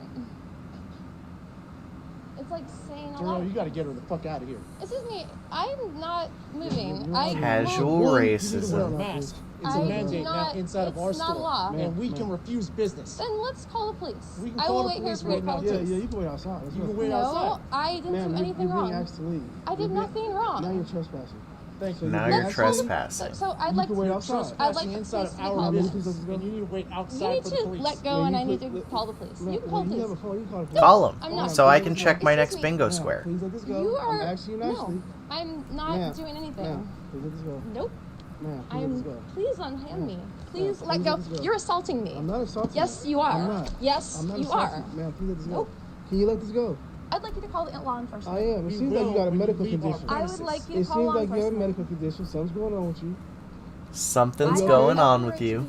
It's like saying a lot. You gotta get her the fuck out of here. Excuse me, I'm not moving. Casual racism. Mask. It's a mandate now inside of our store. It's not law. And we can refuse business. Then let's call the police. We can I call will the wait here police for you to right call now. the police. Yeah, you can wait outside. You can wait outside. No, I didn't do anything wrong. Asked to leave. I did nothing wrong. Now you're trespassing. Thanks. Now you're trespassing. So I'd like to wait outside. I'd like inside of our business, and you need to wait outside. You need for the to police. let go, and I need to call the police. You can call the police. Call I'm him, not. so I can check my next bingo square. Please let this go. You are. I'm asking you nicely. No, I'm not doing anything. Please let this go. Nope. Ma'am, please let I'm. this go. Please unhand me. Please let please go. let this go. You're assaulting me. I'm not assaulting you. Yes, you are. I'm not. Yes, I'm not you assaulting are. you. Ma'am, please let this go. Nope. Can you let this go? I'd like you to call the law enforcement. I am. It seems like you got a medical condition. I would like you to It call seems law like you have a enforcement. medical condition. Something's going on with you. Something's going on with you.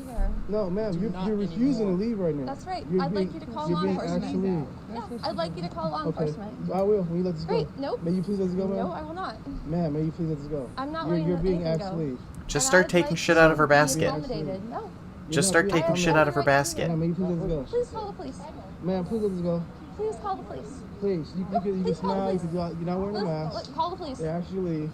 No, ma'am, you're refusing to leave right now. That's right. You're I'd being, like you to call you're law being enforcement. asked to leave. Yeah, I'd like you to call law Okay, enforcement. I will. Will you let this Great. go? Nope. May you please let this go, ma'am? No, I will not. Ma'am, may you please let this go? I'm not You're letting being anything asked to go. leave. Just start taking shit out of her basket. Accommodated. No. Just start taking shit out of her basket. Ma'am, may you please let this go? Please call the police. Ma'am, please let this go. Please call the police. Please, you can smile. You're not wearing a mask. Call the police. They asked you to leave.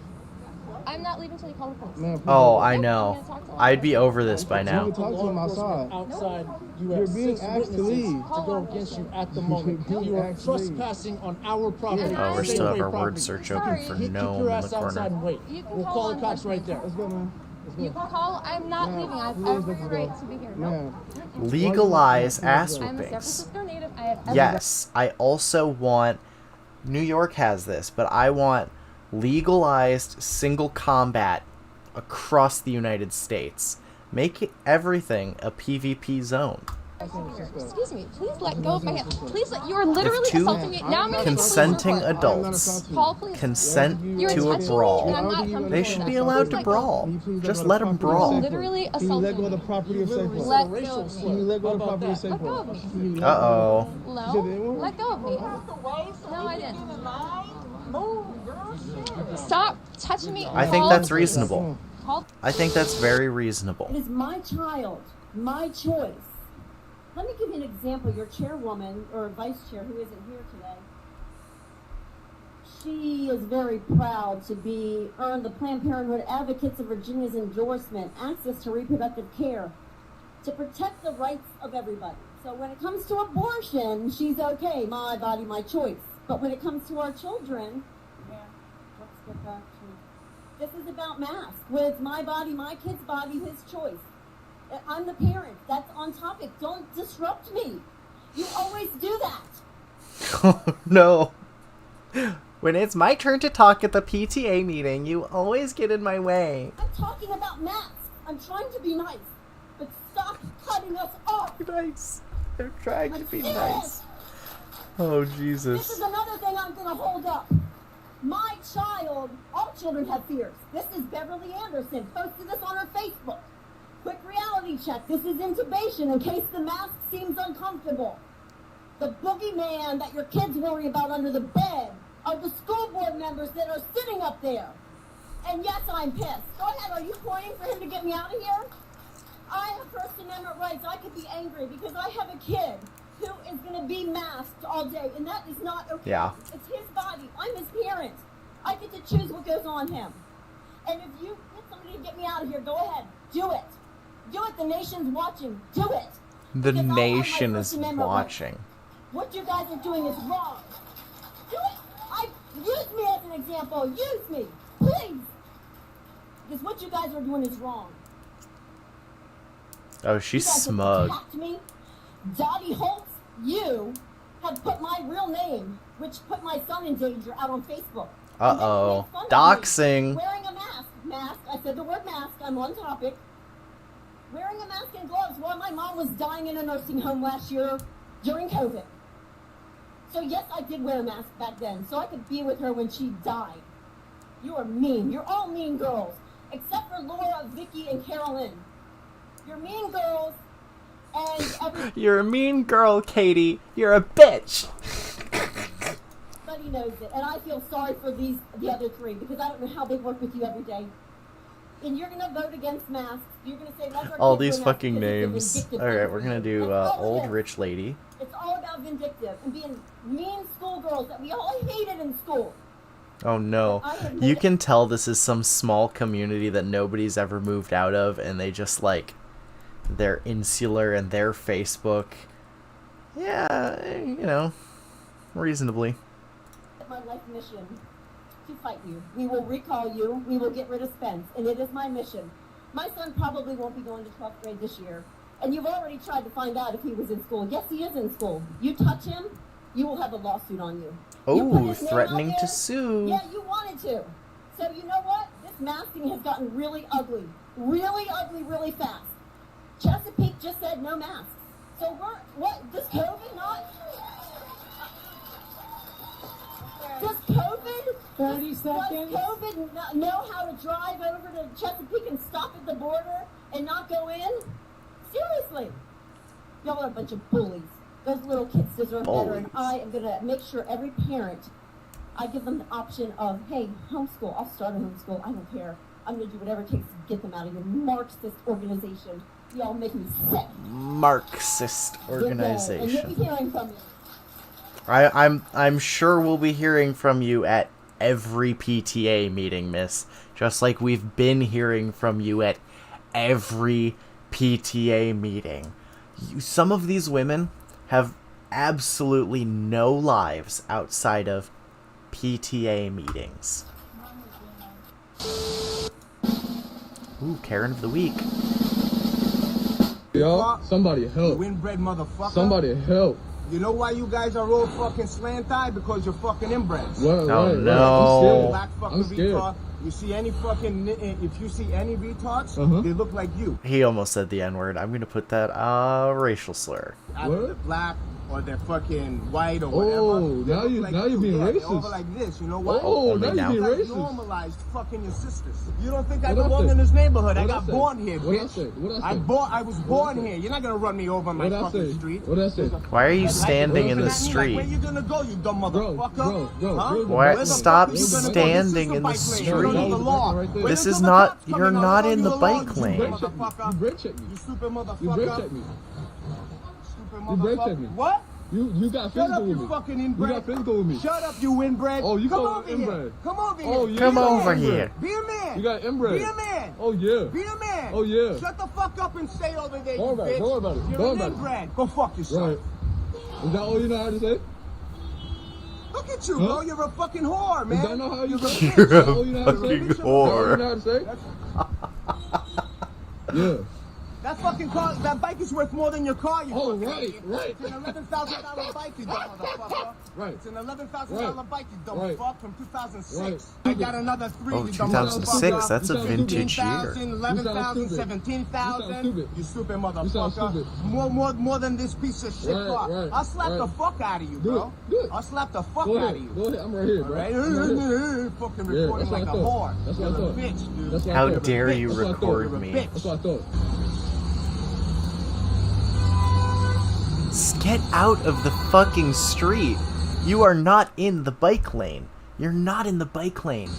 I'm not leaving until you call the police. Ma'am, please Oh, let I this go. know. I'd be over this by You now. can talk to him outside. Outside, you You're have being 6 asked to witnesses leave. to go against you at the moment. You're being You are asked to leave. trespassing on our property. Oh, we Stay still have away our word property. search open for Kick gnome your in ass the outside and corner. wait. We'll call the cops right there. Let's go, man. You can call. I'm not leaving. I have please every let this go. right to be here. Nope. Legalize ass I'm a San whoopings. Francisco native. I have every Yes, I also want... New York has this, but I want legalized single combat across the United States. Make everything a PvP zone. Excuse me. Please let go of my hand. Please let. You are literally If two assaulting me. Now I'm going to consenting adults Call police. consent You're to a touching me, brawl, and I'm not coming they to should you. be allowed Please to let go. brawl. Just let them brawl. Literally Can you let assaulting go of the me. property of Safeway? Let go of Can you me. let go of the property of Let go of Safeway? me. Uh-oh. No. Let go of me. No, I didn't. Stop touching me. I think Call that's the police. reasonable. Call- I think that's very reasonable. It is my child, my choice. Let me give you an example. Your chairwoman, or vice chair, who isn't here today, she is very proud to earn the Planned Parenthood Advocates of Virginia's endorsement, access to reproductive care, to protect the rights of everybody. So when it comes to abortion, she's okay, my body, my choice. But when it comes to our children, yeah, let's get back to... This is about masks. When it's my body, my kid's body, his choice. I'm the parent. That's on topic. Don't disrupt me. You always do that. Oh, no. When it's my turn to talk at the PTA meeting, you always get in my way. I'm talking about masks. I'm trying to be nice. But stop cutting us off. Nice. They're trying to be nice. Oh, Jesus. This is another thing I'm going to hold up. My child, all children have fears. This is Beverly Anderson. Posted this on her Facebook. Quick reality check. This is intubation in case the mask seems uncomfortable. The boogeyman that your kids worry about under the bed are the school board members that are sitting up there. And yes, I'm pissed. Go ahead. Are you pointing for him to get me out of here? I have First Amendment rights. I could be angry because I have a kid who is going to be masked all day, and that is not okay. Yeah. It's his body. I'm his parent. I get to choose what goes on him. And if you get somebody to get me out of here, go ahead. Do it. Do it. The nation's watching. Do it. The Because nation I have my is First Amendment watching. rights. What you guys are doing is wrong. Do it. Use me as an example. Use me. Please. Because what you guys are doing is wrong. Oh, she's You guys have smug. attacked me. Dottie Holtz, you have put my real name, which put my son in danger, out on Facebook. Uh-oh. Doxing. Wearing a mask. Mask. I said the word mask. I'm on topic. Wearing a mask and gloves while my mom was dying in a nursing home last year during COVID. So yes, I did wear a mask back then, so I could be with her when she died. You are mean. You're all mean girls, except for Laura, Vicky, and Carolyn. You're mean girls, and You're a mean girl, Katie. You're a bitch. everybody knows it, and I feel sorry for the other three because I don't know how they work with you every day. And you're gonna vote against masks. You're gonna say let's All these fucking names. Alright, we're gonna do old rich lady. It's all about vindictive and being mean schoolgirls that we all hated in school. Oh no. You can tell this is some small community that nobody's ever moved out of, and they just like, they're insular and their Facebook. Yeah, you know, reasonably. My life mission to fight you. We will recall you. We will get rid of Spence, and it is my mission. My son probably won't be going to 12th grade this year, and you've already tried to find out if he was in school. Yes, he is in school. You touch him, you will have a lawsuit on you. Oh, threatening to sue. Yeah, you wanted to. So you know what? This masking has gotten really ugly, really fast. Chesapeake just said no masks. So does COVID not? Does COVID? 30 seconds. Does COVID know how to drive over to Chesapeake and stop at the border and not go in? Seriously. Y'all are a bunch of bullies. Those little kids deserve better, and I am going to make sure every parent, I give them the option of, hey, homeschool. I'll start a homeschool. I don't care. I'm going to do whatever it takes to get them out of your Marxist organization. Y'all make me sick. Marxist organization. And you'll be hearing from me. I'm sure we'll be hearing from you at every PTA meeting, miss. Just like we've been hearing from you at every PTA meeting. Some of these women have absolutely no lives outside of PTA meetings. Ooh, Karen of the week. Yo, somebody help. Inbred motherfucker. Somebody help. You know why you guys are all fucking slant-eyed? Because you're fucking inbreds. Oh no. Black fucking retard. You see any fucking, if you see any retards, they look like you. He almost said the N-word. I'm gonna put that racial slur. Either they're black or they're fucking white or whatever. Now you're being racist. They're over like this, you know why? Oh, now you're being racist. Normalized fucking your sisters. You don't think I belong in this neighborhood? I got born here, bitch. I was born here. You're not gonna run me over on my fucking street. What I say? Why are you standing in the street? Where you gonna go, you dumb motherfucker? Why? Stop standing in the street. This is not. You're not in the bike lane. You stupid motherfucker. You stupid motherfucker. What? You got physical with me. You fucking inbred. You got physical with me. Shut up, you inbred. Oh, you come call over inbred. here. Come over here. Oh, yeah. Come over here. Be a man. You got inbred. Be a man. Oh, yeah. Be a man. Oh, yeah. Shut the fuck up and stay over there, Don't you worry bitch. about it. You're Don't an worry about it. inbred. Go fuck yourself. Right. Is that all you know how to say? Look at you, bro. You're a fucking whore, man. Is that not how you say? You're a fucking whore. Is that all you know how to say? Yeah. That fucking car, that bike is worth more than your car, you Oh, fucking right, idiot. right. It's an $11,000 bike, you dumb motherfucker. Right. It's an $11,000 bike, you dumb Right. fuck, from 2006. Right. I got another 3, Oh, you dumb 2006, motherfucker. that's a vintage year. 11,000, You sound 17,000. stupid. You stupid You sound motherfucker. stupid. More than this piece of shit Right, car. right, I'll slap right. the fuck out of you, Do bro. it, do it. I'll slap the fuck Go out ahead. of you. Go ahead. I'm right here, bro. Right? I'm right here. Fucking Yeah, recording that's what like I a thought. whore. That's You're what I a thought. bitch, dude. That's what I How thought. dare you That's what I thought. record You're a me? bitch. That's what I thought. Get out of the fucking street. You are not in the bike lane. You're not in the bike lane.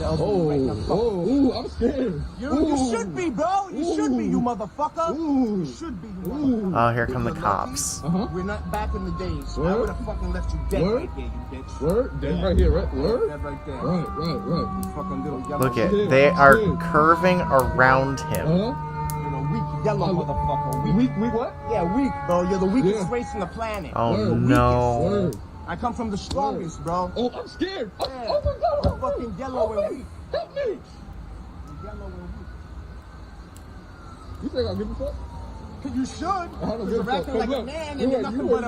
Ooh, I'm scared. You should be, bro. You should be, you motherfucker. You should be, you motherfucker. Oh, here come the cops. We're not back in the days. I Word? would have fucking left you dead Word? right there, you bitch. Word? Dead right here, right? Word? Dead right there. Right. You fucking little yellow. Look at, they are curving around him. You're a weak yellow motherfucker. Weak what? Yeah, weak, bro. You're the weakest race on the planet. Oh, You're the no. weakest. I come from the strongest, bro. Oh, I'm scared. Yeah. Oh my God. You're fucking yellow and weak. Help me. You're yellow and weak. You think I'll give a fuck? Cause you should. I don't Cause give a you're fuck. acting like a man and you're nothing but a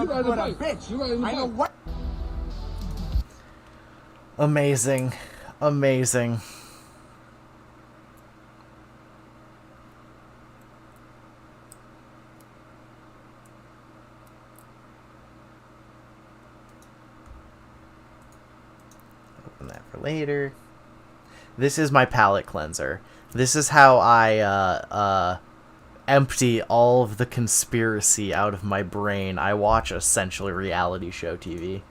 bitch. I know what. Amazing. Amazing. Open that for later. This is my palate cleanser. This is how I empty all of the conspiracy out of my brain. I watch essentially reality show TV.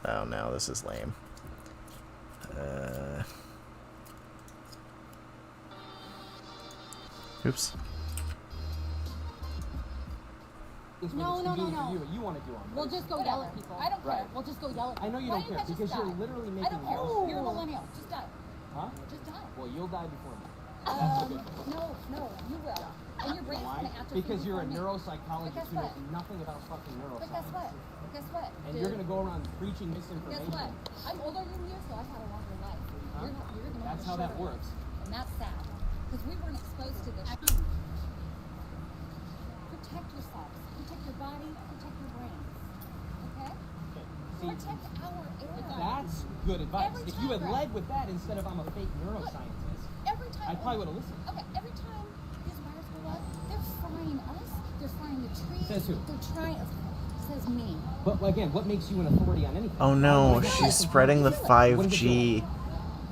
Oh no, this is lame. Oops. No. You want to do them. We'll just go yell at people. I don't care. We'll just go yell at people. I know you don't care because you're literally making. I don't care. You're a millennial. Just die. Huh? Just die. Well, you'll die before me. No, you will. And your brain's Why? gonna atrophy. Because you're a before me. neuropsychologist who knows nothing about fucking neuroscience. But guess what? And you're gonna go around preaching misinformation. Guess what? I'm older than you, so I've had a longer life. Huh? You're gonna That's have a how that shorter works. life. And that's sad. Because we weren't exposed to this. Protect yourselves. Protect your body. Protect your brains. Okay? See, Protect our area. that's good advice. If you had led with that instead of I'm a fake neuroscientist, every time I probably would have listened. Okay, every time these wires go up, they're frying us. They're frying the trees. Says who? They're trying. Says me. But again, what makes you an authority on anything? Oh no, she's spreading the 5G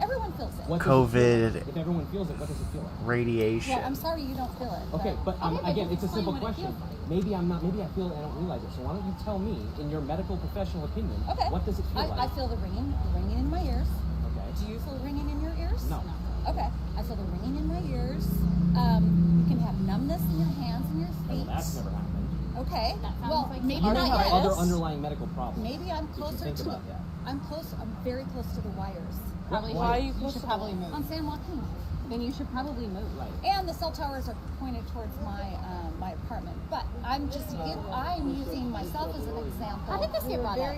Everyone feels it. COVID If everyone feels it, what does it feel like? radiation. Well, I'm sorry you don't feel it. Okay, but again, it's a simple explain what it question. feels like. Maybe I'm not. Maybe I feel it. I don't realize it. So why don't you tell me, in your medical professional opinion, Okay. what does it feel I like? feel the ringing in my ears. Okay. Do you feel the ringing in your ears? No. Okay. I feel the ringing in my ears. You can have numbness in your hands and your feet. Well, that's never happened. Okay. Well, maybe Are not there yet. other underlying medical problems? Maybe I'm Did you closer think to about that? I'm very close to the wires. Probably Why should. you close should to probably the move. On San Joaquin. Then you should probably move. Right. And the cell towers are pointed towards my apartment. But I'm using myself as an example. How did this get brought up?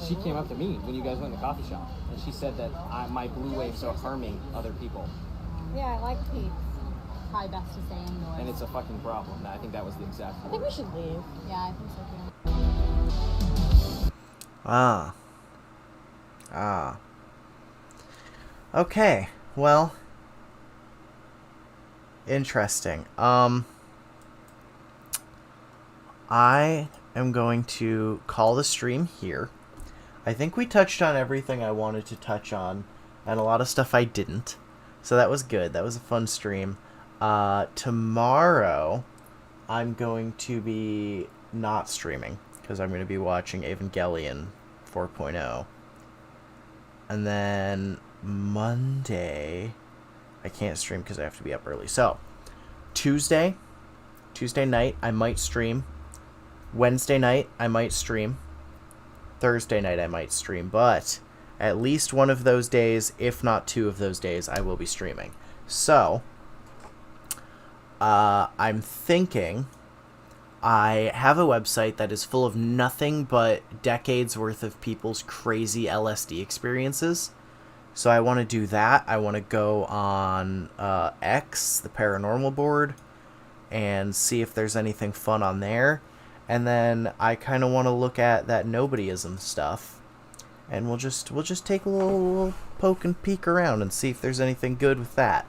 She came up to me when you guys went to the coffee shop, and she said that my blue waves are harming other people, Yeah, I like peeps. Probably best to say indoors. and it's a fucking problem. I think that was the exact. I think we should leave. Yeah, I think so too. Okay, well, interesting. I am going to call the stream here. I think we touched on everything I wanted to touch on, and a lot of stuff I didn't. So that was good. That was a fun stream. Tomorrow, I'm going to be not streaming, because I'm going to be watching Evangelion 4.0. And then Monday, I can't stream because I have to be up early. So, Tuesday night, I might stream. Wednesday night, I might stream. Thursday night, I might stream. But at least one of those days, if not 2 of those days, I will be streaming. So, I'm thinking I have a website that is full of nothing but decades worth of people's crazy LSD experiences. So I want to do that. I want to go on X, the paranormal board, and see if there's anything fun on there. And then I kind of want to look at that nobodyism stuff, and we'll just take a little poke and peek around and see if there's anything good with that.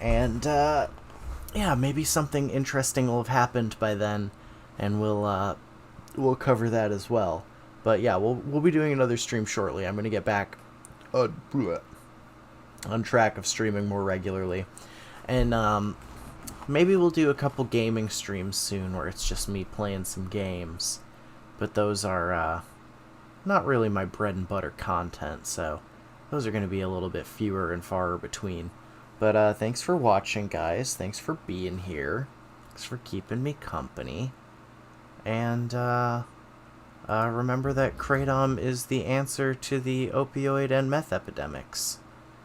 And yeah, maybe something interesting will have happened by then, and we'll cover that as well. But yeah, we'll be doing another stream shortly. I'm gonna get back on track of streaming more regularly, and maybe we'll do a couple gaming streams soon where it's just me playing some games, but those are not really my bread and butter content, so those are going to be a little bit fewer and far between. But thanks for watching, guys. Thanks for being here. Thanks for keeping me company. And remember that kratom is the answer to the opioid and meth epidemics.